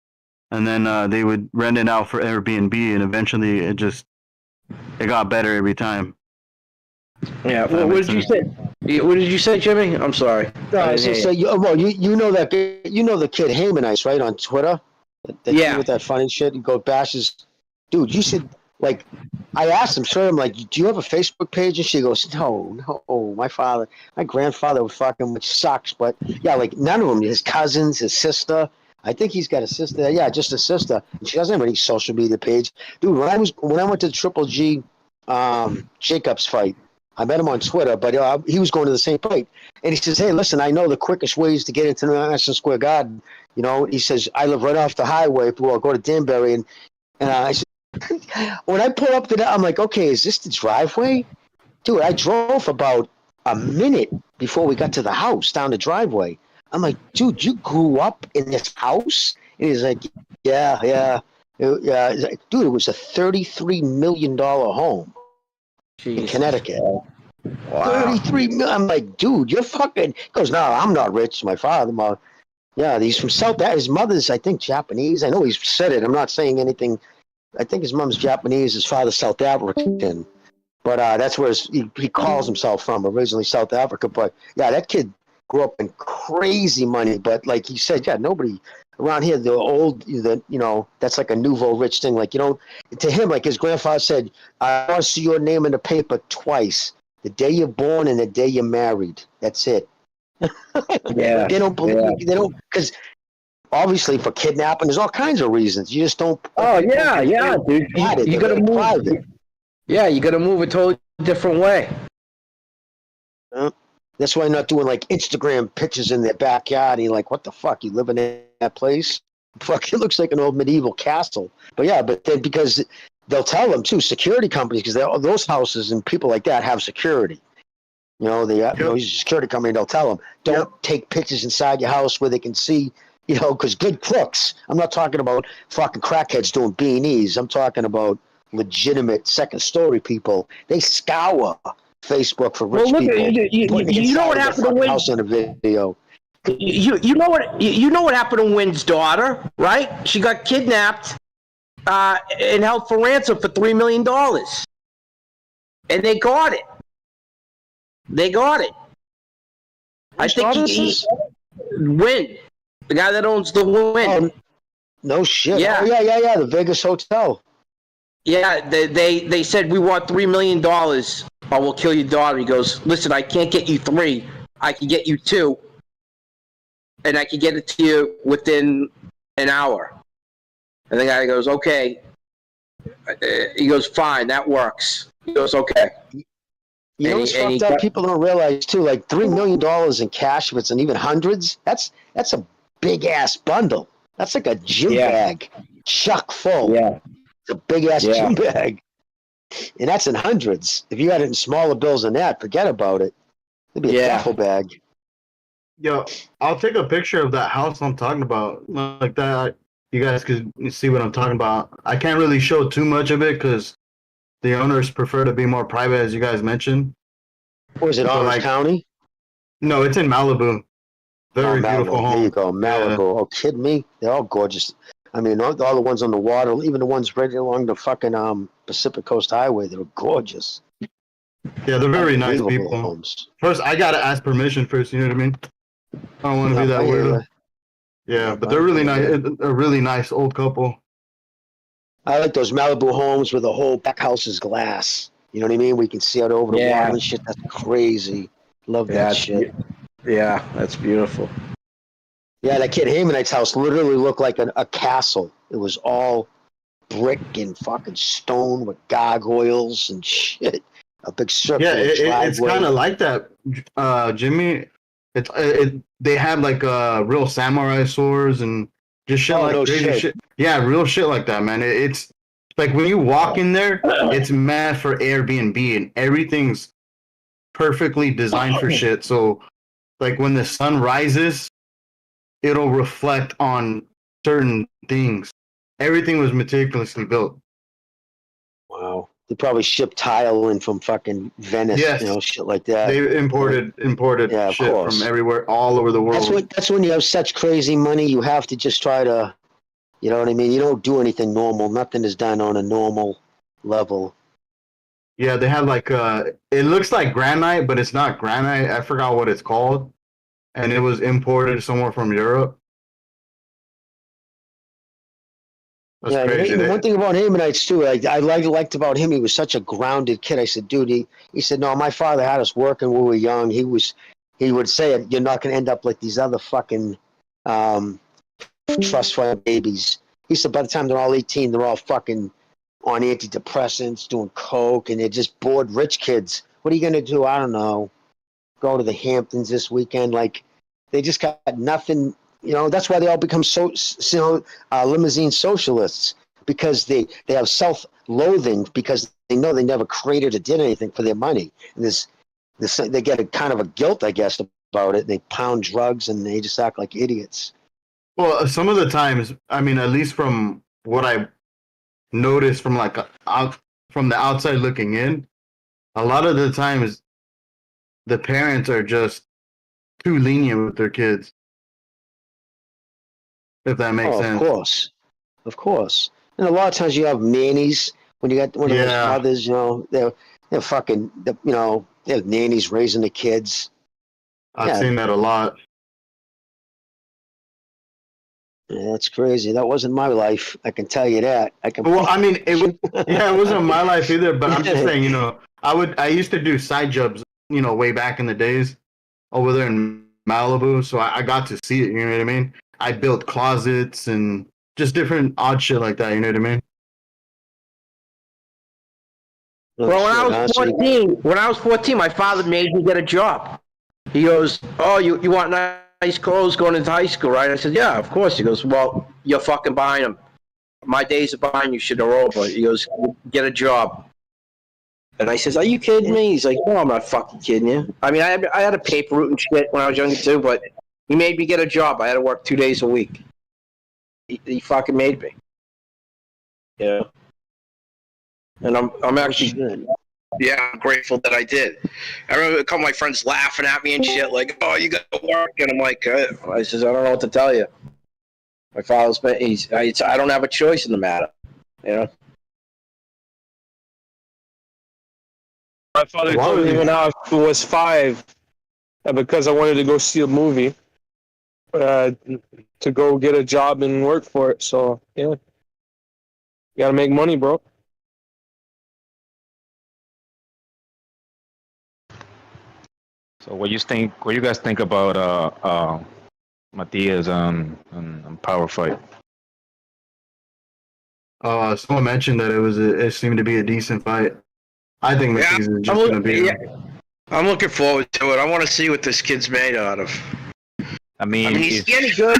and then they would rent it out for Airbnb, and eventually it got better every time. Yeah. What did you say? What did you say, Jimmy? I'm sorry. No, I was just saying, you know the kid Haymanites, right, on Twitter? Yeah. With that funny shit, he go bashes. Dude, you should like. I asked him, I'm like, do you have a Facebook page? And she goes, no, my grandfather fucking, which sucks, but yeah, like none of them. His cousins, his sister. I think he's got a sister. Yeah, just a sister. And she doesn't have any social media page, dude. When I went to the Triple G, Jacobs fight. I met him on Twitter, but he was going to the same fight. And he says, hey, listen, I know the quickest ways to get into Madison Square Garden. You know, he says, I live right off the highway. Well, I'll go to Danbury. And I said, when I pull up to that, I'm like, okay, is this the driveway? Dude, I drove about a minute before we got to the house down the driveway. I'm like, dude, you grew up in this house? And he's like, yeah. He's like, dude, it was a $33 million home. In Connecticut. Wow. 33 million. I'm like, dude, you're fucking. He goes, no, I'm not rich. My father, he's from South. His mother's, I think, Japanese. I know he's said it. I'm not saying anything. I think his mom's Japanese. His father's South African. But that's where he calls himself from, originally South Africa. But yeah, that kid grew up in crazy money. But like he said, nobody around here, that's like a nouveau rich thing. Like, to him, like his grandfather said, I want to see your name in the paper twice. The day you're born and the day you're married. That's it. Yeah. They don't believe they don't, because obviously for kidnapping, there's all kinds of reasons. You just don't. Oh, yeah, dude. You got to move. Private. Yeah, you got to move a totally different way. That's why I'm not doing like Instagram pictures in their backyard. And you're like, what the fuck? You living in that place? Fuck, it looks like an old medieval castle. But yeah, but then because they'll tell them too, security companies, because those houses and people like that have security. He's a security company. They'll tell them, don't take pictures inside your house where they can see. Because good crooks. I'm not talking about fucking crackheads doing B&Es. I'm talking about legitimate second-story people. They scour Facebook for rich people. You know what happened to Wynn? House in a video. You know what happened to Wynn's daughter, right? She got kidnapped and held for ransom for $3 million, and they got it. I think Wynn, the guy that owns the Wynn. No shit. Yeah. Oh, yeah. The Vegas hotel. Yeah, they said we want $3 million. Or we'll kill your daughter. He goes, listen, I can't get you 3. I can get you 2. And I can get it to you within an hour. And the guy goes, okay. He goes, fine, that works. He goes, okay. You know what's fucked up? People don't realize, too, like $3 million in cash, if it's in even hundreds, that's a big-ass bundle. That's like a gym bag, chock full. Yeah. It's a big ass gym bag, and that's in hundreds. If you had it in smaller bills than that, forget about it. It'd be a duffel bag. Yo, I'll take a picture of that house I'm talking about, like that. You guys could see what I'm talking about. I can't really show too much of it because the owners prefer to be more private, as you guys mentioned. Was it Orange County? No, it's in Malibu. Very beautiful home. There you go, Malibu. Yeah. Oh, kidding me? They're all gorgeous. I mean, all the ones on the water, even the ones right along the fucking Pacific Coast Highway, they're gorgeous. Yeah, they're very nice people. Homes. First, I gotta ask permission first. You know what I mean? I don't want to be that weirdo. Yeah, but they're really nice. A really nice old couple. I like those Malibu homes where the whole back house is glass. You know what I mean? We can see out over the water and shit. That's crazy. Love that shit. Yeah, that's beautiful. Yeah, that kid Haymanite's house literally looked like a castle. It was all brick and fucking stone with gargoyles and shit. A big circle. Yeah, it's kind of like that, Jimmy. They had like real samurai swords and just shit crazy shit. Yeah, real shit like that, man. It's like when you walk in there, it's mad for Airbnb and everything's perfectly designed for shit. So, like when the sun rises, it'll reflect on certain things. Everything was meticulously built. Wow. They probably shipped tile in from fucking Venice, shit like that. They imported shit from everywhere, all over the world. That's when you have such crazy money, you have to just try to, you know what I mean? You don't do anything normal. Nothing is done on a normal level. Yeah, they had like, it looks like granite, but it's not granite. I forgot what it's called. And it was imported somewhere from Europe. That's crazy. One thing about Haymanites too, I liked about him, he was such a grounded kid. I said, dude, he said, no, my father had us working when we were young. He would say, you're not going to end up like these other fucking trust fund babies. He said, by the time they're all 18, they're all fucking on antidepressants, doing coke, and they're just bored rich kids. What are you going to do? I don't know. Go to the Hamptons this weekend. Like, they just got nothing. You know, that's why they all become limousine socialists, because they have self-loathing because they know they never created or did anything for their money. And they get a kind of a guilt, I guess, about it. They pound drugs and they just act like idiots. Well, some of the times, I mean, at least from what I noticed from from the outside looking in, a lot of the times the parents are just too lenient with their kids. If that makes sense. Of course. And a lot of times you have nannies when you got one of those mothers, they're fucking, they have nannies raising the kids. I've seen that a lot. Yeah, that's crazy. That wasn't my life. I can tell you that. Well, I mean, it wasn't my life either. But I'm just saying, I used to do side jobs, way back in the days over there in Malibu. So I got to see it. You know what I mean? I built closets and just different odd shit like that. You know what I mean? Well, when I was 14, my father made me get a job. He goes, "Oh, you want nice clothes going into high school, right?" I said, "Yeah, of course." He goes, "Well, you're fucking buying them. My days of buying you shit are over." He goes, "Get a job." And I says, "Are you kidding me?" He's like, "No, I'm not fucking kidding you." I mean, I had a paper route and shit when I was younger too, but he made me get a job. I had to work 2 days a week. He fucking made me. Yeah. And I'm actually, I'm grateful that I did. I remember a couple of my friends laughing at me and shit, like, "Oh, you got to work," and I'm like, I says, "I don't know what to tell you. My father's been, I don't have a choice in the matter, you know." My father told me when I was 5, because I wanted to go see a movie, to go get a job and work for it. So yeah, you gotta make money, bro. So what you guys think about Matias and Power Fight? Someone mentioned that it seemed to be a decent fight. I think Matias is just gonna be. I'm looking forward to it. I want to see what this kid's made out of. I mean, he's getting good.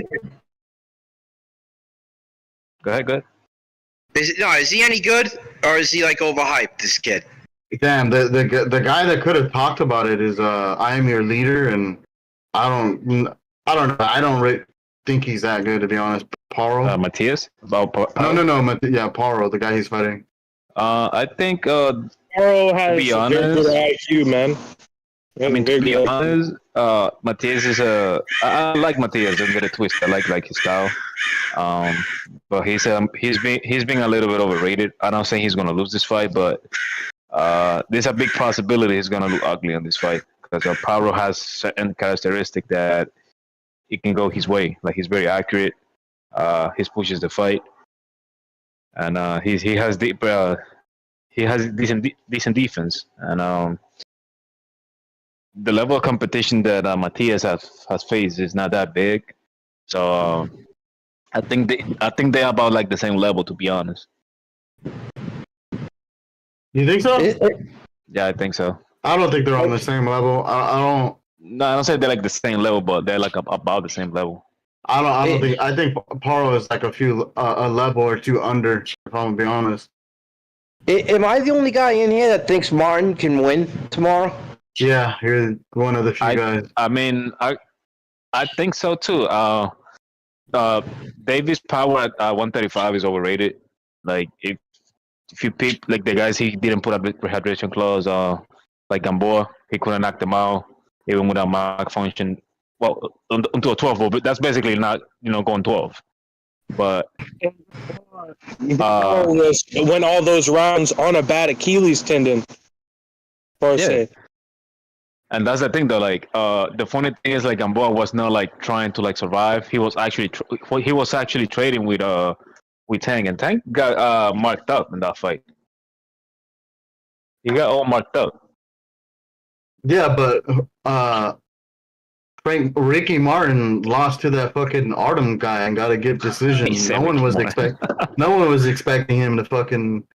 Go ahead, go ahead. Is he any good, or is he like overhyped? This kid. Damn, the guy that could have talked about it is I am your leader, and I don't know. I don't think he's that good, to be honest. Paro. Matthias? No. Yeah, Paro, the guy he's fighting. I think Paro has to be honest, very good IQ, man. I mean, to be honest, Matthias is I like Matthias. Don't get it twisted. I like his style. But he's being a little bit overrated. I don't say he's gonna lose this fight, but there's a big possibility he's gonna look ugly in this fight because Paro has certain characteristic that it can go his way. Like he's very accurate. He pushes the fight, and he has decent defense, and the level of competition that Matthias has faced is not that big. So I think they're about like the same level, to be honest. You think so? Yeah, I think so. I don't think they're on the same level. I don't. No, I don't say they're like the same level, but they're like about the same level. I don't think. I think Paro is like a level or two under. If I'm gonna be honest. Am I the only guy in here that thinks Martin can win tomorrow? Yeah, you're one of the few guys. I mean, I think so too. Davis' power at 135 is overrated. Like if you pick like the guys he didn't put a rehydration clause, like Gamboa, he couldn't knock them out even without mark function. Well, into a 12, but that's basically not going 12. But went all those rounds on a bad Achilles tendon. Yeah. And that's the thing, though. Like, the funny thing is, like, Gamboa was not like trying to like survive. He was actually trading with Tank, and Tank got marked up in that fight. He got all marked up. Yeah, but Ricky Martin lost to that fucking Artem guy and got a good decision. No one was expecting him to fucking.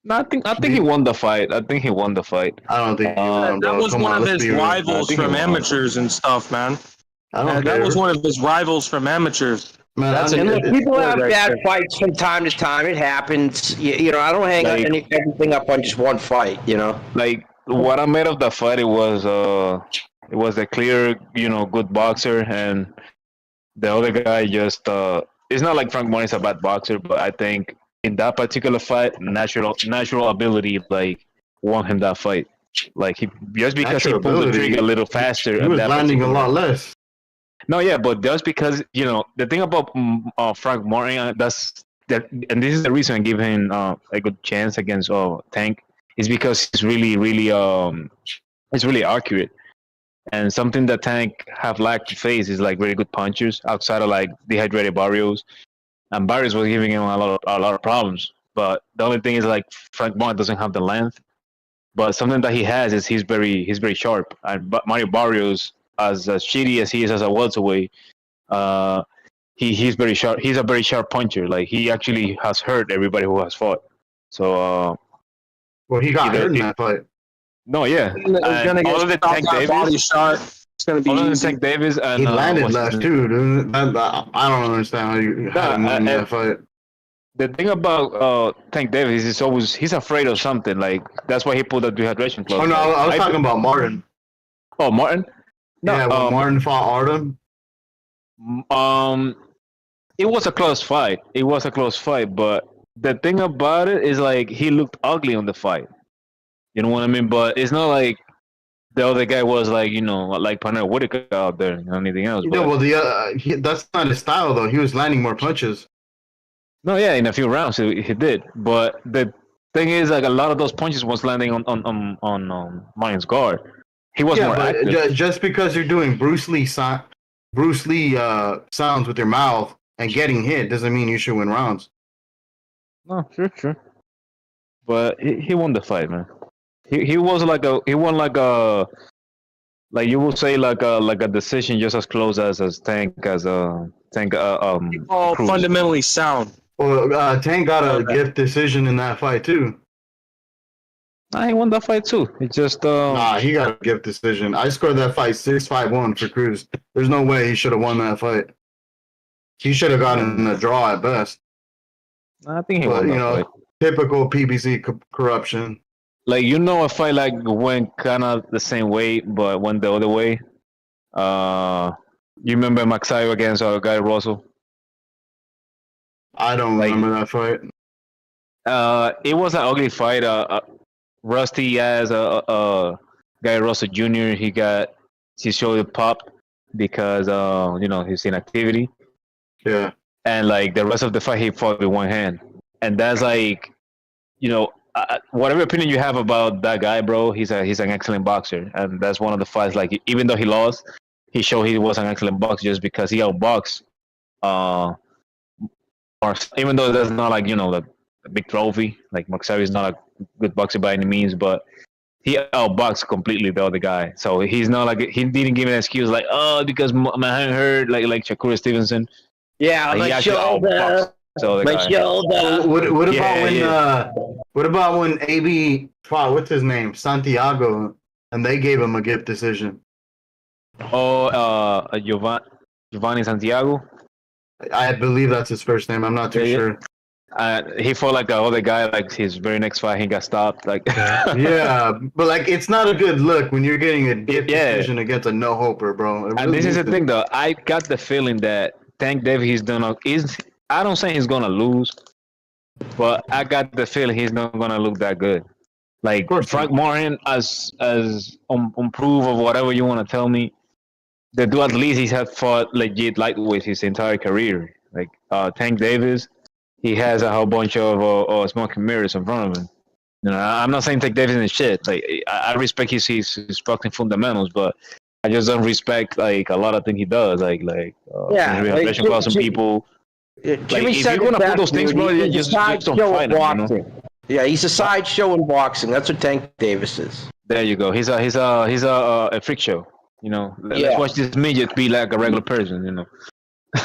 No, I think he won the fight. I think he won the fight. I don't think he won, that was one of his rivals from amateurs and stuff, man. That was one of his rivals from amateurs. Man, people have bad fights from time to time. It happens. You know, I don't hang everything up on just one fight. You know, like what I made of the fight, it was a clear, good boxer, and the other guy just it's not like Frank Martin's a bad boxer, but I think in that particular fight, natural ability like won him that fight. Like he just because he pulled the trigger a little faster. He was landing a lot less. No, yeah, but just because the thing about Frank Martin, and this is the reason I give him a good chance against Tank, is because he's really accurate. And something that Tank have lacked to face is like very good punchers outside of like dehydrated Barrios. And Barrios was giving him a lot of problems. But the only thing is like Frank Martin doesn't have the length. But something that he has is he's very sharp. And Mario Barrios, as shitty as he is as a welterweight, he's very sharp. He's a very sharp puncher. Like he actually has hurt everybody who has fought. So well, he got hurt in that fight. No, yeah. All of the Tank Davis. It's gonna be Tank Davis, and he landed last too, dude. I don't understand how you had him in that fight. The thing about Tank Davis is he's afraid of something. Like that's why he pulled the dehydration clause. Oh no, I was talking about Martin. Oh, Martin. No, yeah, when Martin fought Artem. It was a close fight. But the thing about it is like he looked ugly on the fight. You know what I mean? But it's not like the other guy was like, like Panera Whitaker out there or anything else. Yeah, well, that's not his style, though. He was landing more punches. No, yeah, in a few rounds he did. But the thing is, like, a lot of those punches was landing on Martin's guard. He was more active. Just because you're doing Bruce Lee sounds with your mouth and getting hit doesn't mean you should win rounds. No, sure. But he won the fight, man. He won like a you would say like a decision just as close as Tank fundamentally sound. Well, Tank got a gift decision in that fight too. Nah, he won that fight too. It just nah, he got a gift decision. I scored that fight 6-5-1 for Cruz. There's no way he should have won that fight. He should have gotten a draw at best. I think he But won you that know, fight. typical PBC corruption. Like a fight like went kind of the same way, but went the other way. You remember Maxayo against Guy Russell? I don't remember that fight. It was an ugly fight. Rusty as Guy Russell Jr. He showed the pop because his inactivity. Yeah. And like the rest of the fight, he fought with one hand, and that's like, whatever opinion you have about that guy, bro, he's an excellent boxer, and that's one of the fights. Like even though he lost, he showed he was an excellent boxer just because he outboxed. Or even though that's not like a big trophy, like Maxavi is not a good boxer by any means, but he outboxed completely the other guy. So he's not like he didn't give an excuse like because my hand hurt like Shakur Stevenson. Yeah, Like, my shoulder. My shoulder. What about when AB fought? What's his name? Santiago, and they gave him a gift decision. Oh, Giovanni Santiago. I believe that's his first name. I'm not too sure. He fought like the other guy. Like his very next fight, he got stopped. Like yeah, but like it's not a good look when you're getting a gift decision against a no hoper, bro. And this is the thing, though. I got the feeling that Tank Davis I don't say he's gonna lose, but I got the feeling he's not gonna look that good. Like Frank Martin, as on proof of whatever you want to tell me, the dude at least he has fought legit lightweights his entire career. Like Tank Davis, he has a whole bunch of smoking mirrors in front of him. I'm not saying Tank Davis is shit. Like I respect his boxing fundamentals, but I just don't respect like a lot of things he does. Like crossing people. Like, if you're gonna put those things, bro, just don't fight him. Yeah, he's a sideshow in boxing. That's what Tank Davis is. There you go. He's a freak show. Let's watch this midget be like a regular person.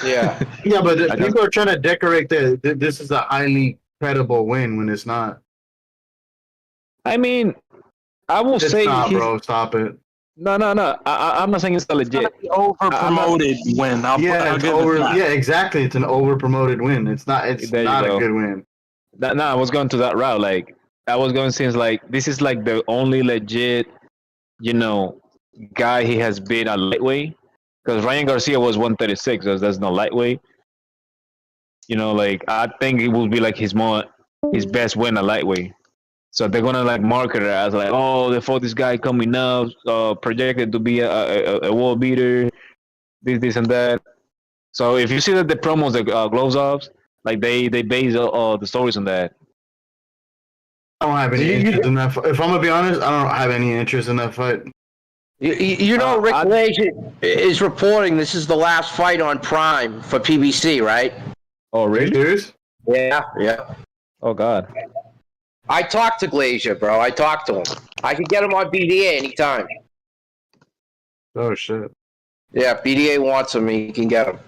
Yeah. Yeah, but people are trying to decorate this is a highly credible win when it's not. I mean, I will say, bro, stop it. No. I'm not saying it's a legit. Over-promoted win. Yeah, exactly. It's an over-promoted win. It's not a good win. I was going to that route. Like, I was going since like this is like the only legit, guy he has been a lightweight. Because Ryan Garcia was 136, so that's not lightweight. Like I think it will be like his best win a lightweight. So they're gonna like market it as like, oh, they fought this guy coming up, projected to be a world beater, this and that. So if you see that the promos, the gloves off, like they base the stories on that. I don't have any interest in that. If I'm gonna be honest, I don't have any interest in that fight. Rick Glazier is reporting this is the last fight on Prime for PBC, right? Oh, really? Yeah. Oh, God. I talked to Glazier, bro. I talked to him. I could get him on BDA anytime. Oh, shit. Yeah, BDA wants him. He can get him.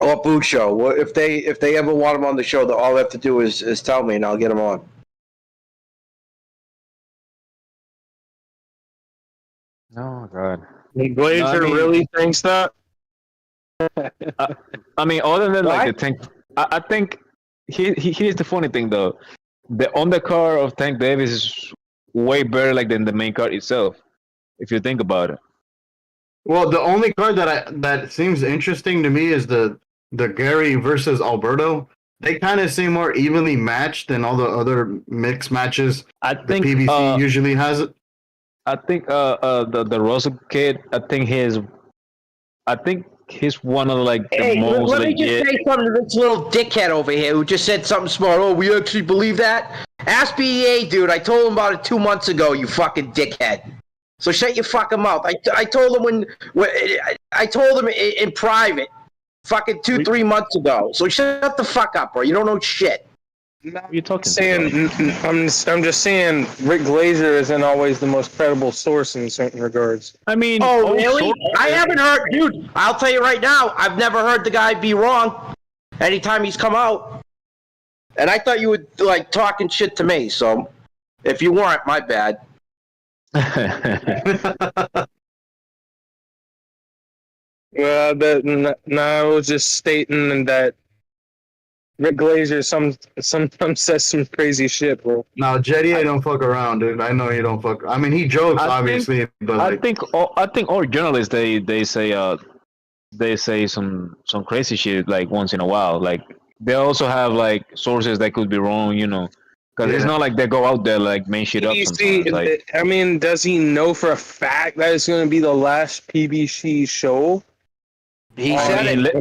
Or Boot Show. Well, if they ever want him on the show, all they have to do is tell me, and I'll get him on. Oh, God. Glazier really thinks that? I mean, other than like the Tank, I think here's the funny thing though. The undercard of Tank Davis is way better like than the main card itself, if you think about it. Well, the only card that seems interesting to me is the Gary versus Alberto. They kind of seem more evenly matched than all the other mixed matches. I think the PBC usually has it. I think the Russell kid. I think he's one of like the most let me legit. just say something to this little dickhead over here who just said something smart. Oh, we actually believe that? Ask BEA, dude. I told him about it 2 months ago, you fucking dickhead. So shut your fucking mouth. I told him I told him in private fucking 2-3 months ago. So shut the fuck up, bro. You don't know shit. You're talking. I'm just saying Rick Glazier isn't always the most credible source in certain regards. I mean, really? I haven't heard, dude. I'll tell you right now. I've never heard the guy be wrong. Anytime he's come out, and I thought you were like talking shit to me. So if you weren't, my bad. Well, I was just stating that Rick Glazer sometimes says some crazy shit, bro. No, Jetty don't fuck around, dude. I know he don't fuck. I mean, he jokes obviously, but I like, think all journalists they say some crazy shit like once in a while. Like they also have like sources that could be wrong, you know, because it's not like they go out there like make shit up sometimes. Like, I mean, does he know for a fact that it's going to be the last PBC show? He said it.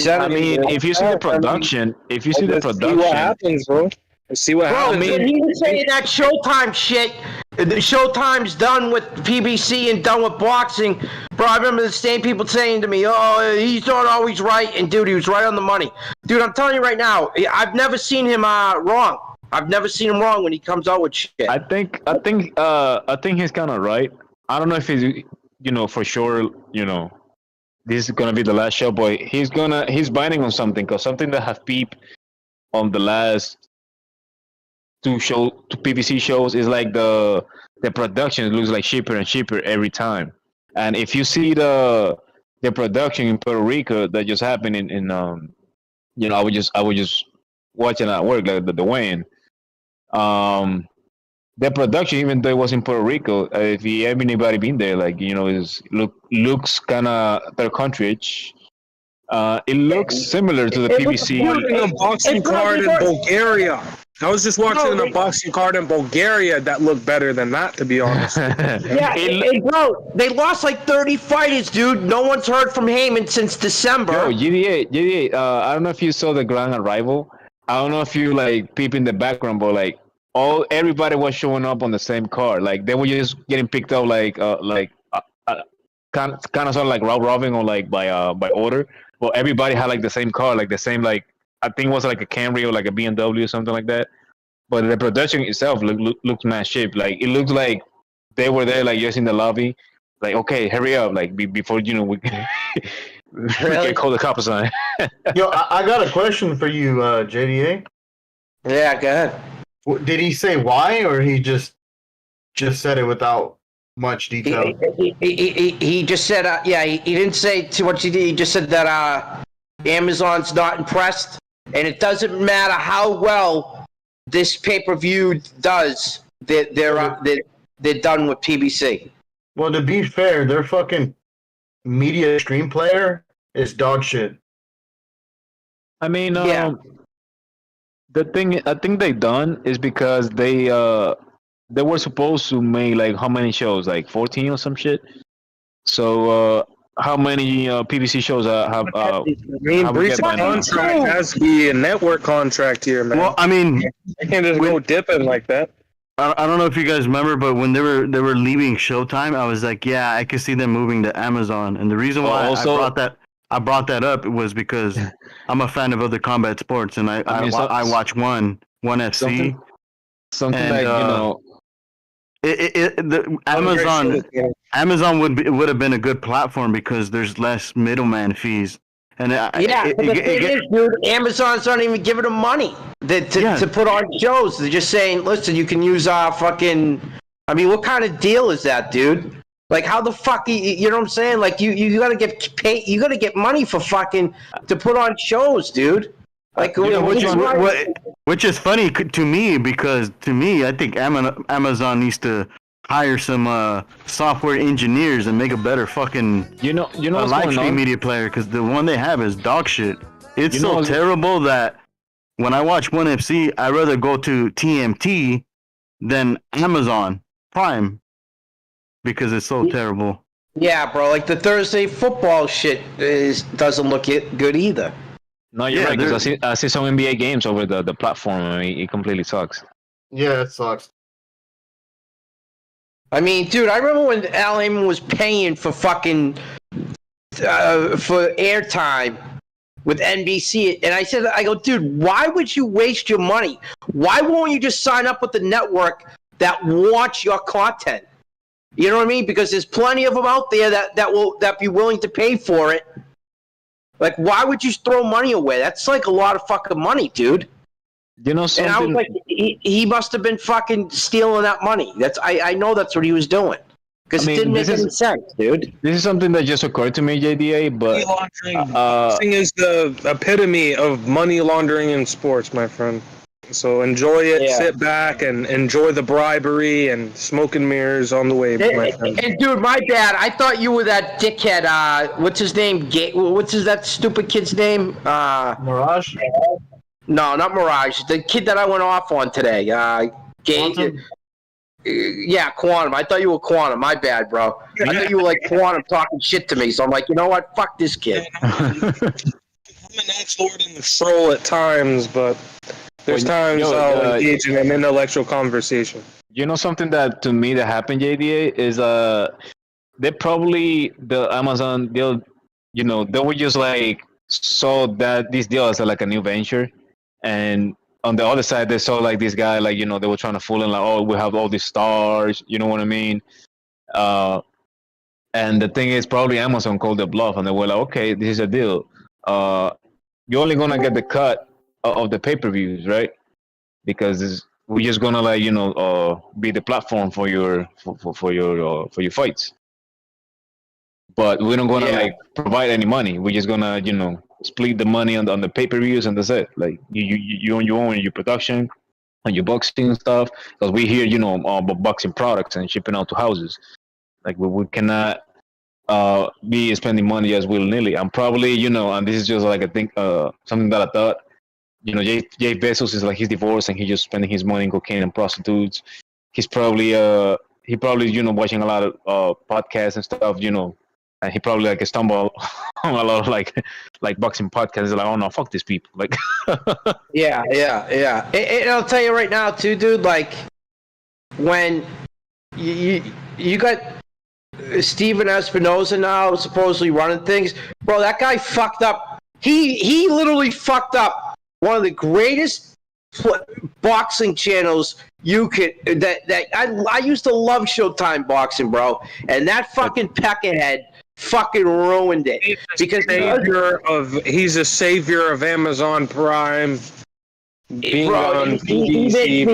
I mean, if you see the production, see what happens, bro. See what happens. Bro, he was saying that Showtime shit. The Showtime's done with PBC and done with boxing. Bro, I remember the same people saying to me, "Oh, he's not always right," and dude, he was right on the money. Dude, I'm telling you right now, I've never seen him wrong. I've never seen him wrong when he comes out with shit. I think he's kind of right. I don't know if he's, for sure, this is gonna be the last show, but he's biting on something, because something that have peeped on the last two PBC shows is like the production looks like cheaper and cheaper every time. And if you see the production in Puerto Rico that just happened in I was just watching at work, like the weigh-in. The production, even though it was in Puerto Rico, if anybody been there, like looks kind of third country-ish. It looks similar to the PBC. A boxing card in Bulgaria. I was just watching a boxing card in Bulgaria that looked better than that, to be honest. Bro, they lost like 30 fighters, dude. No one's heard from Heyman since December. Yo, GDA. I don't know if you saw the Grand Arrival. I don't know if you like peep in the background, but like everybody was showing up on the same card. Like they were just getting picked up, kind of sort of like round robin or like by order. Well, everybody had like the same car, like the same I think it was like a Camry or like a BMW or something like that. But the production itself looks mad shape. Like it looks like they were there like just in the lobby. Like, okay, hurry up, like before we can call the cops on. Yo, I got a question for you, JDA. Yeah, go ahead. Did he say why, or he just said it without much detail? He just said, he didn't say too much. He just said that Amazon's not impressed, and it doesn't matter how well this pay-per-view does. They're done with PBC. Well, to be fair, their fucking media stream player is dog shit. I mean, the thing I think they done is because they were supposed to make like how many shows, like 14 or some shit. So how many PBC shows have? Breach of contract has to be a network contract here, man. Well, I mean, I can't just go dipping like that. I don't know if you guys remember, but when they were leaving Showtime, I was like, yeah, I could see them moving to Amazon. And the reason why I brought that up was because I'm a fan of other combat sports, and I watch one FC. Something and, Amazon would have been a good platform because there's less middleman fees. And the thing is, dude, Amazon's not even giving them money to put on shows. They're just saying, listen, you can use our fucking. I mean, what kind of deal is that, dude? Like, how the fuck, you know what I'm saying? Like, you gotta get paid, you gotta get money for fucking, to put on shows, dude. Like, which is funny to me, because to me, I think Amazon needs to hire some software engineers and make a better fucking live stream media player, because the one they have is dog shit. It's so terrible that when I watch ONE FC, I'd rather go to TMT than Amazon Prime because it's so terrible. Yeah, bro. Like the Thursday football shit doesn't look good either. No, you're right. Because I see some NBA games over the platform. I mean, it completely sucks. Yeah, it sucks. I mean, dude, I remember when Al Heyman was paying for fucking for airtime with NBC, and I go, dude, why would you waste your money? Why won't you just sign up with the network that wants your content? You know what I mean? Because there's plenty of them out there that be willing to pay for it. Like, why would you throw money away? That's like a lot of fucking money, dude. You know something? And I was like, he must have been fucking stealing that money. I know that's what he was doing. Because it didn't make any sense, dude. This is something that just occurred to me, JDA. But boxing is the epitome of money laundering in sports, my friend. So enjoy it, sit back, and enjoy the bribery and smoke and mirrors on the way, my friend. And dude, my bad. I thought you were that dickhead. What's his name? That stupid kid's name? Mirage? No, not Mirage. The kid that I went off on today. Quantum? Yeah, Quantum. I thought you were Quantum. My bad, bro. I thought you were like Quantum talking shit to me. So I'm like, you know what? Fuck this kid. I'm an edgelord and a troll at times, but there's times I'll engage in an intellectual conversation. You know something that to me that happened, JDA, is they probably the Amazon deal, they were just like saw that this deal as like a new venture, and on the other side they saw like this guy like they were trying to fool him like, oh, we have all these stars, you know what I mean? And the thing is, probably Amazon called the bluff, and they were like, okay, this is a deal. You're only gonna get the cut of the pay-per-views, right? Because we're just gonna like be the platform for your fights, but we're not gonna like provide any money. We're just gonna split the money on the pay-per-views, and that's it. Like you own your production and your boxing stuff, because we hear boxing products and shipping out to houses. Like we cannot be spending money as willy-nilly. And probably and this is just like I think something that I thought. Jeff Bezos is like he's divorced and he's just spending his money in cocaine and prostitutes. He's probably watching a lot of podcasts and stuff, and he probably like stumbled on a lot of like boxing podcasts. Like, oh no, fuck these people. Like, yeah. And I'll tell you right now too, dude. Like when you got Steven Espinoza now supposedly running things, bro. That guy fucked up. He literally fucked up one of the greatest boxing channels you could. I used to love Showtime boxing, bro, and that fucking peckerhead fucking ruined it. He's a savior of Amazon Prime. Being on BBC,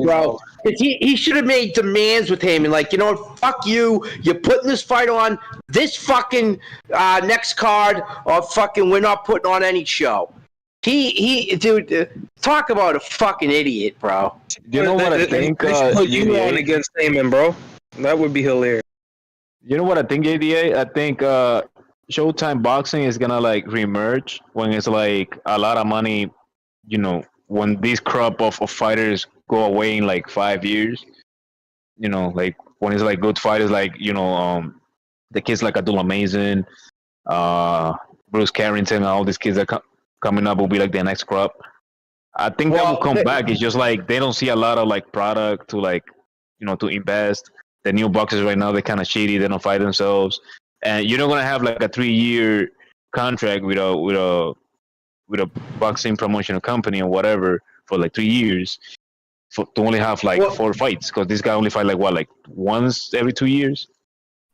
bro. He should have made demands with him and like, fuck you. You're putting this fight on this fucking next card, or fucking we're not putting on any show. Dude, talk about a fucking idiot, bro. You know what I think? Put you on against Heyman, bro. That would be hilarious. You know what I think, ADA? I think Showtime boxing is gonna like reemerge when it's like a lot of money. When this crop of fighters go away in like 5 years. Like when it's like good fighters, like the kids like Abdullah Mason, Bruce Carrington, all these kids that coming up will be like the next crop. I think that will come back. It's just like they don't see a lot of like product to like to invest. The new boxers right now, they're kind of shitty. They don't fight themselves, and you're not gonna have like a 3-year contract with a boxing promotional company or whatever for like 3 years to only have like 4 fights, because this guy only fight like once every 2 years.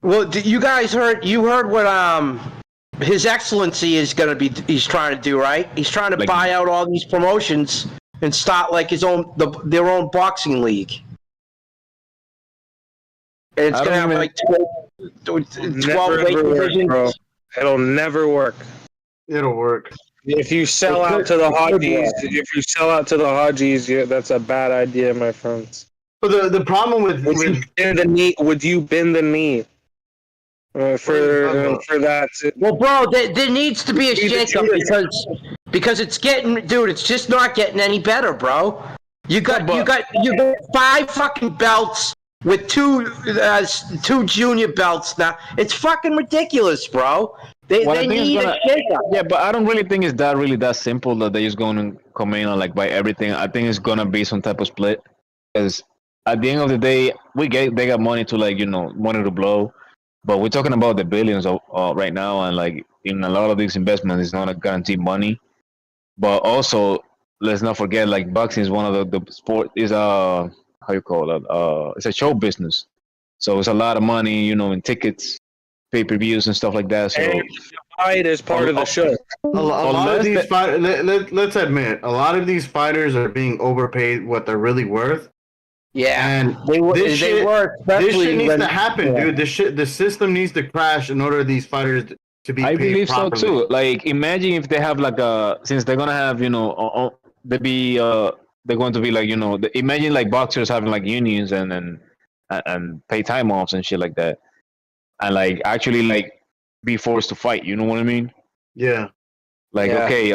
Well, you guys heard what His Excellency is going to be, he's trying to do, right? He's trying to buy out all these promotions and start like their own boxing league. And it's going to have like 12 weight divisions. Bro. It'll never work. It'll work. If you sell out to the Hodgies, that's a bad idea, my friends. But the problem with you bend the knee? For that. Well, bro, there needs to be a shakeup because it's it's just not getting any better, bro. You got 5 fucking belts with two junior belts now. It's fucking ridiculous, bro. They need a shakeup. Yeah, but I don't really think it's that simple that they're just going to come in and like buy everything. I think it's gonna be some type of split, because at the end of the day, they got money to like money to blow. But we're talking about the billions of right now, and like in a lot of these investments, it's not a guaranteed money. But also, let's not forget, like boxing is one of the sport is how you call it? It's a show business, so it's a lot of money, in tickets, pay-per-views, and stuff like that. So and the fight is part of the show. A lot of these let's admit, a lot of these fighters are being overpaid what they're really worth. Yeah, And they were. this They shit, were, this especially shit needs when. to happen, Yeah. dude. The system needs to crash in order for these fighters to be I paid believe so properly. too. Like, imagine if they have like a, since they're gonna have, they be they're going to be like, imagine like boxers having like unions and pay time offs and shit like that, and like actually like be forced to fight. You know what I mean? Yeah. Like, Yeah. okay,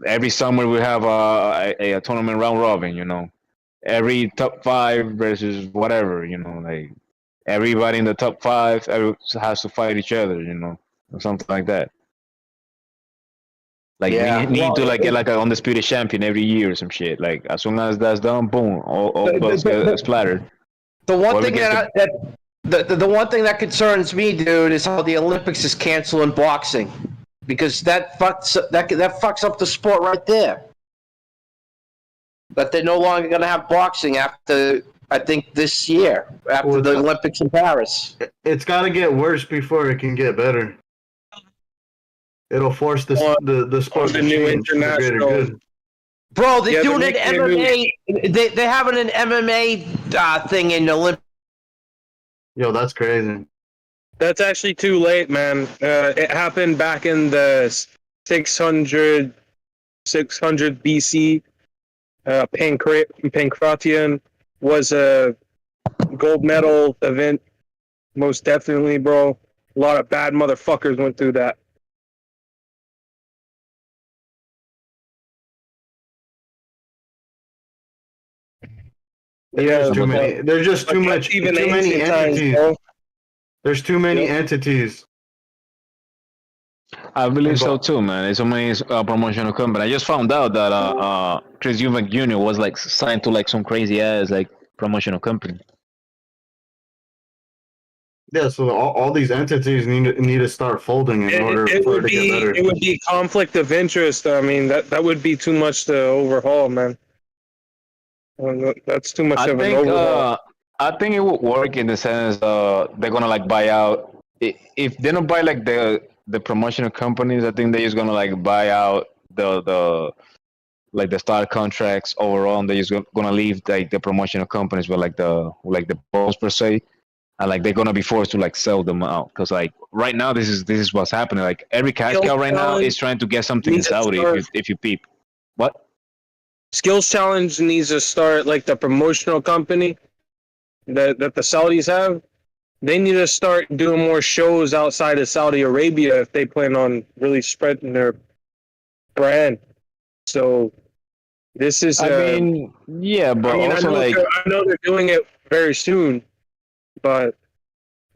every summer we have a tournament round robin. Every top five versus whatever. Like everybody in the top five has to fight each other. Or something like that. Like Yeah. we need Well, to like get like an undisputed champion every year or some shit. Like as soon as that's done, boom, all belts get splattered. The one Whoever thing gets the one thing that concerns me, dude, is how the Olympics is canceling boxing, because that fucks up the sport right there. That they're no longer going to have boxing after, I think, this year, after the Olympics in Paris. It's got to get worse before it can get better. It'll force the sport to change for the greater good. Bro, they're doing an MMA. They're having an MMA thing in the Olympics. Yo, that's crazy. That's actually too late, man. It happened back in the 600 BC. Pancration was a gold medal event. Most definitely, bro. A lot of bad motherfuckers went through that. There's too many. There's just too much. Too many entities. There's too many entities. I believe so too, man. It's so many promotional company. I just found out that Chris Eubank Jr. was like signed to like some crazy ass like promotional company. Yeah, so all these entities need to start folding in order for it to get better. It would be conflict of interest. I mean, that would be too much to overhaul, man. That's too much of an overhaul. I think it would work in the sense they're gonna like buy out. If they don't buy like the promotional companies, I think they're just gonna like buy out the like the star contracts overall, and they're just gonna leave like the promotional companies with like the balls per se, and like they're gonna be forced to like sell them out, because like right now this is what's happening. Like every cash cow right now is trying to get something in Saudi. If you peep, what? Skills Challenge needs to start like the promotional company that the Saudis have. They need to start doing more shows outside of Saudi Arabia if they plan on really spreading their brand. So this is. I mean, yeah, but also I know they're doing it very soon, but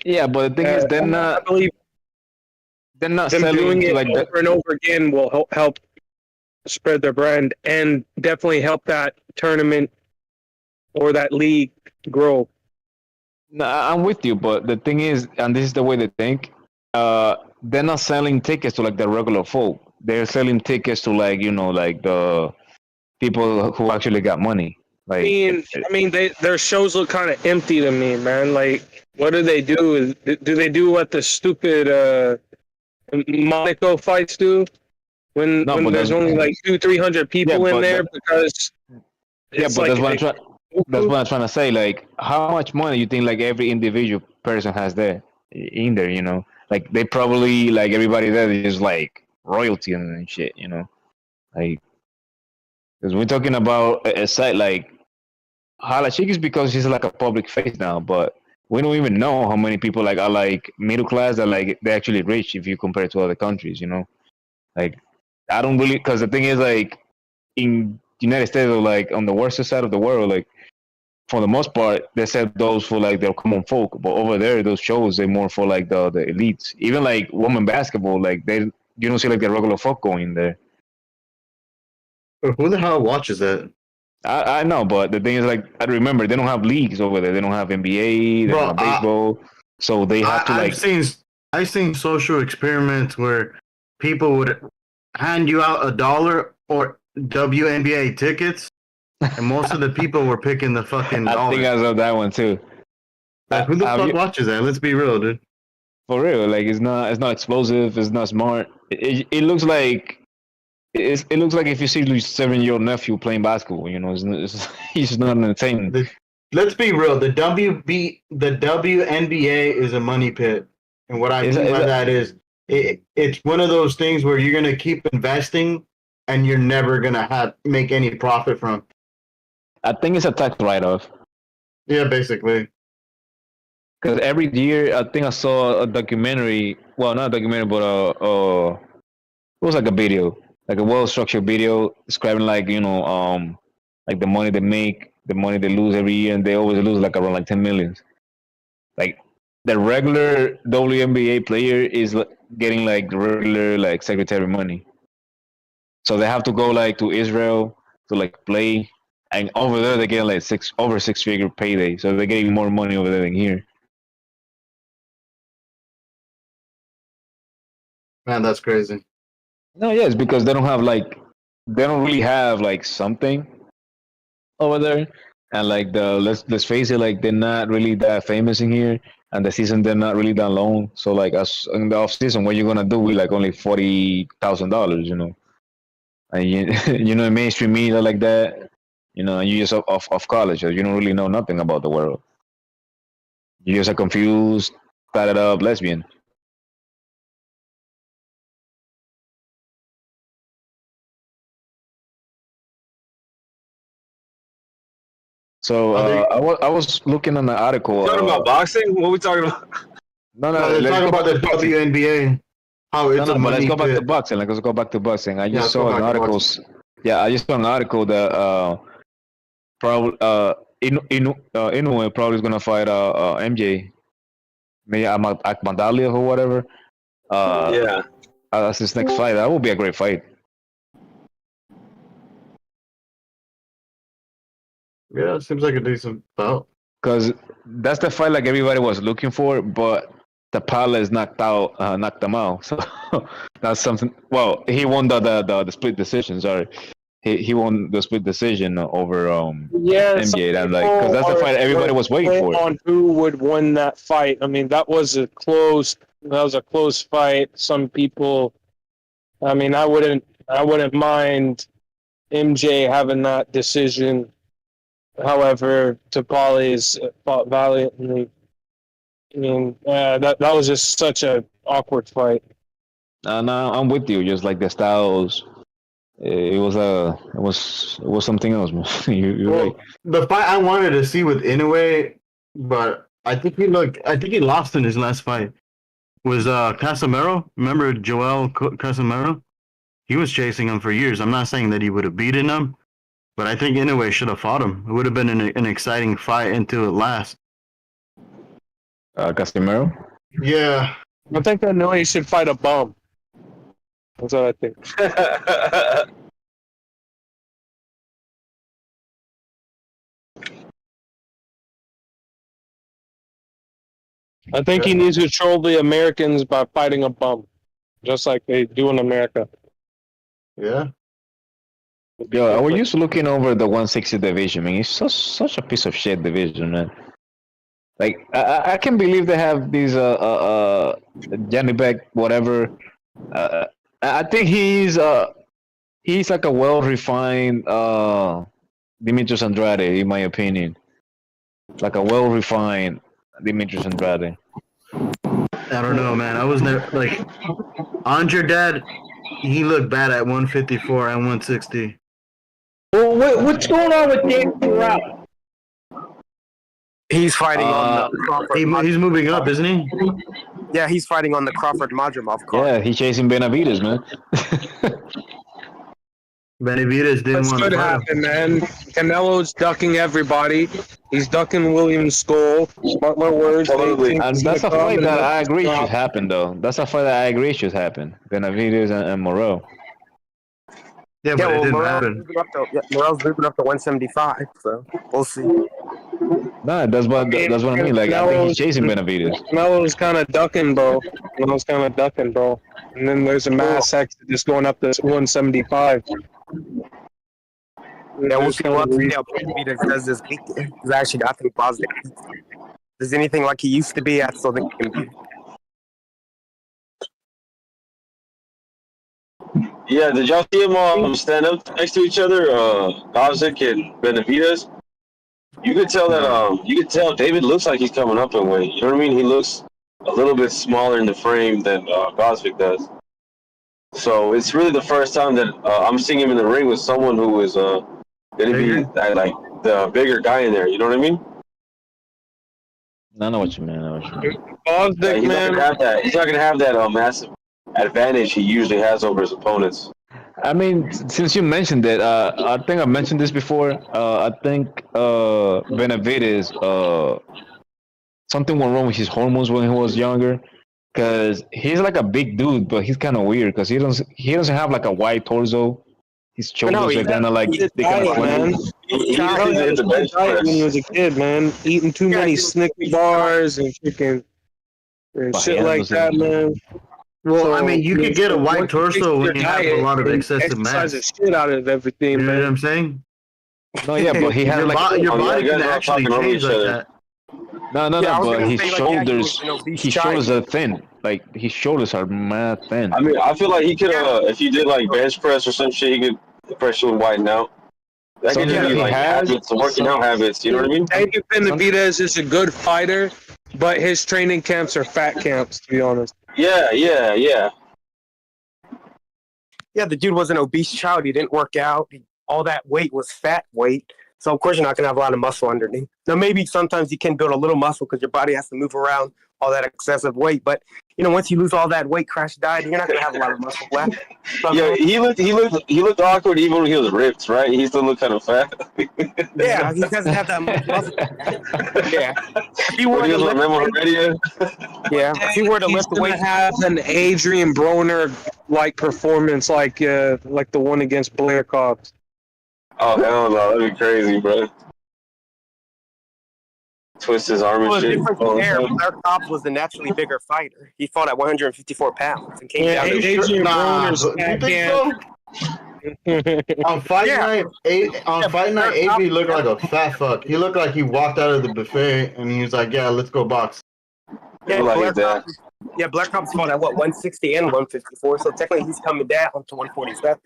yeah, but the thing is, they're not. I believe they're not them selling doing it like over and over again will help spread their brand and definitely help that tournament or that league grow. No, I'm with you, but the thing is, and this is the way they think, they're not selling tickets to like the regular folk. They're selling tickets to like like the people who actually got money. Like, I mean, their shows look kind of empty to me, man. Like, what do they do? Do they do what the stupid Monaco fights do? When there's only like 200-300 people in there because that's what I'm trying to say. Like, how much money you think like every individual person has there in there? Like they probably like everybody there is like royalty and shit. Like because we're talking about a site like Halachik is because he's like a public face now, but we don't even know how many people like are like middle class that like they're actually rich if you compare to other countries. Like. I don't really, because the thing is, like, in United States, or like on the worst side of the world, like for the most part, they set those for like the common folk. But over there, those shows they're more for like the elites. Even like women basketball, like you don't see like the regular folk going there. Who the hell watches that? I know, but the thing is, like, I remember they don't have leagues over there. They don't have NBA, they don't have baseball, so they have to like. I've seen social experiments where people would hand you out $1 or WNBA tickets, and most of the people were picking the fucking dollar. I think I saw that one too. Like, who the fuck watches that? Let's be real, dude. For real, like it's not explosive. It's not smart. It looks like it looks like if you see your 7-year-old nephew playing basketball, he's not entertaining. let's be real. The WNBA is a money pit, and what I mean by that is it's one of those things where you're gonna keep investing, and you're never gonna make any profit from. I think it's a tax write-off. Yeah, basically. Because every year, I think I saw a documentary. Well, not a documentary, but it was like a video, like a well-structured video describing like like the money they make, the money they lose every year, and they always lose like around like 10 million. Like the regular WNBA player is getting like the regular like secretary money, so they have to go like to Israel to like play, and over there they get like over six-figure payday, so they're getting more money over there than here. Man, that's crazy. No, yeah, it's because they don't really have like something over there, and like let's face it, like they're not really that famous in here, and the season they're not really that long. So like us in the off season, what you're gonna do with like only $40,000, and you know mainstream media like that, and you just off college, you don't really know nothing about the world. You just a confused, tatted up lesbian. So I was looking on the article. Talking about boxing? What are we talking about? No, they're talking about the WNBA. How it's a money let's go back to pit. boxing. Let's go back to boxing. I just Yeah, saw an article. Yeah, I just saw an article that probably Inoue probably is gonna fight MJ, maybe Akmadalia or whatever. Yeah. That's his next fight. That would be a great fight. Yeah, it seems like a decent bout. Because that's the fight like everybody was looking for, but the Palace knocked them out. So that's something. Well, he won the split decision. Sorry, he won the split decision over MJ. And because that's the fight everybody was waiting for. On who would win that fight? I mean, that was a close fight. Some people, I mean, I wouldn't mind MJ having that decision. However, Tapali's fought valiantly. I mean, that was just such an awkward fight. No, I'm with you. Just like the styles, it was something else, man. You're right. The fight I wanted to see with Inoue, but I think he lost in his last fight. Was Casemiro? Remember Joel Casemiro? He was chasing him for years. I'm not saying that he would have beaten him, but I think Inoue should have fought him. It would have been an exciting fight until it lasts. Casemiro? Yeah. I think Inoue should fight a bum. That's what I think. I think he needs to troll the Americans by fighting a bum, just like they do in America. Yeah. Yo, I was just looking over the 160 division, man. It's such a piece of shit division, man. Like I can't believe they have these Johnny Beck, whatever. I think he's like a well refined Demetrius Andrade, in my opinion. Like a well refined Demetrius Andrade. I don't know, man. I was never like Andre Dad. He looked bad at 154 and 160. Well, what's going on with Dan Corral? He's fighting on the Crawford. He's moving up, isn't he? Yeah, he's fighting on the Crawford Madrimov card. Yeah, he's chasing Benavidez, man. Benavidez didn't want to happen, man. Canelo's ducking everybody. He's ducking Williams' skull. Smart my words. And that's a fight that I agree should happen, though. That's a fight that I agree should happen. Benavidez and Morel. Yeah, but it didn't happen. Morel's moving up to 175, so we'll see. Nah, that's what I mean. Like, I think he's chasing Benavidez. Canelo's kind of ducking, bro. And then there's a mass exodus going up to 175. Yeah, we'll see what Benavidez does this weekend. He's actually, I think, positive. If there's anything like he used to be, I still think he can be. Yeah, did y'all see him stand up next to each other? Bosnick and Benavidez? You could tell that you could tell David looks like he's coming up in weight. You know what I mean? He looks a little bit smaller in the frame than Gosvick does. So it's really the first time that I'm seeing him in the ring with someone who is going to be like the bigger guy in there. You know what I mean? I know what you mean. He's not gonna have that. He's not gonna have that massive advantage he usually has over his opponents. I mean, since you mentioned it, I think I mentioned this before. I think Benavides, something went wrong with his hormones when he was younger, because he's like a big dude, but he's kind of weird because he doesn't have like a wide torso. His shoulders are kind of like they kind of man. He had a diet when he was a kid, man. Eating too many Snickers bars and chicken and shit like that, man. Well, So, I mean, you could get a white once torso when fix you your have a diet lot of and excessive exercise mass. the shit out of everything, You know man. what I'm saying? No, yeah, but he had like your body can actually change like that. No, but his shoulders, obese his shoulders are thin. Like his shoulders are mad thin. I mean, I feel like he could, if he did like bench press or some shit, he could pressure widen out. That could just be like habits, working out habits. You know what I mean? David Benavides is a good fighter, but his training camps are fat camps, to be honest. Yeah. Yeah, the dude was an obese child. He didn't work out. All that weight was fat weight. So, of course, you're not going to have a lot of muscle underneath. Now, maybe sometimes you can build a little muscle because your body has to move around all that excessive weight. But, once you lose all that weight, crash diet, you're not going to have a lot of muscle left. So, Yeah, he looked awkward even when he was ripped, right? He still looked kind of fat. Yeah, he doesn't have that much muscle. Yeah. If he were When he to was on lift, Memo Radio. yeah, if he were to lift the weight, have an Adrian Broner like performance, like the one against Blair Cobbs. Oh hell no, that'd be crazy, bro. Twist his arm and well, the shit. difference there, Blair Cobbs was the naturally bigger fighter. He fought at 154 pounds and came down to Adrian Broner's you think so? On fight night, AB looked like a fat fuck. He looked like he walked out of the buffet and he was like, "Yeah, let's go box." Yeah, Blair Cobbs fought at 160 and 154, so technically he's coming down to 147.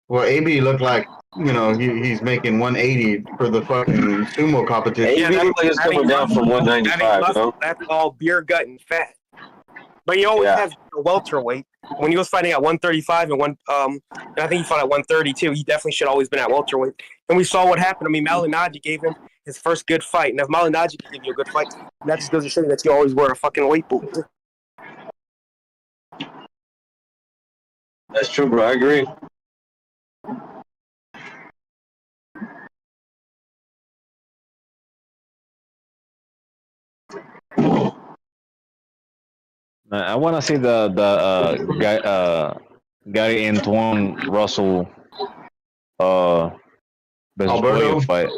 Well, AB looked like he's making 180 for the fucking sumo competition. Yeah, he looked like he's coming down from 195. You know? That's all beer gut and fat. But he always has a welterweight. When he was fighting at 135 and and I think he fought at 132, he definitely should have always been at welterweight. And we saw what happened. I mean, Malignaggi gave him his first good fight. And if Malignaggi can give you a good fight, that just goes to show you that you always wear a fucking weight boot. That's true, bro. I agree. I want to see the Gary Antoine Russell versus Alberto Boyo fight.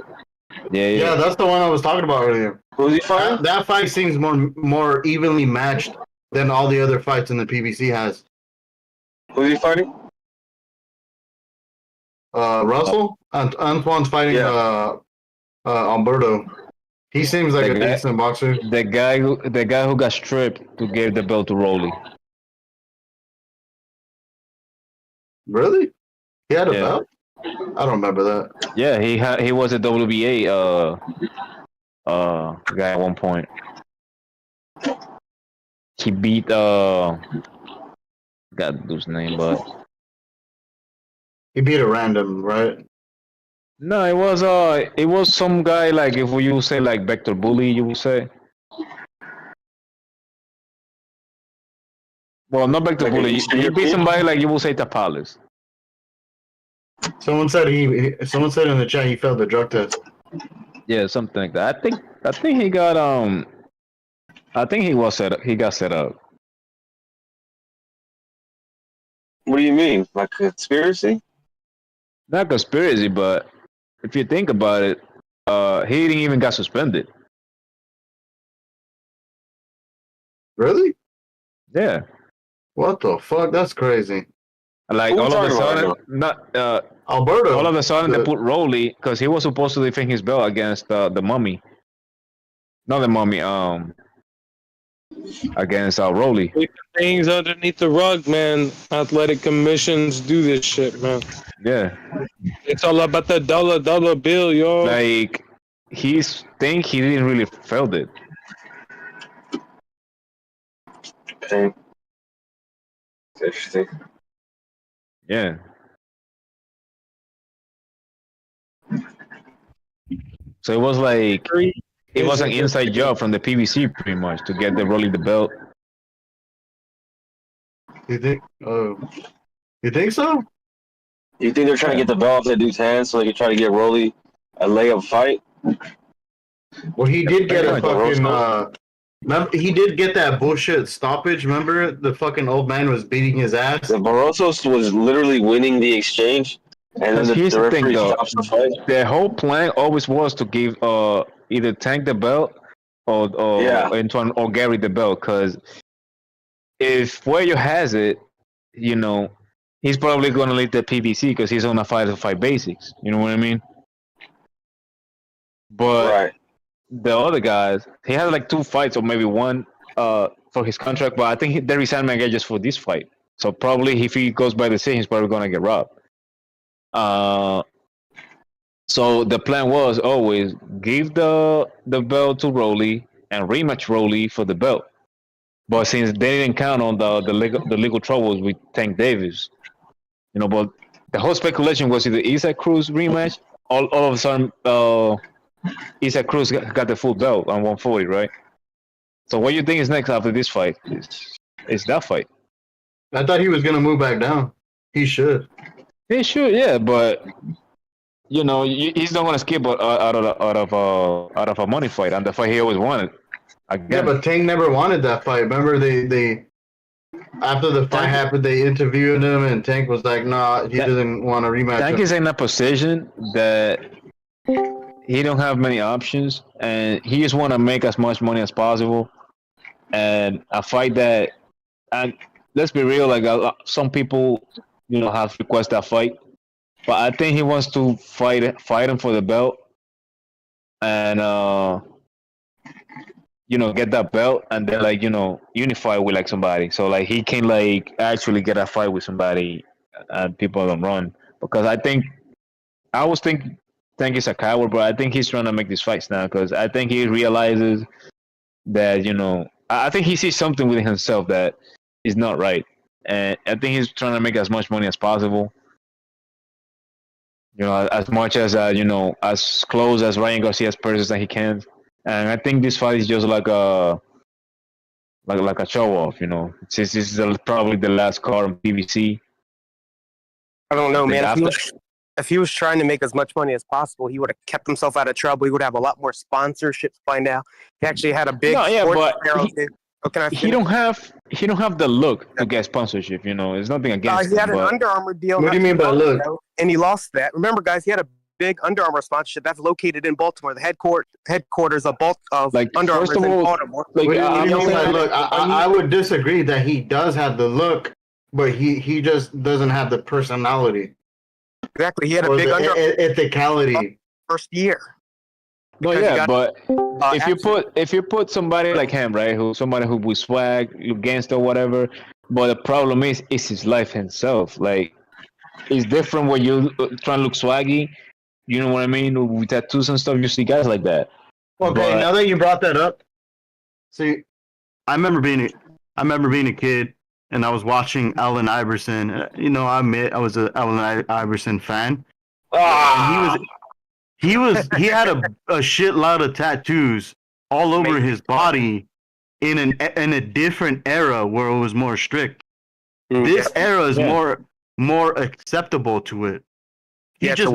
Yeah, that's the one I was talking about earlier. Who's he fighting? That fight seems more evenly matched than all the other fights in the PBC has. Who's he fighting? Russell? Antoine's fighting Alberto. He seems like a decent boxer. The guy who got stripped to give the belt to Rolly. Really? He had a belt? I don't remember that. Yeah, he was a WBA guy at one point. He beat got the dude's name, but he beat a random, right? No, it was some guy, like, if you say like Vector Bully, you would say. Well, not Vector Bully. You beat somebody like you will say Tapales. Someone said in the chat he failed the drug test. Yeah, something like that. I think he got I think he got set up. What do you mean? Like conspiracy? Not conspiracy, but if you think about it, he didn't even got suspended. Really? Yeah. What the fuck? That's crazy. Like all of a sudden, Alberto. All of a sudden, they put Rolly because he was supposed to defend his belt against the Mummy. Not the Mummy. Against Rolly. Things underneath the rug, man. Athletic commissions do this shit, man. Yeah. It's all about the dollar bill, yo. Like he didn't really felt it. Okay. Interesting. Yeah. So it was like it was an inside job from the PBC pretty much to get the Rolly the belt. You think? You think so? You think they're trying to get the belt off that dude's hands so they can try to get Rolly a layup fight? Well, he did get a fucking. Remember, he did get that bullshit stoppage. Remember, the fucking old man was beating his ass. The Barrosos was literally winning the exchange, and then Here's the the thing, referee though. stops the fight. The whole plan always was to give either Tank the belt or Antoine or Gary the belt, because if Fuego has it, you know, he's probably gonna lead the PBC because he's on a fight basics. You know what I mean? But the other guys, he had like 2 fights or maybe 1 for his contract, but I think they resigned him just for this fight. So probably if he goes by decision, he's probably gonna get robbed. So the plan was always give the belt to Rolly and rematch Rolly for the belt. But since they didn't count on the legal troubles with Tank Davis, you know, but the whole speculation was either Isaac Cruz rematch. All of a sudden, Isaac Cruz got the full belt on 140, right? So what do you think is next after this fight? Is that fight? I thought he was gonna move back down. He should. He should, yeah, but you know, he's not gonna skip out of a money fight, and the fight he always wanted. Again. Yeah, but Tank never wanted that fight. Remember, they after the fight happened, they interviewed him, and Tank was like, "Nah, he doesn't want a rematch." Tank is in a position that he don't have many options, and he just want to make as much money as possible. And a fight that, and let's be real, like some people, you know, have requested that fight, but I think he wants to fight him for the belt, and you know, get that belt, and then like, you know, unify with like somebody, so like he can like actually get a fight with somebody, and people don't run. Because I was thinking Tank is a coward, but I think he's trying to make these fights now because I think he realizes that, you know, I think he sees something within himself that is not right, and I think he's trying to make as much money as possible. You know, as much as you know, as close as Ryan Garcia's purses that he can. And I think this fight is just like a show off. You know, since this is probably the last card on PBC. I don't know, man. If he was trying to make as much money as possible, he would have kept himself out of trouble. He would have a lot more sponsorships by now. He actually had a big. He don't have the look to get sponsorship. You know, it's nothing against. He had an Under Armour deal. What do you mean by look? And he lost that. Remember, guys, he had a big Under Armour sponsorship that's located in Baltimore. The headquarters of Under Armour is in Baltimore. I would disagree that he does have the look, but he just doesn't have the personality. Exactly, he had a big ethicality first year. No, yeah, but if you put somebody like him, right, somebody who with swag, gangster, whatever, but the problem is his life himself. Like, it's different when you trying to look swaggy. You know what I mean? With tattoos and stuff, you see guys like that. Okay, now that you brought that up, see, I remember being a kid, and I was watching Allen Iverson. You know, I admit I was an Allen Iverson fan. He had a shitload of tattoos all over his body in a different era where it was more strict. This era is more acceptable to it. He just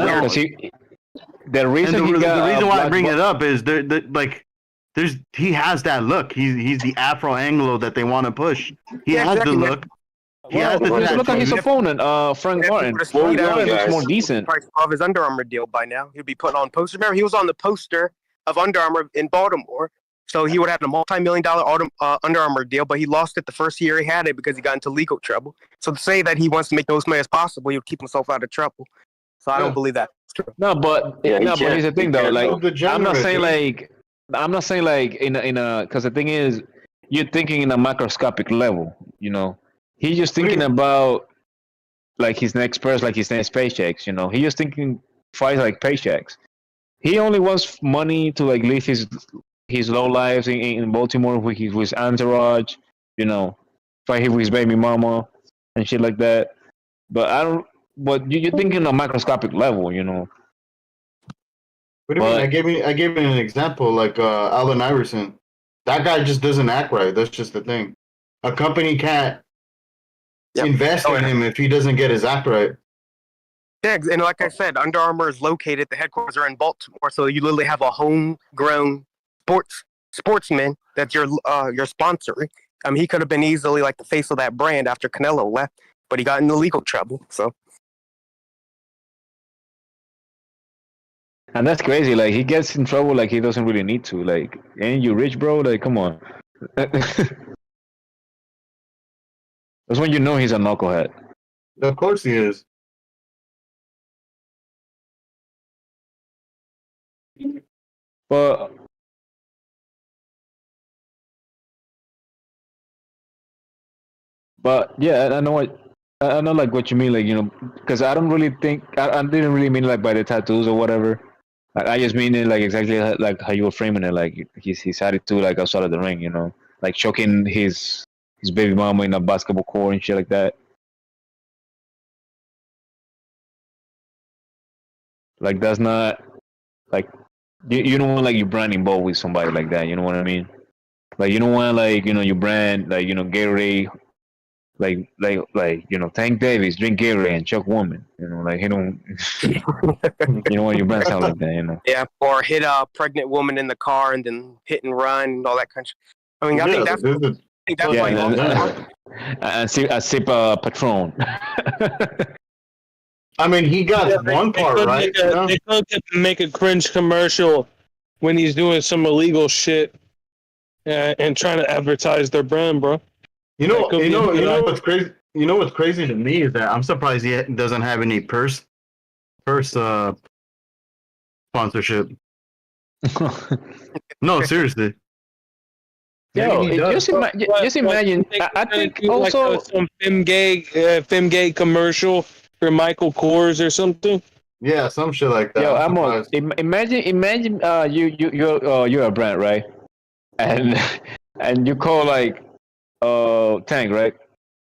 the reason why I bring it up is he has that look. He's the Afro Anglo that they want to push. He has the look. Look at his opponent, Frank Martin. He looks more decent. Price of his Under Armour deal by now. He'd be putting on posters. Remember, he was on the poster of Under Armour in Baltimore. So he would have a multi-million-dollar Under Armour deal, but he lost it the first year he had it because he got into legal trouble. So to say that he wants to make those money as possible, he would keep himself out of trouble. So I don't believe that. No, but here's the thing though. Like, I'm not saying like in a because the thing is, you're thinking in a macroscopic level. You know, he's just thinking about like his next purse, like his next paychecks. You know, he's just thinking fights like paychecks. he only wants money to like live his low lives in Baltimore with his entourage, fight with his baby mama and shit like that. But I don't. But you're thinking on a microscopic level. What do you mean? I gave you an example, like Allen Iverson. That guy just doesn't act right. That's just the thing. A company can't invest in him if he doesn't get his act right. Yeah, and like I said, Under Armour is located. The headquarters are in Baltimore, so you literally have a homegrown sportsman that's your sponsor. I mean, he could have been easily like the face of that brand after Canelo left, but he got into legal trouble. So, and that's crazy. Like he gets in trouble like he doesn't really need to. Like, ain't you rich, bro? Like, come on. That's when you know he's a knucklehead. Of course he is. But yeah, I know like what you mean, like because I don't really think I didn't really mean like by the tattoos or whatever. Like I just mean it like exactly like how you were framing it, like his attitude like outside of the ring, like choking his baby mama in a basketball court and shit like that. Like that's not like you don't want like your brand involved with somebody like that. You know what I mean? Like you don't want like your brand like Gatorade. Like Tank Davis drink Gatorade and choke woman. Like he don't. You don't want your brand sound like that. Yeah, or hit a pregnant woman in the car and then hit and run and all that kind of. I mean, I think that's why. And sip Patron. I mean, he got one part right. They could make a cringe commercial when he's doing some illegal shit and trying to advertise their brand, bro. You know what's crazy? You know what's crazy to me is that I'm surprised he doesn't have any purse sponsorship. No, seriously. Yo, just imagine. I think also like some Femgay commercial for Michael Kors or something. Yeah, some shit like that. Yo, imagine you're a brand, right? And you call like Tank, right?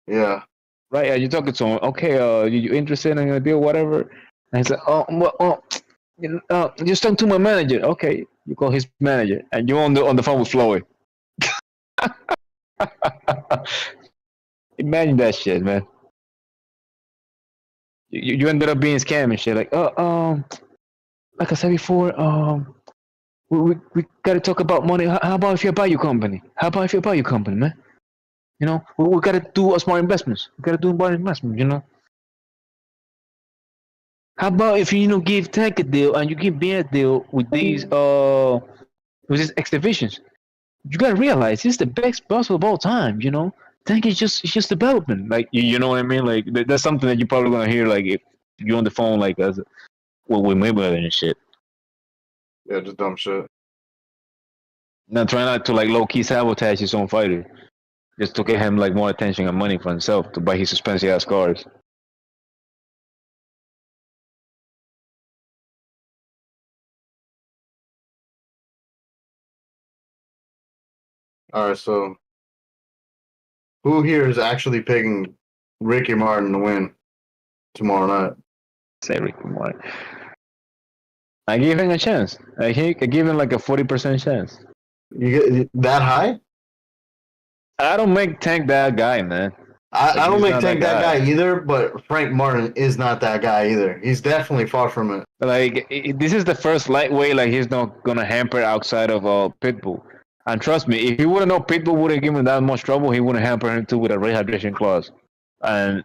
Yeah. Right, and you're talking to him. Okay, you interested in a deal, whatever? And he's like, just talk to my manager. Okay, you call his manager, and you're on the phone with Floyd. Imagine that shit, man. You ended up being scammed and shit. Like, like I said before, we gotta talk about money. How about if you buy your company? Man? We gotta do smart investments. How about if you give Tank a deal and you give me a deal with these exhibitions? You gotta realize he's the best boss of all time. Tank is just development. Like you know what I mean? Like that's something that you're probably gonna hear like if you're on the phone like with Mayweather and shit. Yeah, just dumb shit. Now try not to like low key sabotage his own fighter, just to get him like more attention and money for himself to buy his expensive ass cars. All right, so who here is actually picking Ricky Martin to win tomorrow night? Say Ricky Martin. I give him a chance. I give him like a 40% chance. You get that high? I don't make Tank that guy, man. I don't make Tank that guy either, but Frank Martin is not that guy either. He's definitely far from it. Like this is the first lightweight. Like he's not gonna hamper outside of Pitbull. And trust me, if he wouldn't know Pitbull wouldn't give him that much trouble, he wouldn't hamper him too with a rehydration clause. And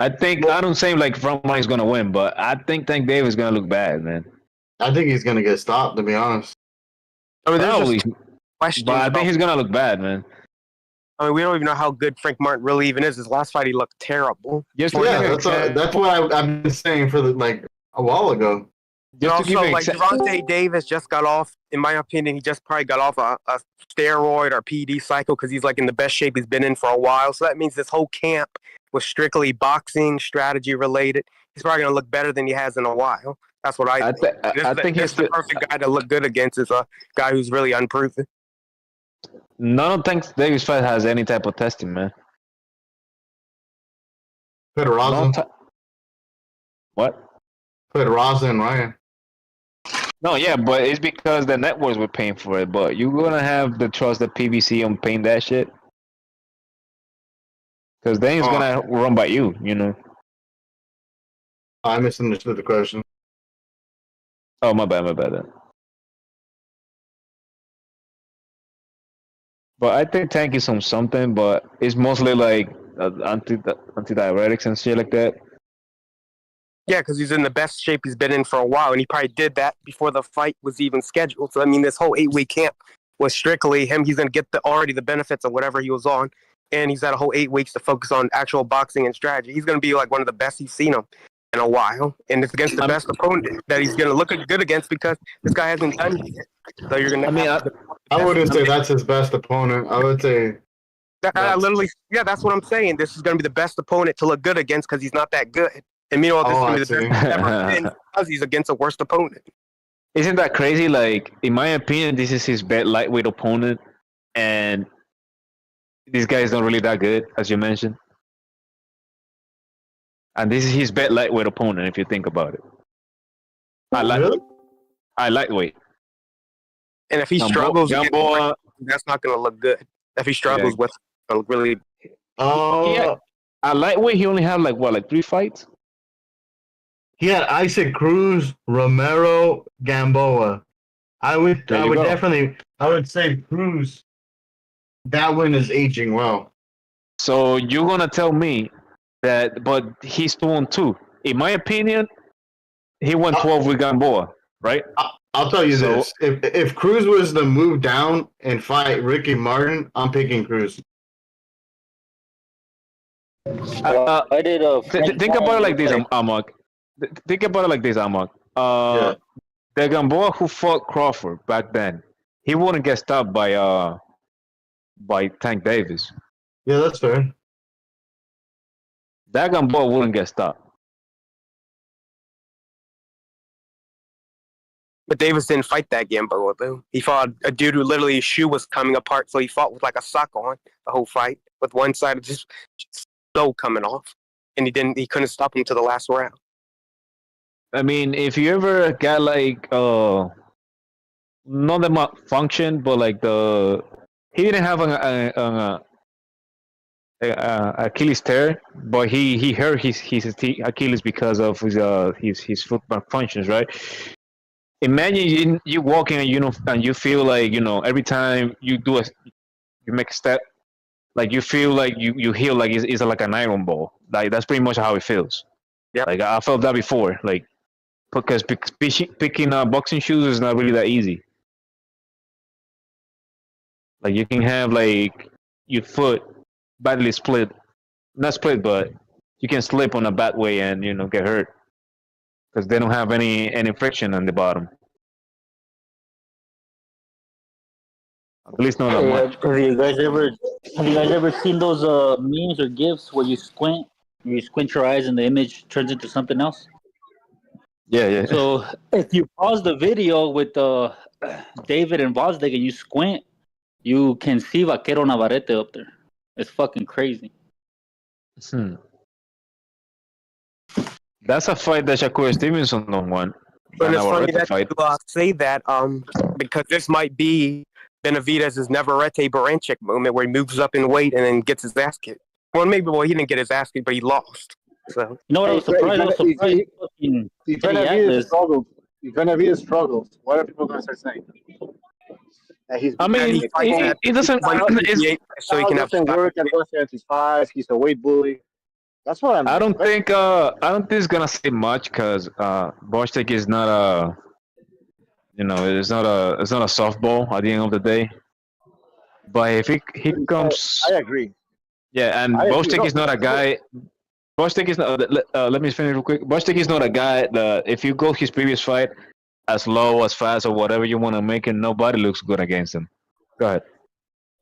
I don't say like Frank Martin's gonna win, but I think Tank Davis is gonna look bad, man. I think he's gonna get stopped, to be honest. I mean, there's questions, but I think he's gonna look bad, man. I mean, we don't even know how good Frank Martin really even is. His last fight, he looked terrible. That's what I've been saying for a while ago. Also, like Gervonta Davis just got off. In my opinion, he just probably got off a steroid or PD cycle because he's like in the best shape he's been in for a while. So that means this whole camp was strictly boxing strategy related, he's probably going to look better than he has in a while. That's what I think. I think he's the perfect guy to look good against is a guy who's really unproven. No, I don't think Davis fight has any type of testing, man. Put Raza. What? Put Raza and Ryan. No, yeah, but it's because the networks were paying for it. But you're gonna have the trust of PBC on paying that shit, because then it's gonna run by you, you know. I misunderstood the question. Oh, my bad, my bad. Then. But I think Tank is on something, but it's mostly like antidiuretics and shit like that. Yeah, because he's in the best shape he's been in for a while, and he probably did that before the fight was even scheduled. So I mean, this whole 8-week camp was strictly him. He's going to get already the benefits of whatever he was on, and he's had a whole 8 weeks to focus on actual boxing and strategy. He's going to be like one of the best you've seen him in a while, and it's against the best opponent that he's going to look good against because this guy hasn't done it yet. So you're going to. I wouldn't say that's his best opponent. I would say. That's what I'm saying. This is going to be the best opponent to look good against because he's not that good. And meanwhile, this is going to be the best he's ever been because he's against a worst opponent. Isn't that crazy? Like, in my opinion, this is his best lightweight opponent, and this guy is not really that good, as you mentioned. And this is his best lightweight opponent, if you think about it. I lightweight. And if he struggles, that's not going to look good. If he struggles with really. Yeah. At lightweight, he only had like 3 fights? He had Isaac Cruz, Romero, Gamboa. I would say Cruz. That win is aging well. So you're gonna tell me that, but he's 2-2. In my opinion, he won 12 with Gamboa, right? I'll tell you this: if Cruz was to move down and fight Ricky Martin, I'm picking Cruz. Think about it like this, Amok. Think about it like this, Amok. The Gamboa who fought Crawford back then, he wouldn't get stopped by Tank Davis. Yeah, that's fair. That Gamboa wouldn't get stopped. But Davis didn't fight that Gamboa, though. He fought a dude who literally his shoe was coming apart, so he fought with like a sock on the whole fight, with one side of just so coming off, and he couldn't stop him to the last round. I mean, if you ever got like not the malfunction, but like he didn't have an Achilles tear, but he hurt his Achilles because of his foot malfunctions, right? Imagine you walking and you feel like every time you make a step, like you feel like you heal like it's like an iron ball. Like that's pretty much how it feels. Yeah. Like I felt that before, like because picking boxing shoes is not really that easy. Like you can have like your foot badly split, not split, but you can slip on a bad way and get hurt because they don't have any friction on the bottom. At least not that much. Have you guys ever seen those memes or gifs where you squint your eyes and the image turns into something else? Yeah. So if you pause the video with David and Vosdek and you squint, you can see Vaquero Navarrete up there. It's fucking crazy. That's a fight that Shakur Stevenson don't want. But it's funny that you say that because this might be Benavidez' Navarrete Baranchik moment where he moves up in weight and then gets his ass kicked. Well, maybe he didn't get his ass kicked, but he lost. So I was surprised. Benavidez struggles. What are people going to start saying? He doesn't. So he can have work at 175. He's a weight bully. That's what I'm. I don't think it's gonna say much because Boschtek is not a. It's not a softball at the end of the day. But if he comes, I agree. Yeah, and Boschtek is not a guy. Boschtek is not. Let me finish real quick. Boschtek is not a guy that if you go his previous fight as low, as fast, or whatever you want to make it, nobody looks good against him. Go ahead.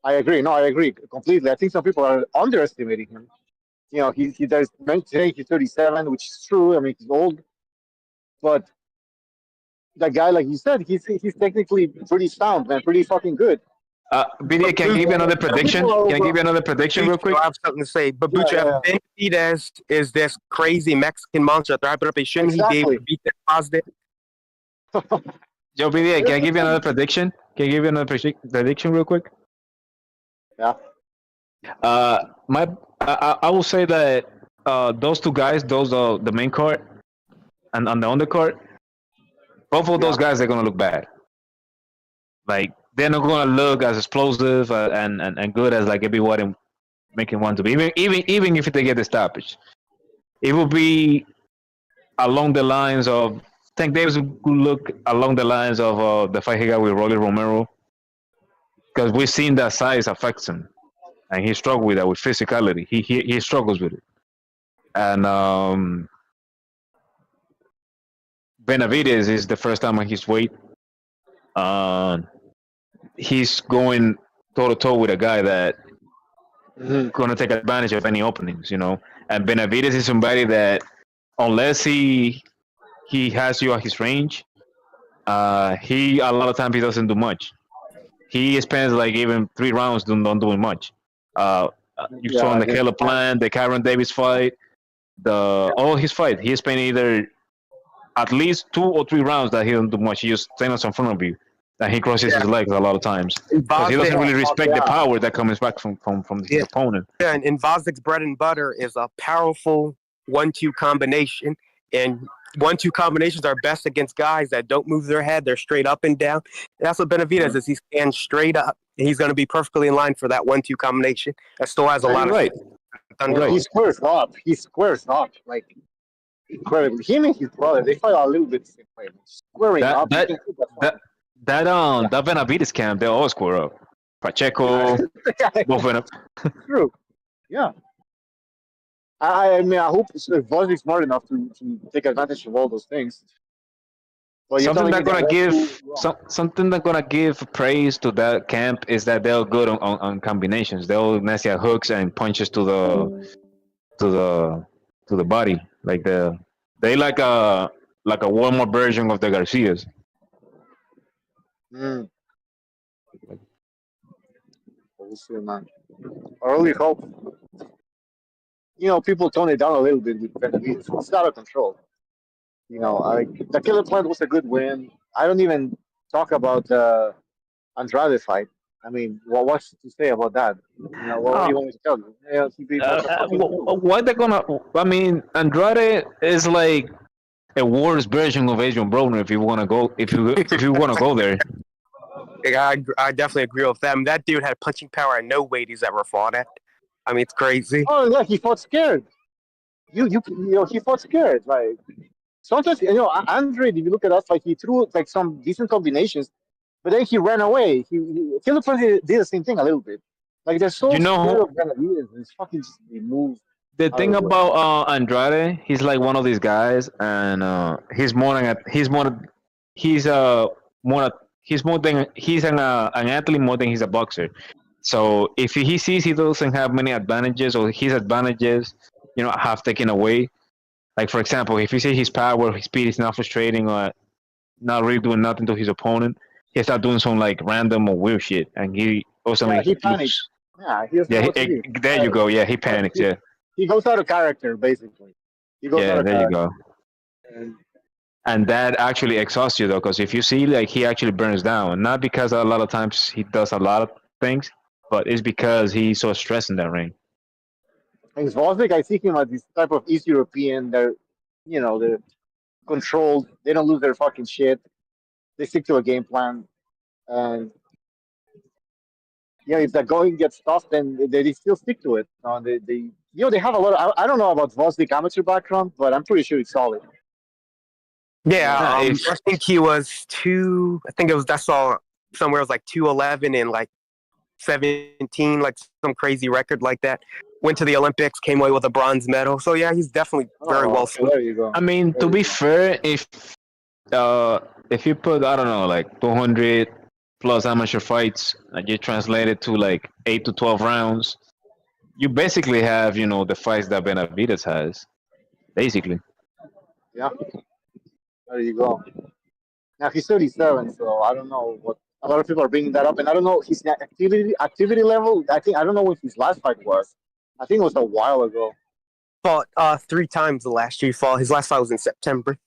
I agree. No, I agree completely. I think some people are underestimating him. You know, he does today he's 37, which is true. I mean, he's old, but that guy, like you said, he's technically pretty sound, man, pretty fucking good. BDA, can I give you another prediction? Can I give you another prediction real quick? I have something to say. But Bucha, if Benavidez is this crazy Mexican monster, shouldn't he be able to beat that positive? Yo, BDA, can I give you another prediction? Can I give you another prediction real quick? Yeah. I will say that those two guys, the main card and on the undercard, both of those guys are gonna look bad. Like they're not gonna look as explosive and good as like everybody making one to be. Even if they get the stoppage, it will be along the lines of Tank Davis will look along the lines of the fight he got with Rolly Romero, because we've seen that size affects him, and he struggles with that with physicality. He struggles with it, and Benavidez is the first time on his weight. He's going toe to toe with a guy that going to take advantage of any openings, you know. And Benavidez is somebody that, unless he has you at his range, he a lot of times he doesn't do much. He spends like even 3 rounds not doing much. You saw in the Caleb Plant, the Kyron Davis fight, all his fight, he spent either at least 2 or 3 rounds that he don't do much. He just stands in front of you, and he crosses his legs a lot of times because he doesn't really respect the power that comes back from his opponent. Yeah, and Vosdik's bread and butter is a powerful 1-2 combination, and 1-2 combinations are best against guys that don't move their head. They're straight up and down. And that's what Benavidez is. He stands straight up, and he's going to be perfectly in line for that 1-2 combination. That still has a lot of He squares up. He squares up like incredibly. Him and his brother, they fight a little bit the same way. Squaring up. That Benavidez camp, they all square up. Pacheco, both of them. True. Yeah. I mean, I hope Vosdik's smart enough to take advantage of all those things. But something that's gonna give praise to that camp is that they're good on combinations. They'll nasty at hooks and punches to the body. Like they like a warmer version of the Garcias. We'll see, man. I really hope. You know, people tone it down a little bit with Benavidez. It's out of control. You know, the Killer Plant was a good win. I don't even talk about the Andrade fight. I mean, what's to say about that? You know, what do you want me to tell you? What they're gonna? I mean, Andrade is like a worse version of Adrian Broner. If you want to go, if you want to go there. I definitely agree with them. That dude had punching power at no weight he's ever fought at. I mean, it's crazy. Oh, yeah, he fought scared. You know, he fought scared. Like sometimes, you know, Andre, if you look at us, like he threw like some decent combinations, but then he ran away. Killer Plant did the same thing a little bit. Like they're so scared of Benavidez, and it's fucking just move. The thing about Andrade, he's like one of these guys, and he's an athlete more than he's a boxer. So if he sees he doesn't have many advantages, or his advantages, you know, have taken away. Like for example, if you see his power, his speed is not frustrating or not really doing nothing to his opponent, he start doing some like random or weird shit, and he also he panics. There you go. Yeah, he panics. Yeah. He goes out of character, basically. There you go. And that actually exhausts you, though, because if you see, like, he actually burns down. Not because a lot of times he does a lot of things, but it's because he's so stressed in that ring. And Vosdik, I see him as this type of East European. They're controlled. They don't lose their fucking shit. They stick to a game plan. And if the going gets tough, then they still stick to it. They have a lot of, I don't know about Vosdik amateur background, but I'm pretty sure it's solid. Yeah, I think he was I saw somewhere it was like 211 and like 17, like some crazy record like that. Went to the Olympics, came away with a bronze medal. So yeah, he's definitely very well suited. There you go. I mean, to be fair, if you put, I don't know, like 200 plus amateur fights, and you translate it to like 8 to 12 rounds, you basically have the fights that Benavidez has, basically. Yeah, there you go. Now he's 37, so I don't know what a lot of people are bringing that up, and I don't know his activity level. I don't know when his last fight was. I think it was a while ago. Fought 3 times the last year. He fought. His last fight was in September.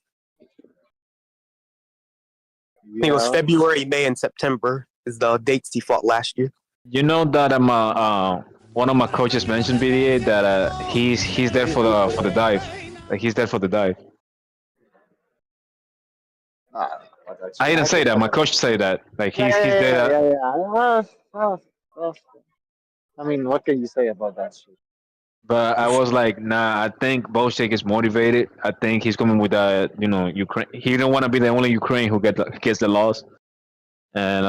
I think it was February, May, and September is the dates he fought last year. You know that one of my coaches mentioned BDA that he's there for the dive. Like he's there for the dive. I didn't say that. My coach said that. Like he's there. I mean, what can you say about that shit? But I was like, nah. I think Bolshevik is motivated. I think he's coming with Ukraine. He don't want to be the only Ukraine who gets the loss. And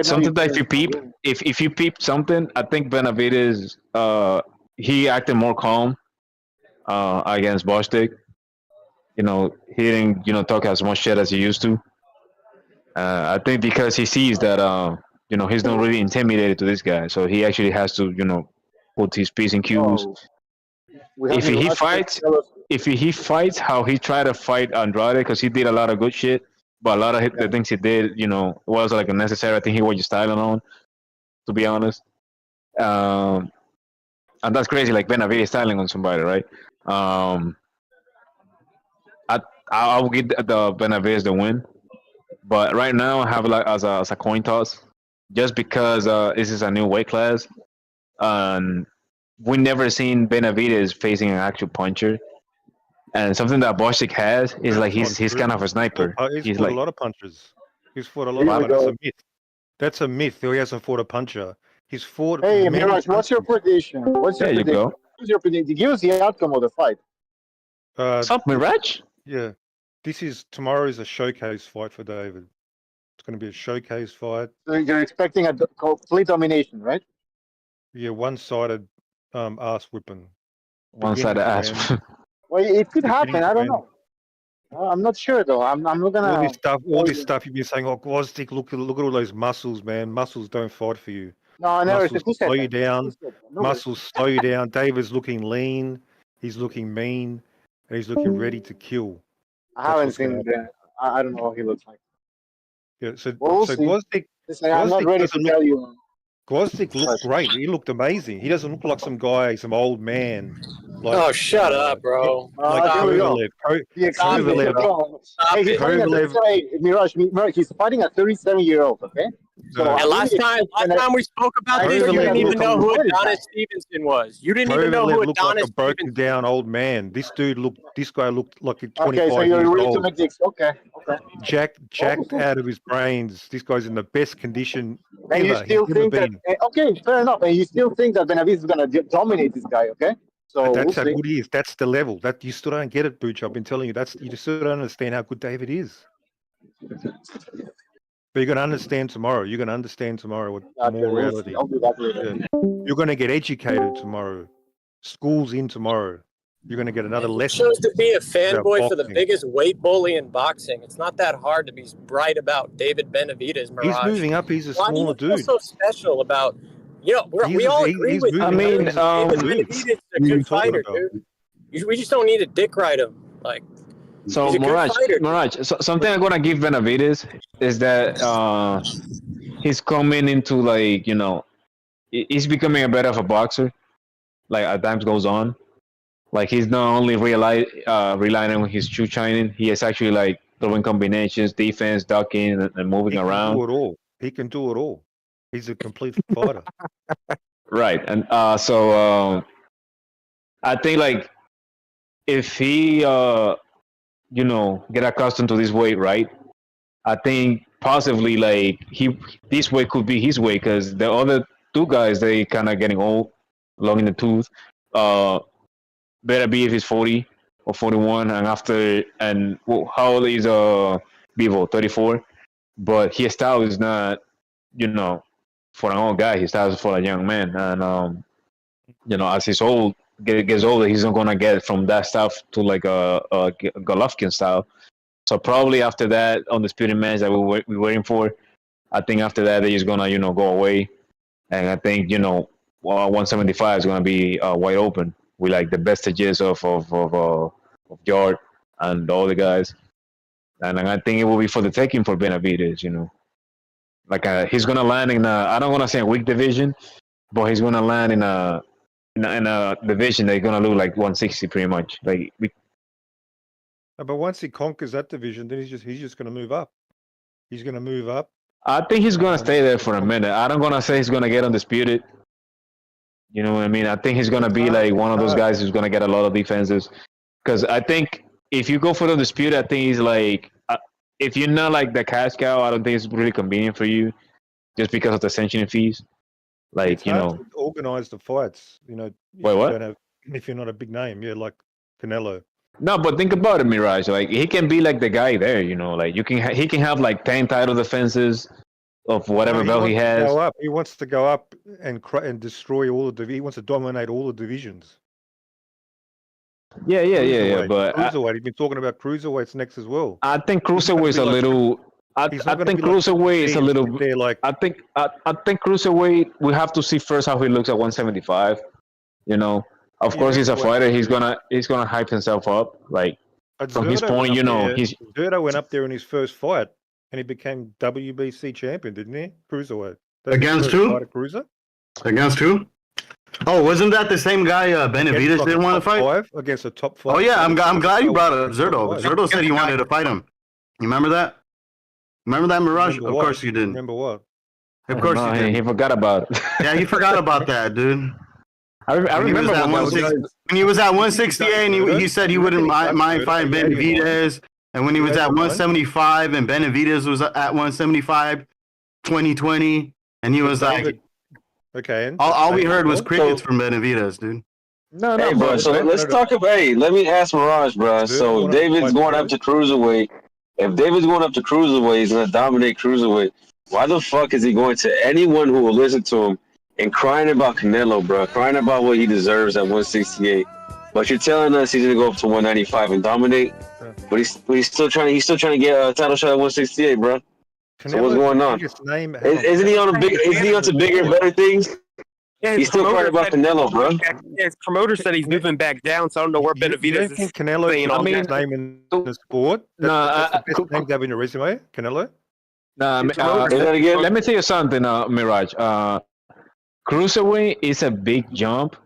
something that if you peep something, I think Benavidez he acted more calm against Bostic. He didn't talk as much shit as he used to. I think because he sees that he's not really intimidated to this guy, so he actually has to put his P's and Q's. If he fights how he tried to fight Andrade, because he did a lot of good shit. But a lot of the things he did, was like unnecessary. I think he was just styling on, to be honest. And that's crazy, like Benavidez styling on somebody, right? I will give the Benavidez the win, but right now I have it like as a coin toss, just because this is a new weight class, and we never seen Benavidez facing an actual puncher. And something that Boschik has is like he's kind of a sniper. He's fought like a lot of punches. He's fought a lot of punches. That's a myth. That's a myth. He hasn't fought a puncher. He's fought. Hey, Mirage, what's your prediction? What's your prediction? Go. What's your prediction? Give us the outcome of the fight. What's up, Mirage? Yeah, tomorrow is a showcase fight for David. It's going to be a showcase fight. So you're expecting a complete domination, right? Yeah, one-sided ass whipping. One-sided ass. Well, it could happen. I don't know. I'm not sure though. I'm not gonna. All this stuff you've been saying. Oh, Gvozdyk, look at all those muscles, man. Muscles don't fight for you. No, I never muscles slow you down. Muscles slow you down. David's looking lean. He's looking mean, and he's looking ready to kill. I haven't seen that. I don't know what he looks like. Yeah. So Gvozdyk. I'm not ready to tell you. Gvozdyk looked great. He looked amazing. He doesn't look like some guy, some old man. Like, oh, shut up, bro! Kovalev. Mirage, he's fighting a 37-year-old. Okay. So last time we spoke about this, you didn't even know who Adonis Stevenson was. You didn't even know who Adonis like a broken down old man. This guy looked like 25 okay, so you're ready to make this. Okay. Jacked out of his brains. This guy's in the best condition and ever. You still think that? Okay, fair enough. And you still think that Benavidez is gonna dominate this guy? Okay. So that's how good he is. That's the level. That you still don't get it, Booch. I've been telling you. You still don't understand how good David is. But you're going to understand tomorrow. You're going to understand tomorrow with more reality. I'll do that later. Yeah. You're going to get educated tomorrow. School's in tomorrow. You're going to get another lesson. Chose to be a fanboy for the biggest weight bully in boxing. It's not that hard to be right about David Benavidez, Mirage. He's moving up. He's a smaller dude. What's so special about? We all agree with you. I mean, David Benavidez is a good fighter, dude. We just don't need to dick ride him. Like, so Mirage, something I'm gonna give Benavidez is that he's coming into like he's becoming a better of a boxer. Like as time goes on, like he's not only relying on his shoe shining. He is actually like throwing combinations, defense, ducking, and moving around. He can do it all. He's a complete fighter. Right. And so I think like if he get accustomed to this weight, right? I think possibly like this weight could be his weight, because the other two guys, they kind of getting old, long in the tooth. Better be if he's 40 or 41, and how old is Vivo? 34. But his style is not, for an old guy. His style is for a young man, and as he's gets older, he's not gonna get from that stuff to like a Golovkin style. So probably after that, on the spitting match that we're waiting for, I think after that he's gonna go away, And I think 175 is going to be wide open with like the best edges of Yard and all the guys. And I think it will be for the taking for Benavidez. Like he's going to land in I don't want to say a weak division, but he's going to land in a division that's going to look like 160 pretty much. Like but once he conquers that division, then he's just going to move up. He's going to move up. I think he's going to stay there for a minute. I don't going to say he's going to get undisputed. You know what I mean? I think he's going to be like one of those guys who's going to get a lot of defenses. Because I think if you go for the dispute, I think he's like, if you're not like the cash cow, I don't think it's really convenient for you just because of the sanctioning fees. Like, it's hard to organize the fights, Wait, what? If you're not a big name, like Canelo. No, but think about it, Mirage. Like he can be like the guy there, like he can have like 10 title defenses of whatever belt he has. He wants to go up and destroy all the. He wants to dominate all the divisions. Yeah. But cruiserweight. He's been talking about cruiserweights next as well. I think cruiserweight is a little. I think cruiserweight is a little. Like I think cruiserweight. We have to see first how he looks at 175. Of course, he's a fighter. He's gonna hype himself up. Like from his point, he's. Zerto went up there in his first fight, and he became WBC champion, didn't he? Cruiserweight. Against who? Cruiser. Against who? Oh, wasn't that the same guy Benavidez didn't want to fight? Against a top 5. Oh yeah, I'm glad you brought up Zerto. Zerto said he wanted to fight him. You remember that? Remember that, Mirage? Of course you didn't. Remember what? Of course you didn't. He forgot about it. Yeah, he forgot about that, dude. I remember when he was at 168 and he said he wouldn't mind fighting Benavidez. And when he was at 175 and Benavidez was at 175, 2020, and he was like, okay. All we heard was crickets from Benavidez, dude. No, hey, bro. So let's talk about. Hey, let me ask Mirage, bro. So David's going up to cruiserweight. If David's going up to cruiserweight, he's gonna dominate cruiserweight. Why the fuck is he going to anyone who will listen to him and crying about Canelo, bro? Crying about what he deserves at 168. But you're telling us he's gonna go up to 195 and dominate. But he's still trying to get a title shot at 168, bro. So what's going on? Isn't he on to bigger and better things? Yeah, he's still crying about Canelo, bro. Yeah, his promoter said he's moving back down, so I don't know where Benavidez is. Canelo is the best name in the sport. That's the best name to have in your resume, Canelo. Let me tell you something, Mirage. Cruiserweight is a big jump,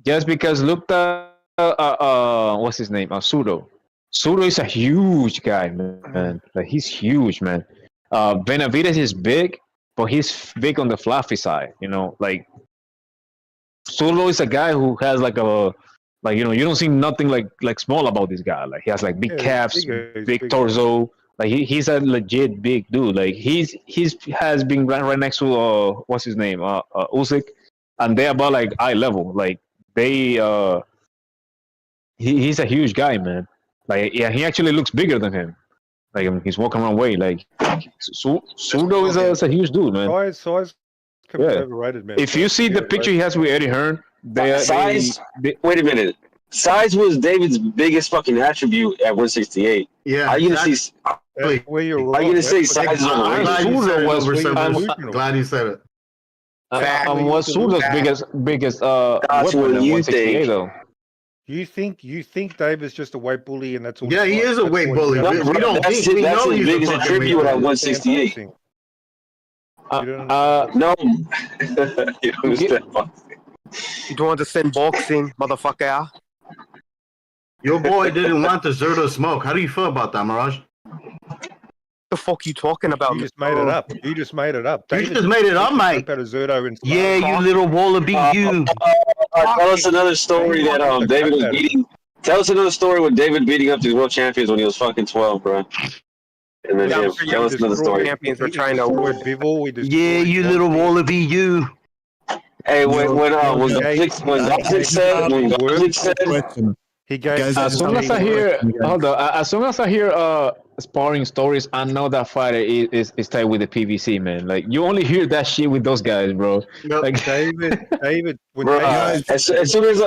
just because look at what's his name? Sudo. Sudo is a huge guy, man. Like he's huge, man. Benavidez is big, but he's big on the fluffy side. Like Sudo is a guy who has you don't see nothing like small about this guy. Like he has like big calves, big torso. Like he's a legit big dude. Like he's has been right next to what's his name Usyk, and they're about like eye level. Like they he's a huge guy, man. Like yeah, he actually looks bigger than him. Like he's walking around way. Like Sudo is a huge dude, man. Size can be overrated, man. If you see the picture he has with Eddie Hearn, size. Wait a minute. Size was David's biggest fucking attribute at 168. Yeah. Are you gonna see? Are you gonna say size is overrated? Glad you said it. What's Sudo's biggest That's weapon what at you 168 think. though? You think David's just a weight bully and that's all? Yeah, he is a weight bully. We don't think. We know his he's biggest a fucking weight attribute at bully. 168. No. You don't understand. You don't understand boxing, motherfucker. Your boy didn't want the Zerto smoke. How do you feel about that, Mirage? The fuck you talking about? You just made it up. You just made it up. You just made it up, mate. Yeah, you little wallaby, you. Tell us another story that David was beating. Tell us another story with David beating up these world champions when he was fucking 12, bro. And then tell us another story. Champions were trying to avoid Yeah, you little wallaby, you. Hey, when Gosling said, he gave. As soon as I hear sparring stories, I know that fighter is tied with the PVC, man. Like you only hear that shit with those guys, bro. No, like David, when bro, as soon as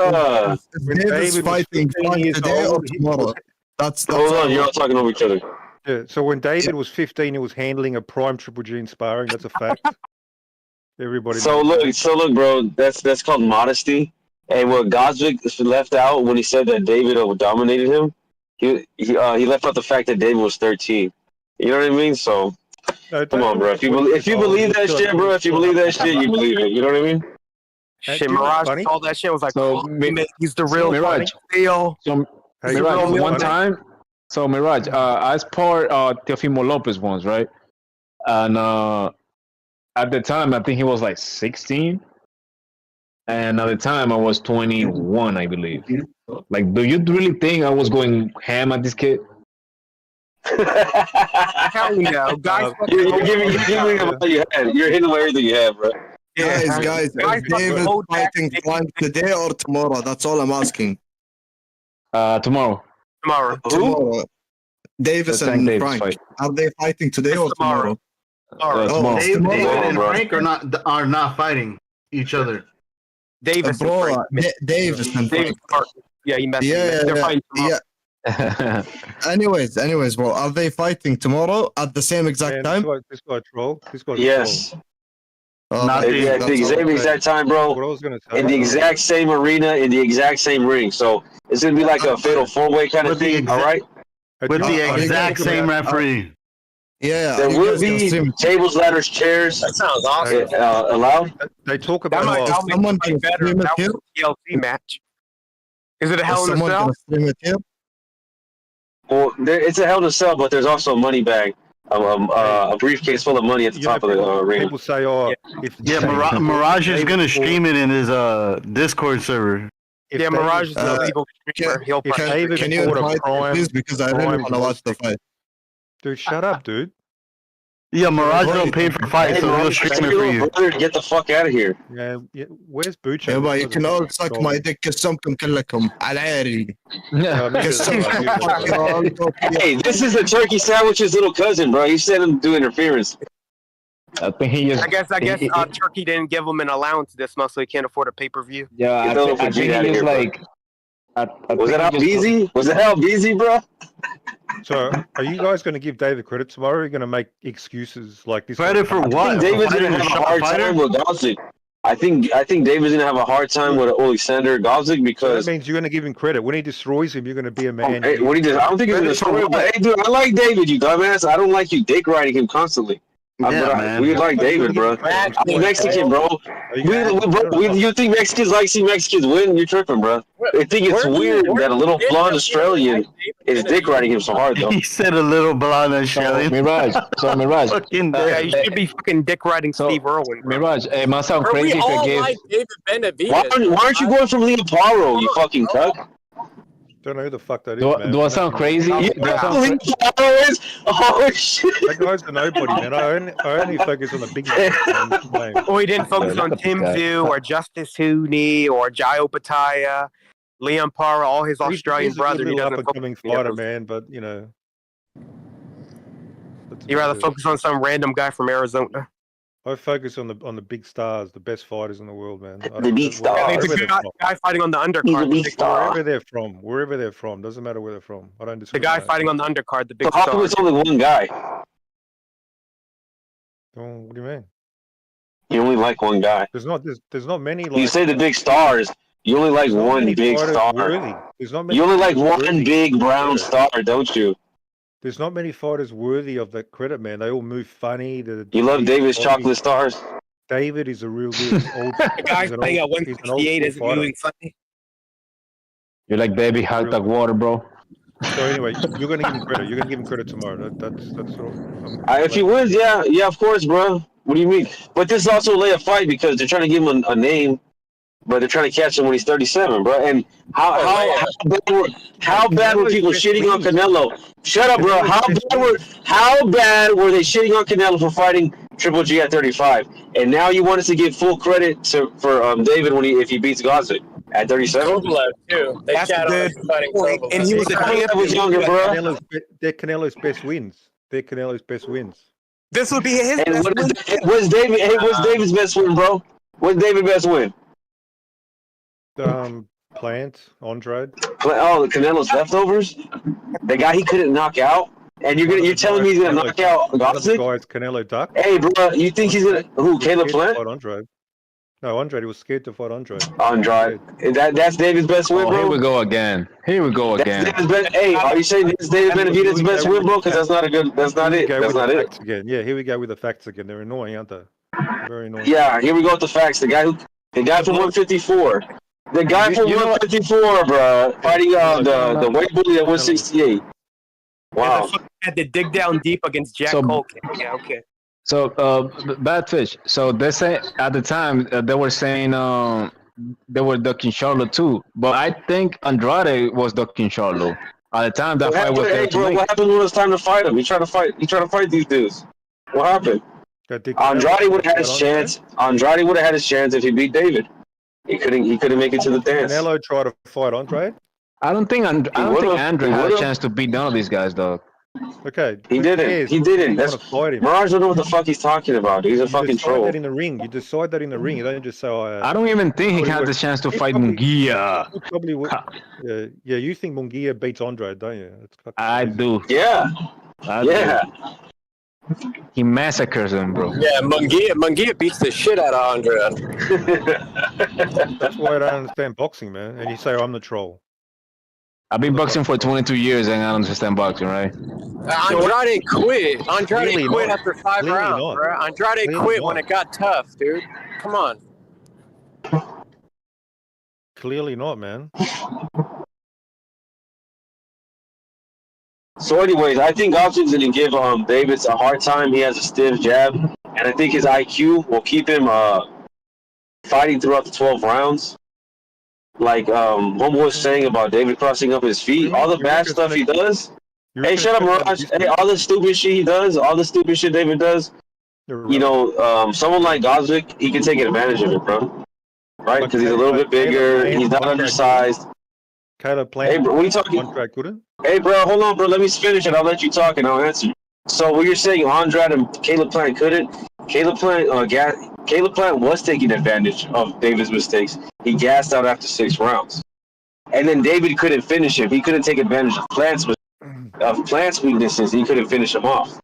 David's fighting today or tomorrow. That's hold on, you're all talking over each other. Yeah, so when David was 15, he was handling a prime Triple G in sparring. That's a fact. Everybody. So look, bro. That's called modesty. And what Gosvick left out when he said that David dominated him, he left out the fact that David was 13. You know what I mean? So come on, bro. If you believe that shit, bro, if you believe that shit, you believe it. You know what I mean? Shit, Mirage saw that shit. Was like, So, he's the real Mirage. deal. So Mirage, one time. So Mirage, I sparred Teofimo Lopez once, right? And at the time, I think he was like 16. And at the time, I was 21, I believe. Like, do you really think I was going ham at this kid? Hell no, guys. You're giving him all you had. You're hitting away everything you have, bro. Guys, is David fighting Frank today or tomorrow? That's all I'm asking. Tomorrow. Tomorrow. Davis and Frank. Fight. Are they fighting today or tomorrow? Tomorrow. David and Frank are not fighting each other. Davis Davis and Frank. Yeah, he messed They're fighting yeah. Anyways, bro, are they fighting tomorrow at the same exact time? This guy troll. Yes. Not at the same exact time, bro. In the exact same arena, in the exact same ring. So it's gonna be like a fatal 4-way kind of thing. All right. With the exact same referee. Yeah. There will be tables, ladders, chairs. That sounds awesome. Allowed. They talk about someone can better. stream it That here. was a TLC match. Is it a Hell in a Someone Cell? can stream it here. Well, it's a Hell in a Cell, but there's also a money bag, a briefcase full of money at the top of the ring. People say, Mirage is gonna stream it in his Discord server. Yeah, Mirage is a legal streamer. He'll Can you invite me, please? Because I really want to watch the fight. Dude, shut up, dude. Yeah, Mirage don't pay for fights, so he'll stream it for you. Brother, get the fuck out of here. Yeah, where's Bucho? Yeah, but you can all suck my dick قسمكم كلكم على عيري. Hey, this is the turkey sandwich's little cousin, bro. You said him do interference. I think he just. I guess Turkey didn't give him an allowance this month, so he can't afford a pay-per-view. Yeah, I think he just like. Was that how busy? Was that how busy, bro? So, are you guys going to give David credit tomorrow? Or are you going to make excuses like this? Credit for what? I think David's going to have a hard time with Gosvick. I think David's going to have a hard time with Alexander Gosvick because that means you're going to give him credit. When he destroys him, you're going to be a man. Hey, what he did? I don't think he's going to destroy him. Hey, dude, I like David, you dumbass. I don't like you dick riding him constantly. Man. We like David, bro. I'm Mexican, bro. You think Mexicans like see Mexicans win? You're tripping, bro. I think it's weird that a little blonde Australian is dick riding him so hard, though. He said a little blonde Australian. Mirage. Yeah, you should be fucking dick riding Steve Irwin. Bro. Mirage, it must sound crazy we if all I give. like David Benavidez. Why aren't you going from Liam Paro, you fucking cuck? Don't know who the fuck that is, man. Do I sound crazy? Oh, shit. That guy's a nobody, man. I only focus on the big names. Or he didn't focus on Tim Zoo or Justice Hooney or Jio Pataya, Liam Parra, all his Australian brothers. He doesn't up-and-coming fighter, man, but, you know. You'd rather focus on some random guy from Arizona. I focus on the big stars, the best fighters in the world, man. The big stars. The guy fighting on the undercard. Wherever they're from, doesn't matter where they're from. I don't. The guy fighting on the undercard, the big So how come star. it's only one guy? What do you mean? You only like one guy. There's not many. You say the big stars. You only like one big star. You only like one big brown star, don't you? There's not many fighters worthy of that credit, man. They all move funny. You love David's chocolate stars? David is a real good old. The guy playing at 168 is moving funny. You're like baby hot dog water, bro. So anyway, you're gonna give him credit. You're gonna give him credit tomorrow. That's all. If he wins, yeah, of course, bro. What do you mean? But this is also a layup fight because they're trying to give him a name, but they're trying to catch him when he's 37, bro. And how bad were people shitting on Canelo? Shut up, bro. How bad were they shitting on Canelo for fighting Triple G at 35? And now you want us to give full credit for David if he beats Gosvick at 37? Kovalev too. They chat on fighting Kovalev. And he was was younger, bro. They're Canelo's best wins. They're Canelo's best wins. This would be his and best win. What's David's best win, bro? What's David's best win? Plant, Andrade. Oh, the Canelo's leftovers? The guy he couldn't knock out? And you're telling me he's gonna knock out Gosling? Guys, Canelo duck. Hey, bro, you think he's gonna who? Caleb Plant? Andre. No, Andre. He was scared to fight Andre. Andrade. That's David's best win, bro. Here we go again. Here we go again. Hey, are you saying this is David Benavidez' best win, bro? Because that's not a good. That's not it. That's not it. Again. Yeah, here we go with the facts again. They're annoying, aren't they? Very annoying. Yeah, here we go with the facts. The guy from 154. The guy from 154, bro, fighting the weight bully at 168. Wow. Had to dig down deep against Jack Cole. Yeah, okay. So, Bad Fish. So they say at the time they were saying they were ducking Charlo too, but I think Andrade was ducking Charlo at the time that fight was there. Hey, bro, what happened when it was time to fight him? He tried to fight these dudes. What happened? Andrade would have had his chance. Andrade would have had his chance if he beat David. He couldn't make it to the dance. Canelo tried to fight Andre. I don't think Andre had a chance to beat none of these guys, though. Okay. He didn't. That's Mirage don't know what the fuck he's talking about. He's a fucking troll. That in the ring. You decide that in the ring. You don't just say. I don't even think he had the chance to fight Munguia. Probably would. Yeah, you think Munguia beats Andre, don't you? I do. Yeah. I do. He massacres him, bro. Yeah, Munguia beats the shit out of Andre. That's why I don't understand boxing, man. And you say I'm the troll. I've been boxing for 22 years and I don't understand boxing, right? Andrade quit. Andrade quit after 5 rounds, bro. Andrade quit when it got tough, dude. Come on. Clearly not, man. So, anyways, I think Goslin's going to give Davis a hard time. He has a stiff jab, and I think his IQ will keep him fighting throughout the 12 rounds. Like Homeboy was saying about David crossing up his feet, all the bad stuff he does. Hey, shut up, Mirage. Hey, all the stupid shit he does, all the stupid shit David does. You know, someone like Gosvick, he can take advantage of it, bro. Right? Because he's a little bit bigger. He's not undersized. Caleb Plant. Hey, bro, what are you talking? Hey, bro, hold on, bro. Let me finish and I'll let you talk and I'll answer. So, what you're saying, Andrade and Caleb Plant couldn't? Caleb Plant was taking advantage of David's mistakes. He gassed out after 6 rounds. And then David couldn't finish him. He couldn't take advantage of Plant's weaknesses. He couldn't finish him off.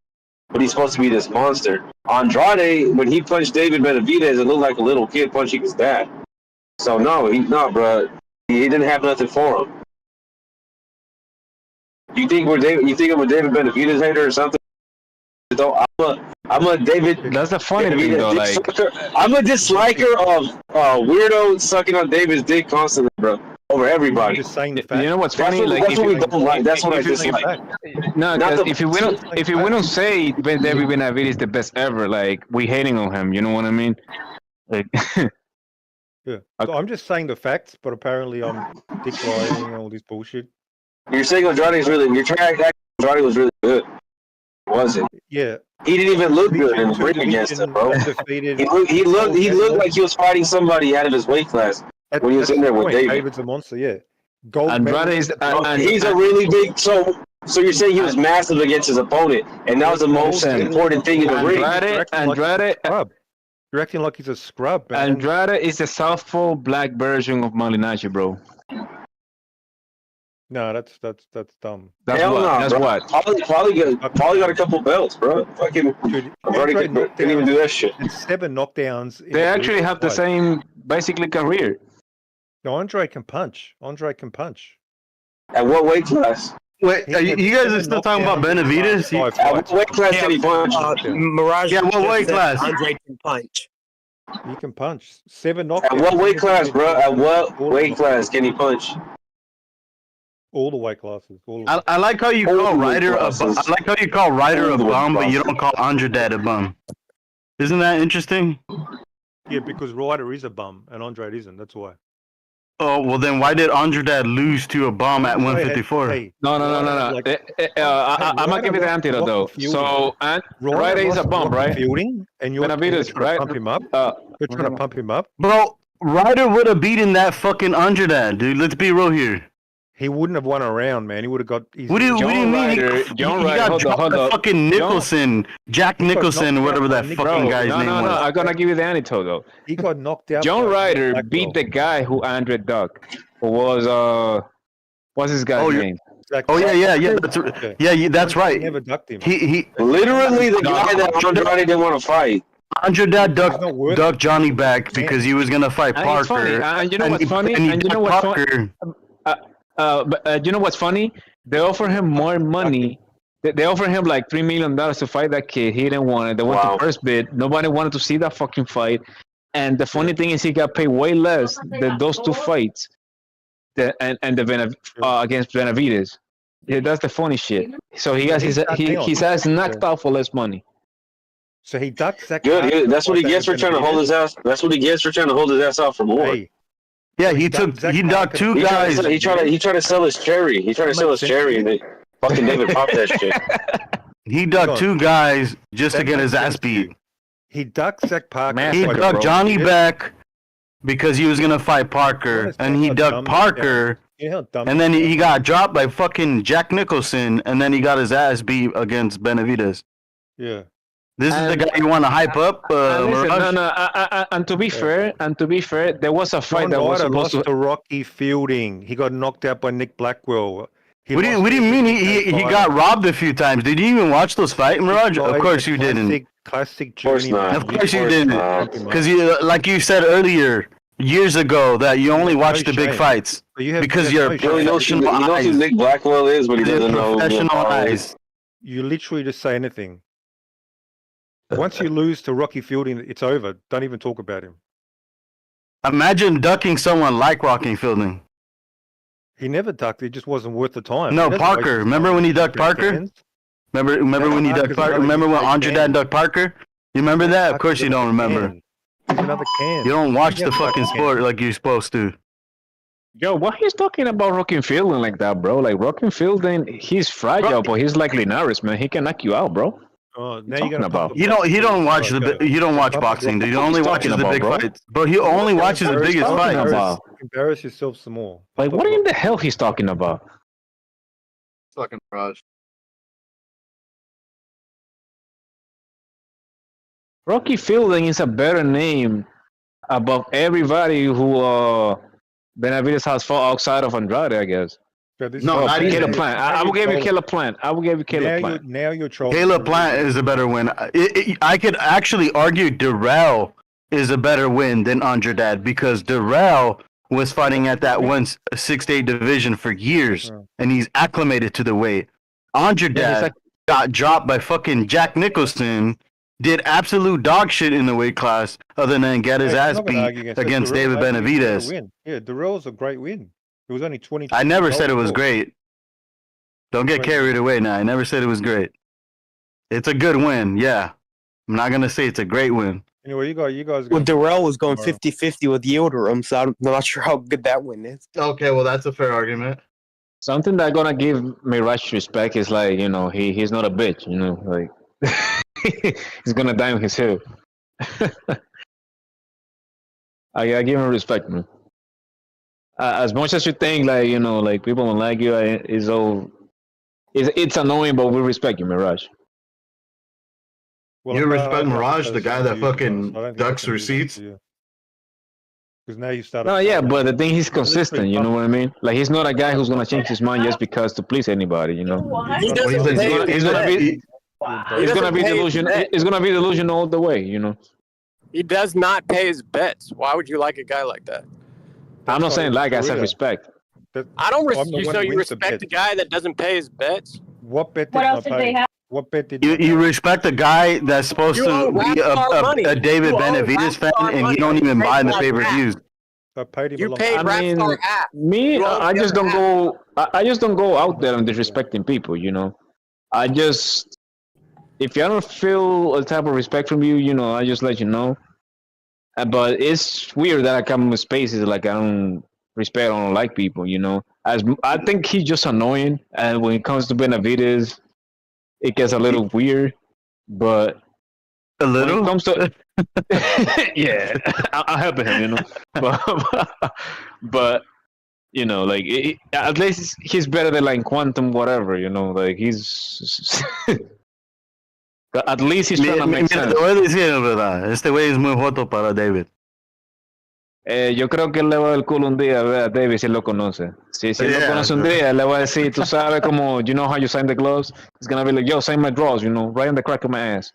But he's supposed to be this monster. Andrade, when he punched David Benavidez, it looked like a little kid punching his dad. So, no, bro. He didn't have nothing for him. You think I'm a David Benavidez hater or something? I'm a David. That's a funny thing, though. Like, I'm a disliker of weirdo sucking on David's dick constantly, bro. Over everybody. You know what's funny? That's what we don't like. That's what I dislike. No, if we don't say David Benavidez is the best ever, like we hating on him. You know what I mean? Like. Yeah, so I'm just saying the facts, but apparently I'm declining all this bullshit. You're saying Andrade was really good, was it? Yeah. He didn't even look good in the ring against him, bro. He looked like he was fighting somebody out of his weight class when he was in there with David. David's a monster, yeah. He's a really big. So you're saying he was massive against his opponent, and that was the most important thing in the ring. Andrade. You're acting like he's a scrub, man. Andrade is the southpaw black version of Malinachi, bro. No, that's dumb. That's what. Paulie got a couple belts, bro. Fucking Andrade didn't even do that shit. And 7 knockdowns. They actually have the same, basically, career. No, Andre can punch. At what weight class? Wait, you guys are still talking about Benavidez? At what weight class can he punch? Mirage. Yeah, what weight class? Andre can punch. He can punch. 7 knockdowns. At what weight class, bro? At what weight class can he punch? All the weight classes. I like how you call Ryder a bum. I like how you call Ryder a bum, but you don't call Andrade a bum. Isn't that interesting? Yeah, because Ryder is a bum and Andrade isn't. That's why. Oh, well then why did Andrade lose to a bum at 154? No. I'm going to give you the antidote, though. So, Ryder is a bum, right? Fielding, and you're Benavidez, right? Pump him up. You're trying to pump him up. Bro, Ryder would have beaten that fucking Andrade, dude. Let's be real here. He wouldn't have won a round, man. He would have got. What do you mean? He got dropped by fucking Nicholson, Jack Nicholson, or whatever that fucking guy's name was. No. I'm gonna give you the antidote though. He got knocked out. John Ryder beat the guy who Andre ducked. Who was what's his guy's name? Oh yeah. That's right. Never ducked him. He literally the guy that Andrade didn't want to fight. Andrade ducked Johnny back because he was gonna fight And it's funny. Parker. And you know what's funny? And you know what's funny? But you know what's funny? They offer him more money. They offer him like $3 million to fight that kid. He didn't want it. They went to first bid. Nobody wanted to see that fucking fight. And the funny thing is, he got paid way less than those two fights, against Benavidez. Yeah, that's the funny shit. So he got his ass knocked out for less money. So he ducked Zach. Good. That's what he gets for trying to hold his ass. That's what he gets for trying to hold his ass out for more. Hey. Yeah, he ducked two guys. He tried to sell his cherry. He tried to sell his cherry, and they fucking David popped that shit. He ducked two guys just to get his ass beat. He ducked Zach Parker. He ducked Johnny back because he was gonna fight Parker, and he ducked Parker, and then he got dropped by fucking Jack Nicholson, and then he got his ass beat against Benavidez. Yeah. This is the guy you want to hype up, And to be fair, there was a fight that was supposed to Rocky Fielding. He got knocked out by Nick Blackwell. What do you mean he got robbed a few times? Did you even watch those fights, Mirage? Of course you didn't. Classic journey. Of course you didn't. Because like you said earlier, years ago, that you only watch the big fights because you're professional eyes. He knows who Nick Blackwell is, but he doesn't know professional eyes. You literally just say anything. Once you lose to Rocky Fielding, it's over. Don't even talk about him. Imagine ducking someone like Rocky Fielding. He never ducked. It just wasn't worth the time. No, Parker. Remember when he ducked Parker? Remember when he ducked Parker? Remember when Andrade ducked Parker? You remember that? Of course you don't remember. Another can. You don't watch the fucking sport like you're supposed to. Yo, why he's talking about Rocky Fielding like that, bro? Like Rocky Fielding, he's fragile, but he's like Linares, man. He can knock you out, bro. Oh, now you're gonna about? You don't watch boxing. Dude. He only watches the big fights. Bro, he only watches the biggest fights. Embarrass yourself some more. Like, what in the hell he's talking about? Fucking Raj. Rocky Fielding is a better name above everybody who Benavidez has fought outside of Andrade, I guess. No, not Caleb Plant. I will give you Caleb Plant. Now you're trolling. Caleb Plant is a better win. I could actually argue Durrell is a better win than Andrade because Durrell was fighting at that 168 division for years, and he's acclimated to the weight. Andrade got dropped by fucking Jack Nicholson, did absolute dog shit in the weight class, other than get his ass beat against David Benavidez. Yeah, Durrell's a great win. It was only 20. I never said it was great. Don't get carried away now. I never said it was great. It's a good win, yeah. I'm not gonna say it's a great win. Anyway, you guys. Well, Durrell was going 50-50 with Yildirim, so I'm not sure how good that win is. Okay, well that's a fair argument. Something that gonna give Mirage respect is like, you know, he's not a bitch, you know, like he's gonna die on his hill. I give him respect, man. As much as you think, like, you know, like people don't like you, it's annoying, but we respect you, Mirage. Well, you respect Mirage, the guy that fucking ducks receipts? Because now you start. No, yeah, but the thing, he's consistent, you know what I mean? Like, he's not a guy who's gonna change his mind just because to please anybody, you know? He's gonna be delusional all the way, you know? He does not pay his bets. Why would you like a guy like that? I'm not saying like, I said respect. I don't so you respect a guy that doesn't pay his bets? What bet What else did they have? What bet did you respect a guy that's supposed to be a David Benavidez fan, and you don't even buy the pay-per-views? You paid Rapstar half. Me, I just don't go. I just don't go out there and disrespecting people. You know, I just, if I don't feel a type of respect from you, you know, I just let you know. But it's weird that I come with spaces like I don't respect, I don't like people. You know, I think he's just annoying, and when it comes to Benavidez, it gets a little weird. But a little. When it comes to yeah, I'm helping him, you know. But you know, like at least he's better than like Quantum, whatever, you know. Like he's at least he's trying to make sense. Te voy a decir, verdad. Este güey es muy joto para David. Yo creo que él le va a dar el culo un día a David si él lo conoce. Si él lo conoce un día, él le va a decir, tú sabes como, you know how you sign the gloves? It's gonna be like, yo, sign my drawers, you know, right on the crack of my ass.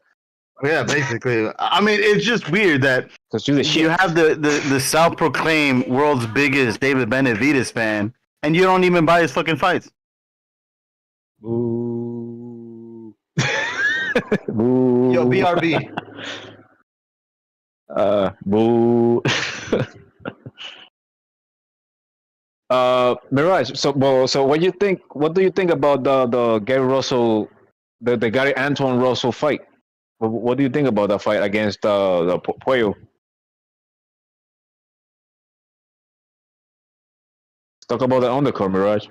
Yeah, basically. I mean, it's just weird that you have the self-proclaimed world's biggest David Benavidez fan, and you don't even buy his fucking fights. Boo. Yo, BRB. Boo. Mirage. So what you think? What do you think about the Gary Russell, the Gary Antoine Russell fight? What do you think about that fight against the Puello? Let's talk about the undercard, Mirage.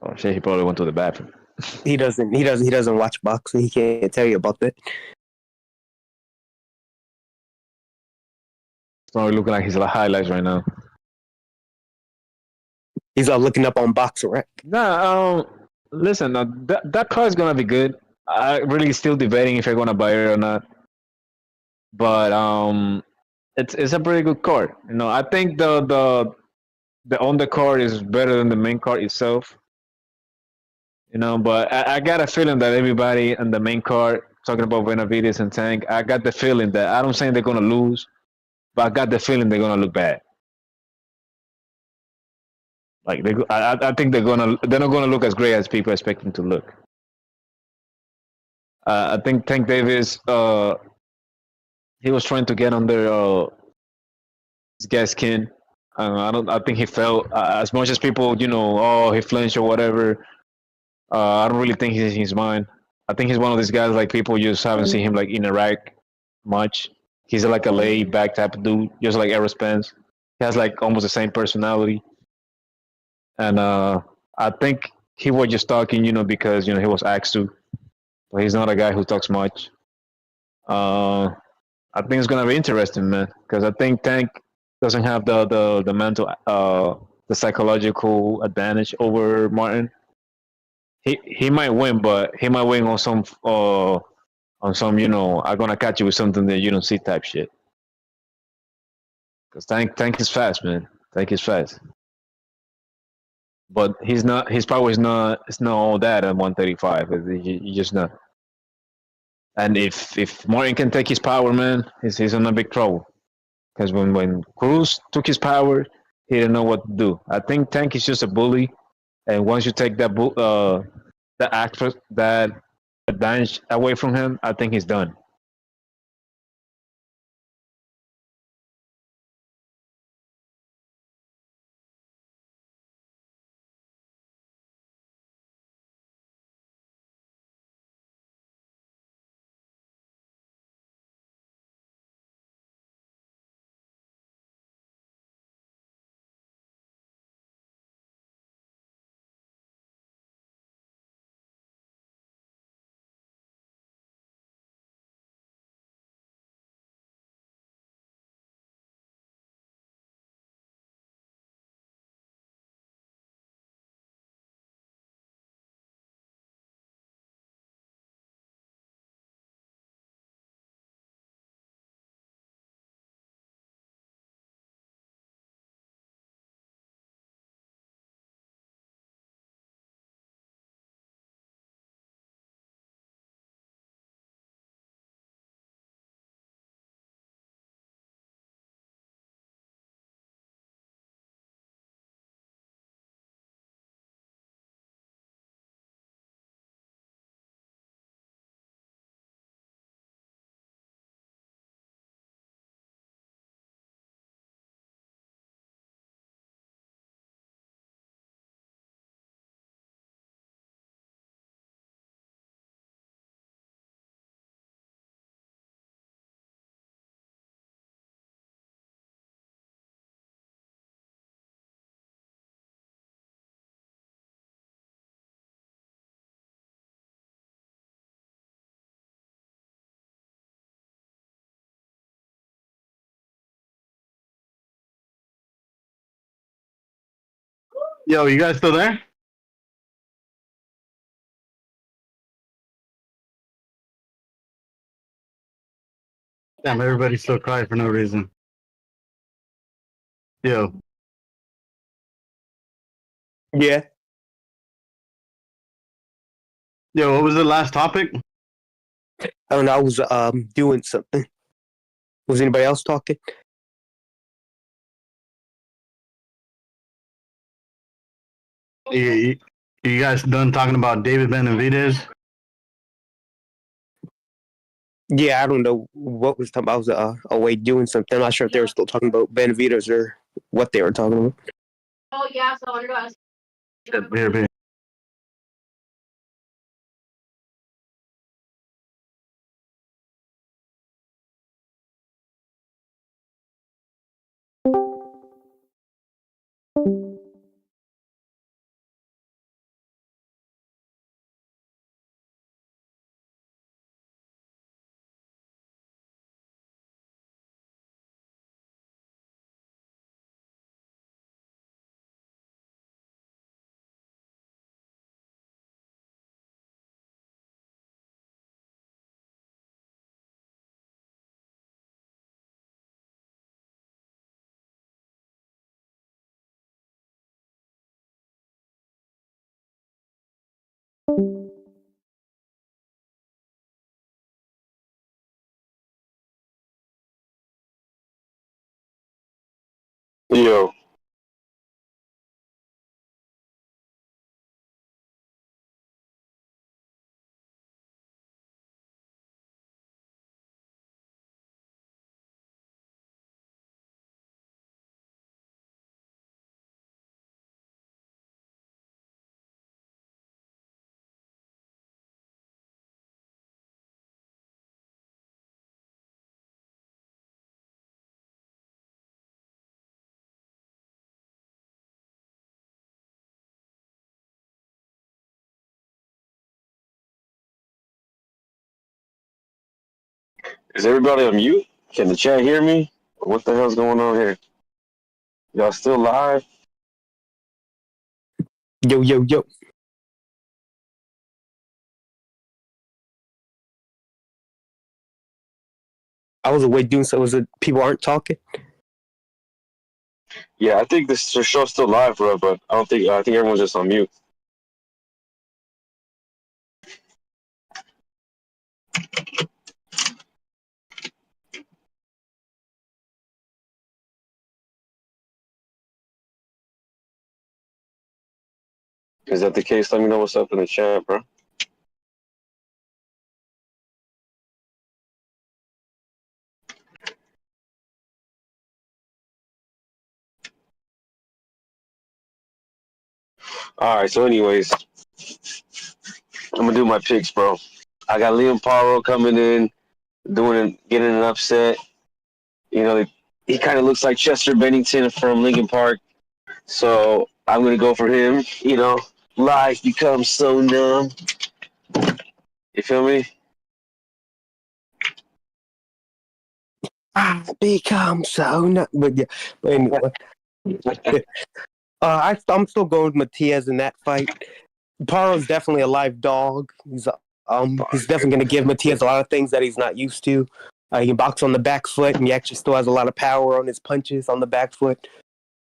Oh shit! He probably went to the bathroom. He doesn't watch boxing. He can't tell you about that. It's probably looking like his highlights right now. He's looking up on Boxer, right? Nah, listen, that card is gonna be good. I really still debating if I'm gonna buy it or not. But it's a pretty good card. You know, I think the undercard is better than the main card itself. You know, but I got a feeling that everybody in the main card talking about Benavides and Tank, I got the feeling that I don't say they're gonna lose, but I got the feeling they're gonna look bad. Like I think they're not gonna look as great as people expect them to look. I think Tank Davis he was trying to get under this guy's skin. I think he felt as much as people, you know, oh, he flinched or whatever. I don't really think he's in his mind. I think he's one of these guys like people just haven't seen him like interact much. He's like a laid back type of dude, just like Errol Spence. He has like almost the same personality. And I think he was just talking, you know, because you know he was asked to. But he's not a guy who talks much. I think it's gonna be interesting, man, because I think Tank doesn't have the mental, the psychological advantage over Martin. He might win, but he might win on some you know, I'm gonna catch you with something that you don't see type shit. Because Tank is fast, man. Tank is fast. But he's not. His power is not. It's not all that at 135. He's just not. And if Martin can take his power, man, he's in a big trouble. Because when Cruz took his power, he didn't know what to do. I think Tank is just a bully, and once you take that that advantage away from him, I think he's done. Yo, you guys still there? Damn, everybody still cried for no reason. Yo. Yeah. Yo, what was the last topic? I don't know. I was doing something. Was anybody else talking? You guys done talking about David Benavidez? Yeah, I don't know what was talking. I was away doing something. I'm not sure if they were still talking about Benavidez or what they were talking about. Oh yeah, so I got. Here. Yo. Is everybody on mute? Can the chat hear me? What the hell's going on here? Y'all still live? Yo, yo, yo. I was away doing something. Was it people aren't talking? Yeah, I think this show's still live, bro, but I think everyone's just on mute. Is that the case? Let me know what's up in the chat, bro. All right, so anyways, I'm gonna do my picks, bro. I got Liam Paro coming in, getting an upset. You know, he kind of looks like Chester Bennington from Lincoln Park, so I'm gonna go for him. You know, life becomes so numb. You feel me? I become so not. But yeah, but anyway. I'm still going with Matias in that fight. Paro's definitely a live dog. He's definitely going to give Matias a lot of things that he's not used to. He can box on the back foot, and he actually still has a lot of power on his punches on the back foot.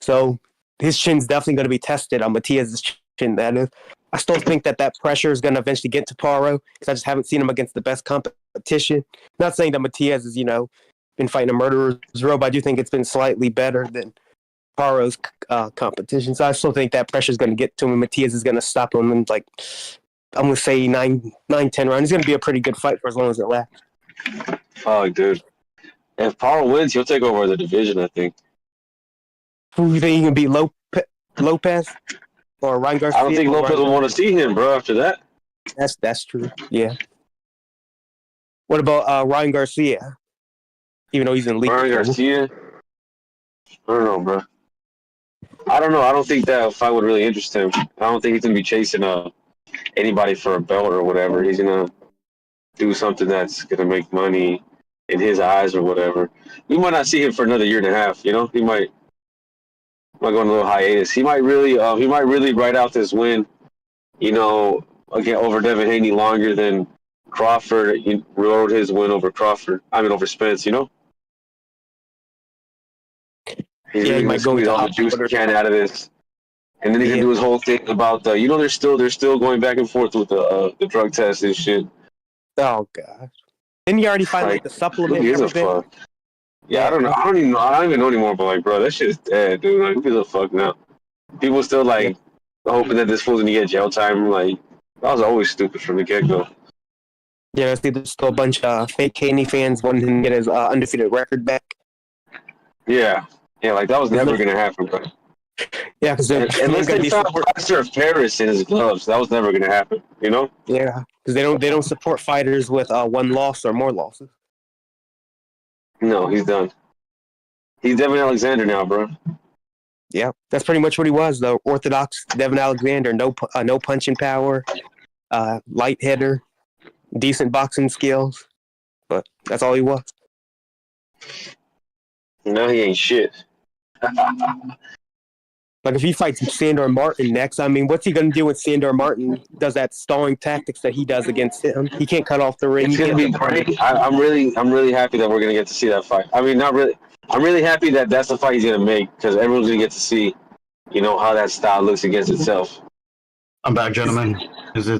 So his chin's definitely going to be tested on Matias' chin. That is. I still think that pressure is going to eventually get to Paro because I just haven't seen him against the best competition. Not saying that Matias has, been fighting a murderer's row, but I do think it's been slightly better than Paro's competition. So I still think that pressure is going to get to him. Matias is going to stop him in, like, I'm going to say 9-10 rounds. It's going to be a pretty good fight for as long as it lasts. Oh, dude. If Paro wins, he'll take over the division, I think. Who do you think he can beat, Lopez or Ryan Garcia? I don't think Lopez will want to see him, bro, after that. That's true, yeah. What about Ryan Garcia? Even though he's in league. Ryan Garcia? I don't know, bro. I don't know. I don't think that fight would really interest him. I don't think he's going to be chasing anybody for a belt or whatever. He's going to do something that's going to make money in his eyes or whatever. We might not see him for another year and a half, you know? He might go on a little hiatus. He might really ride out this win, again over Devin Haney longer than Crawford rode his win over Crawford. I mean, over Spence. You know. He's Yeah, really he gonna might go squeeze into all the hot juice he water. can out of this, and then he can do his whole thing about the. You know, they're still going back and forth with the drug test and shit. Oh god. Didn't you already find like the Who supplement and gives a everything? fuck? Yeah, I don't know. I don't even know anymore. But like, bro, that shit is dead, dude. Like, who gives a fuck now? People still like hoping that this fool's gonna get jail time. Like, that was always stupid from the get go. Yeah, I see there's still a bunch of fake Haney fans wanting him to get his undefeated record back. Yeah, like that was never gonna happen, bro. Yeah, because Unless they found plaster of Paris in his gloves, that was never gonna happen. You know? Yeah, because they don't support fighters with one loss or more losses. No, he's done. He's Devin Alexander now, bro. Yeah, that's pretty much what he was, though. Orthodox Devin Alexander, no punching power, light hitter, decent boxing skills, but that's all he was. No, he ain't shit. Like if he fights Sandor Martin next, I mean, what's he gonna do when Sandor Martin does that stalling tactics that he does against him? He can't cut off the ring. It's gonna be great. I'm really happy that we're gonna get to see that fight. I mean, not really. I'm really happy that that's the fight he's gonna make because everyone's gonna get to see, how that style looks against itself. I'm back, gentlemen. Is it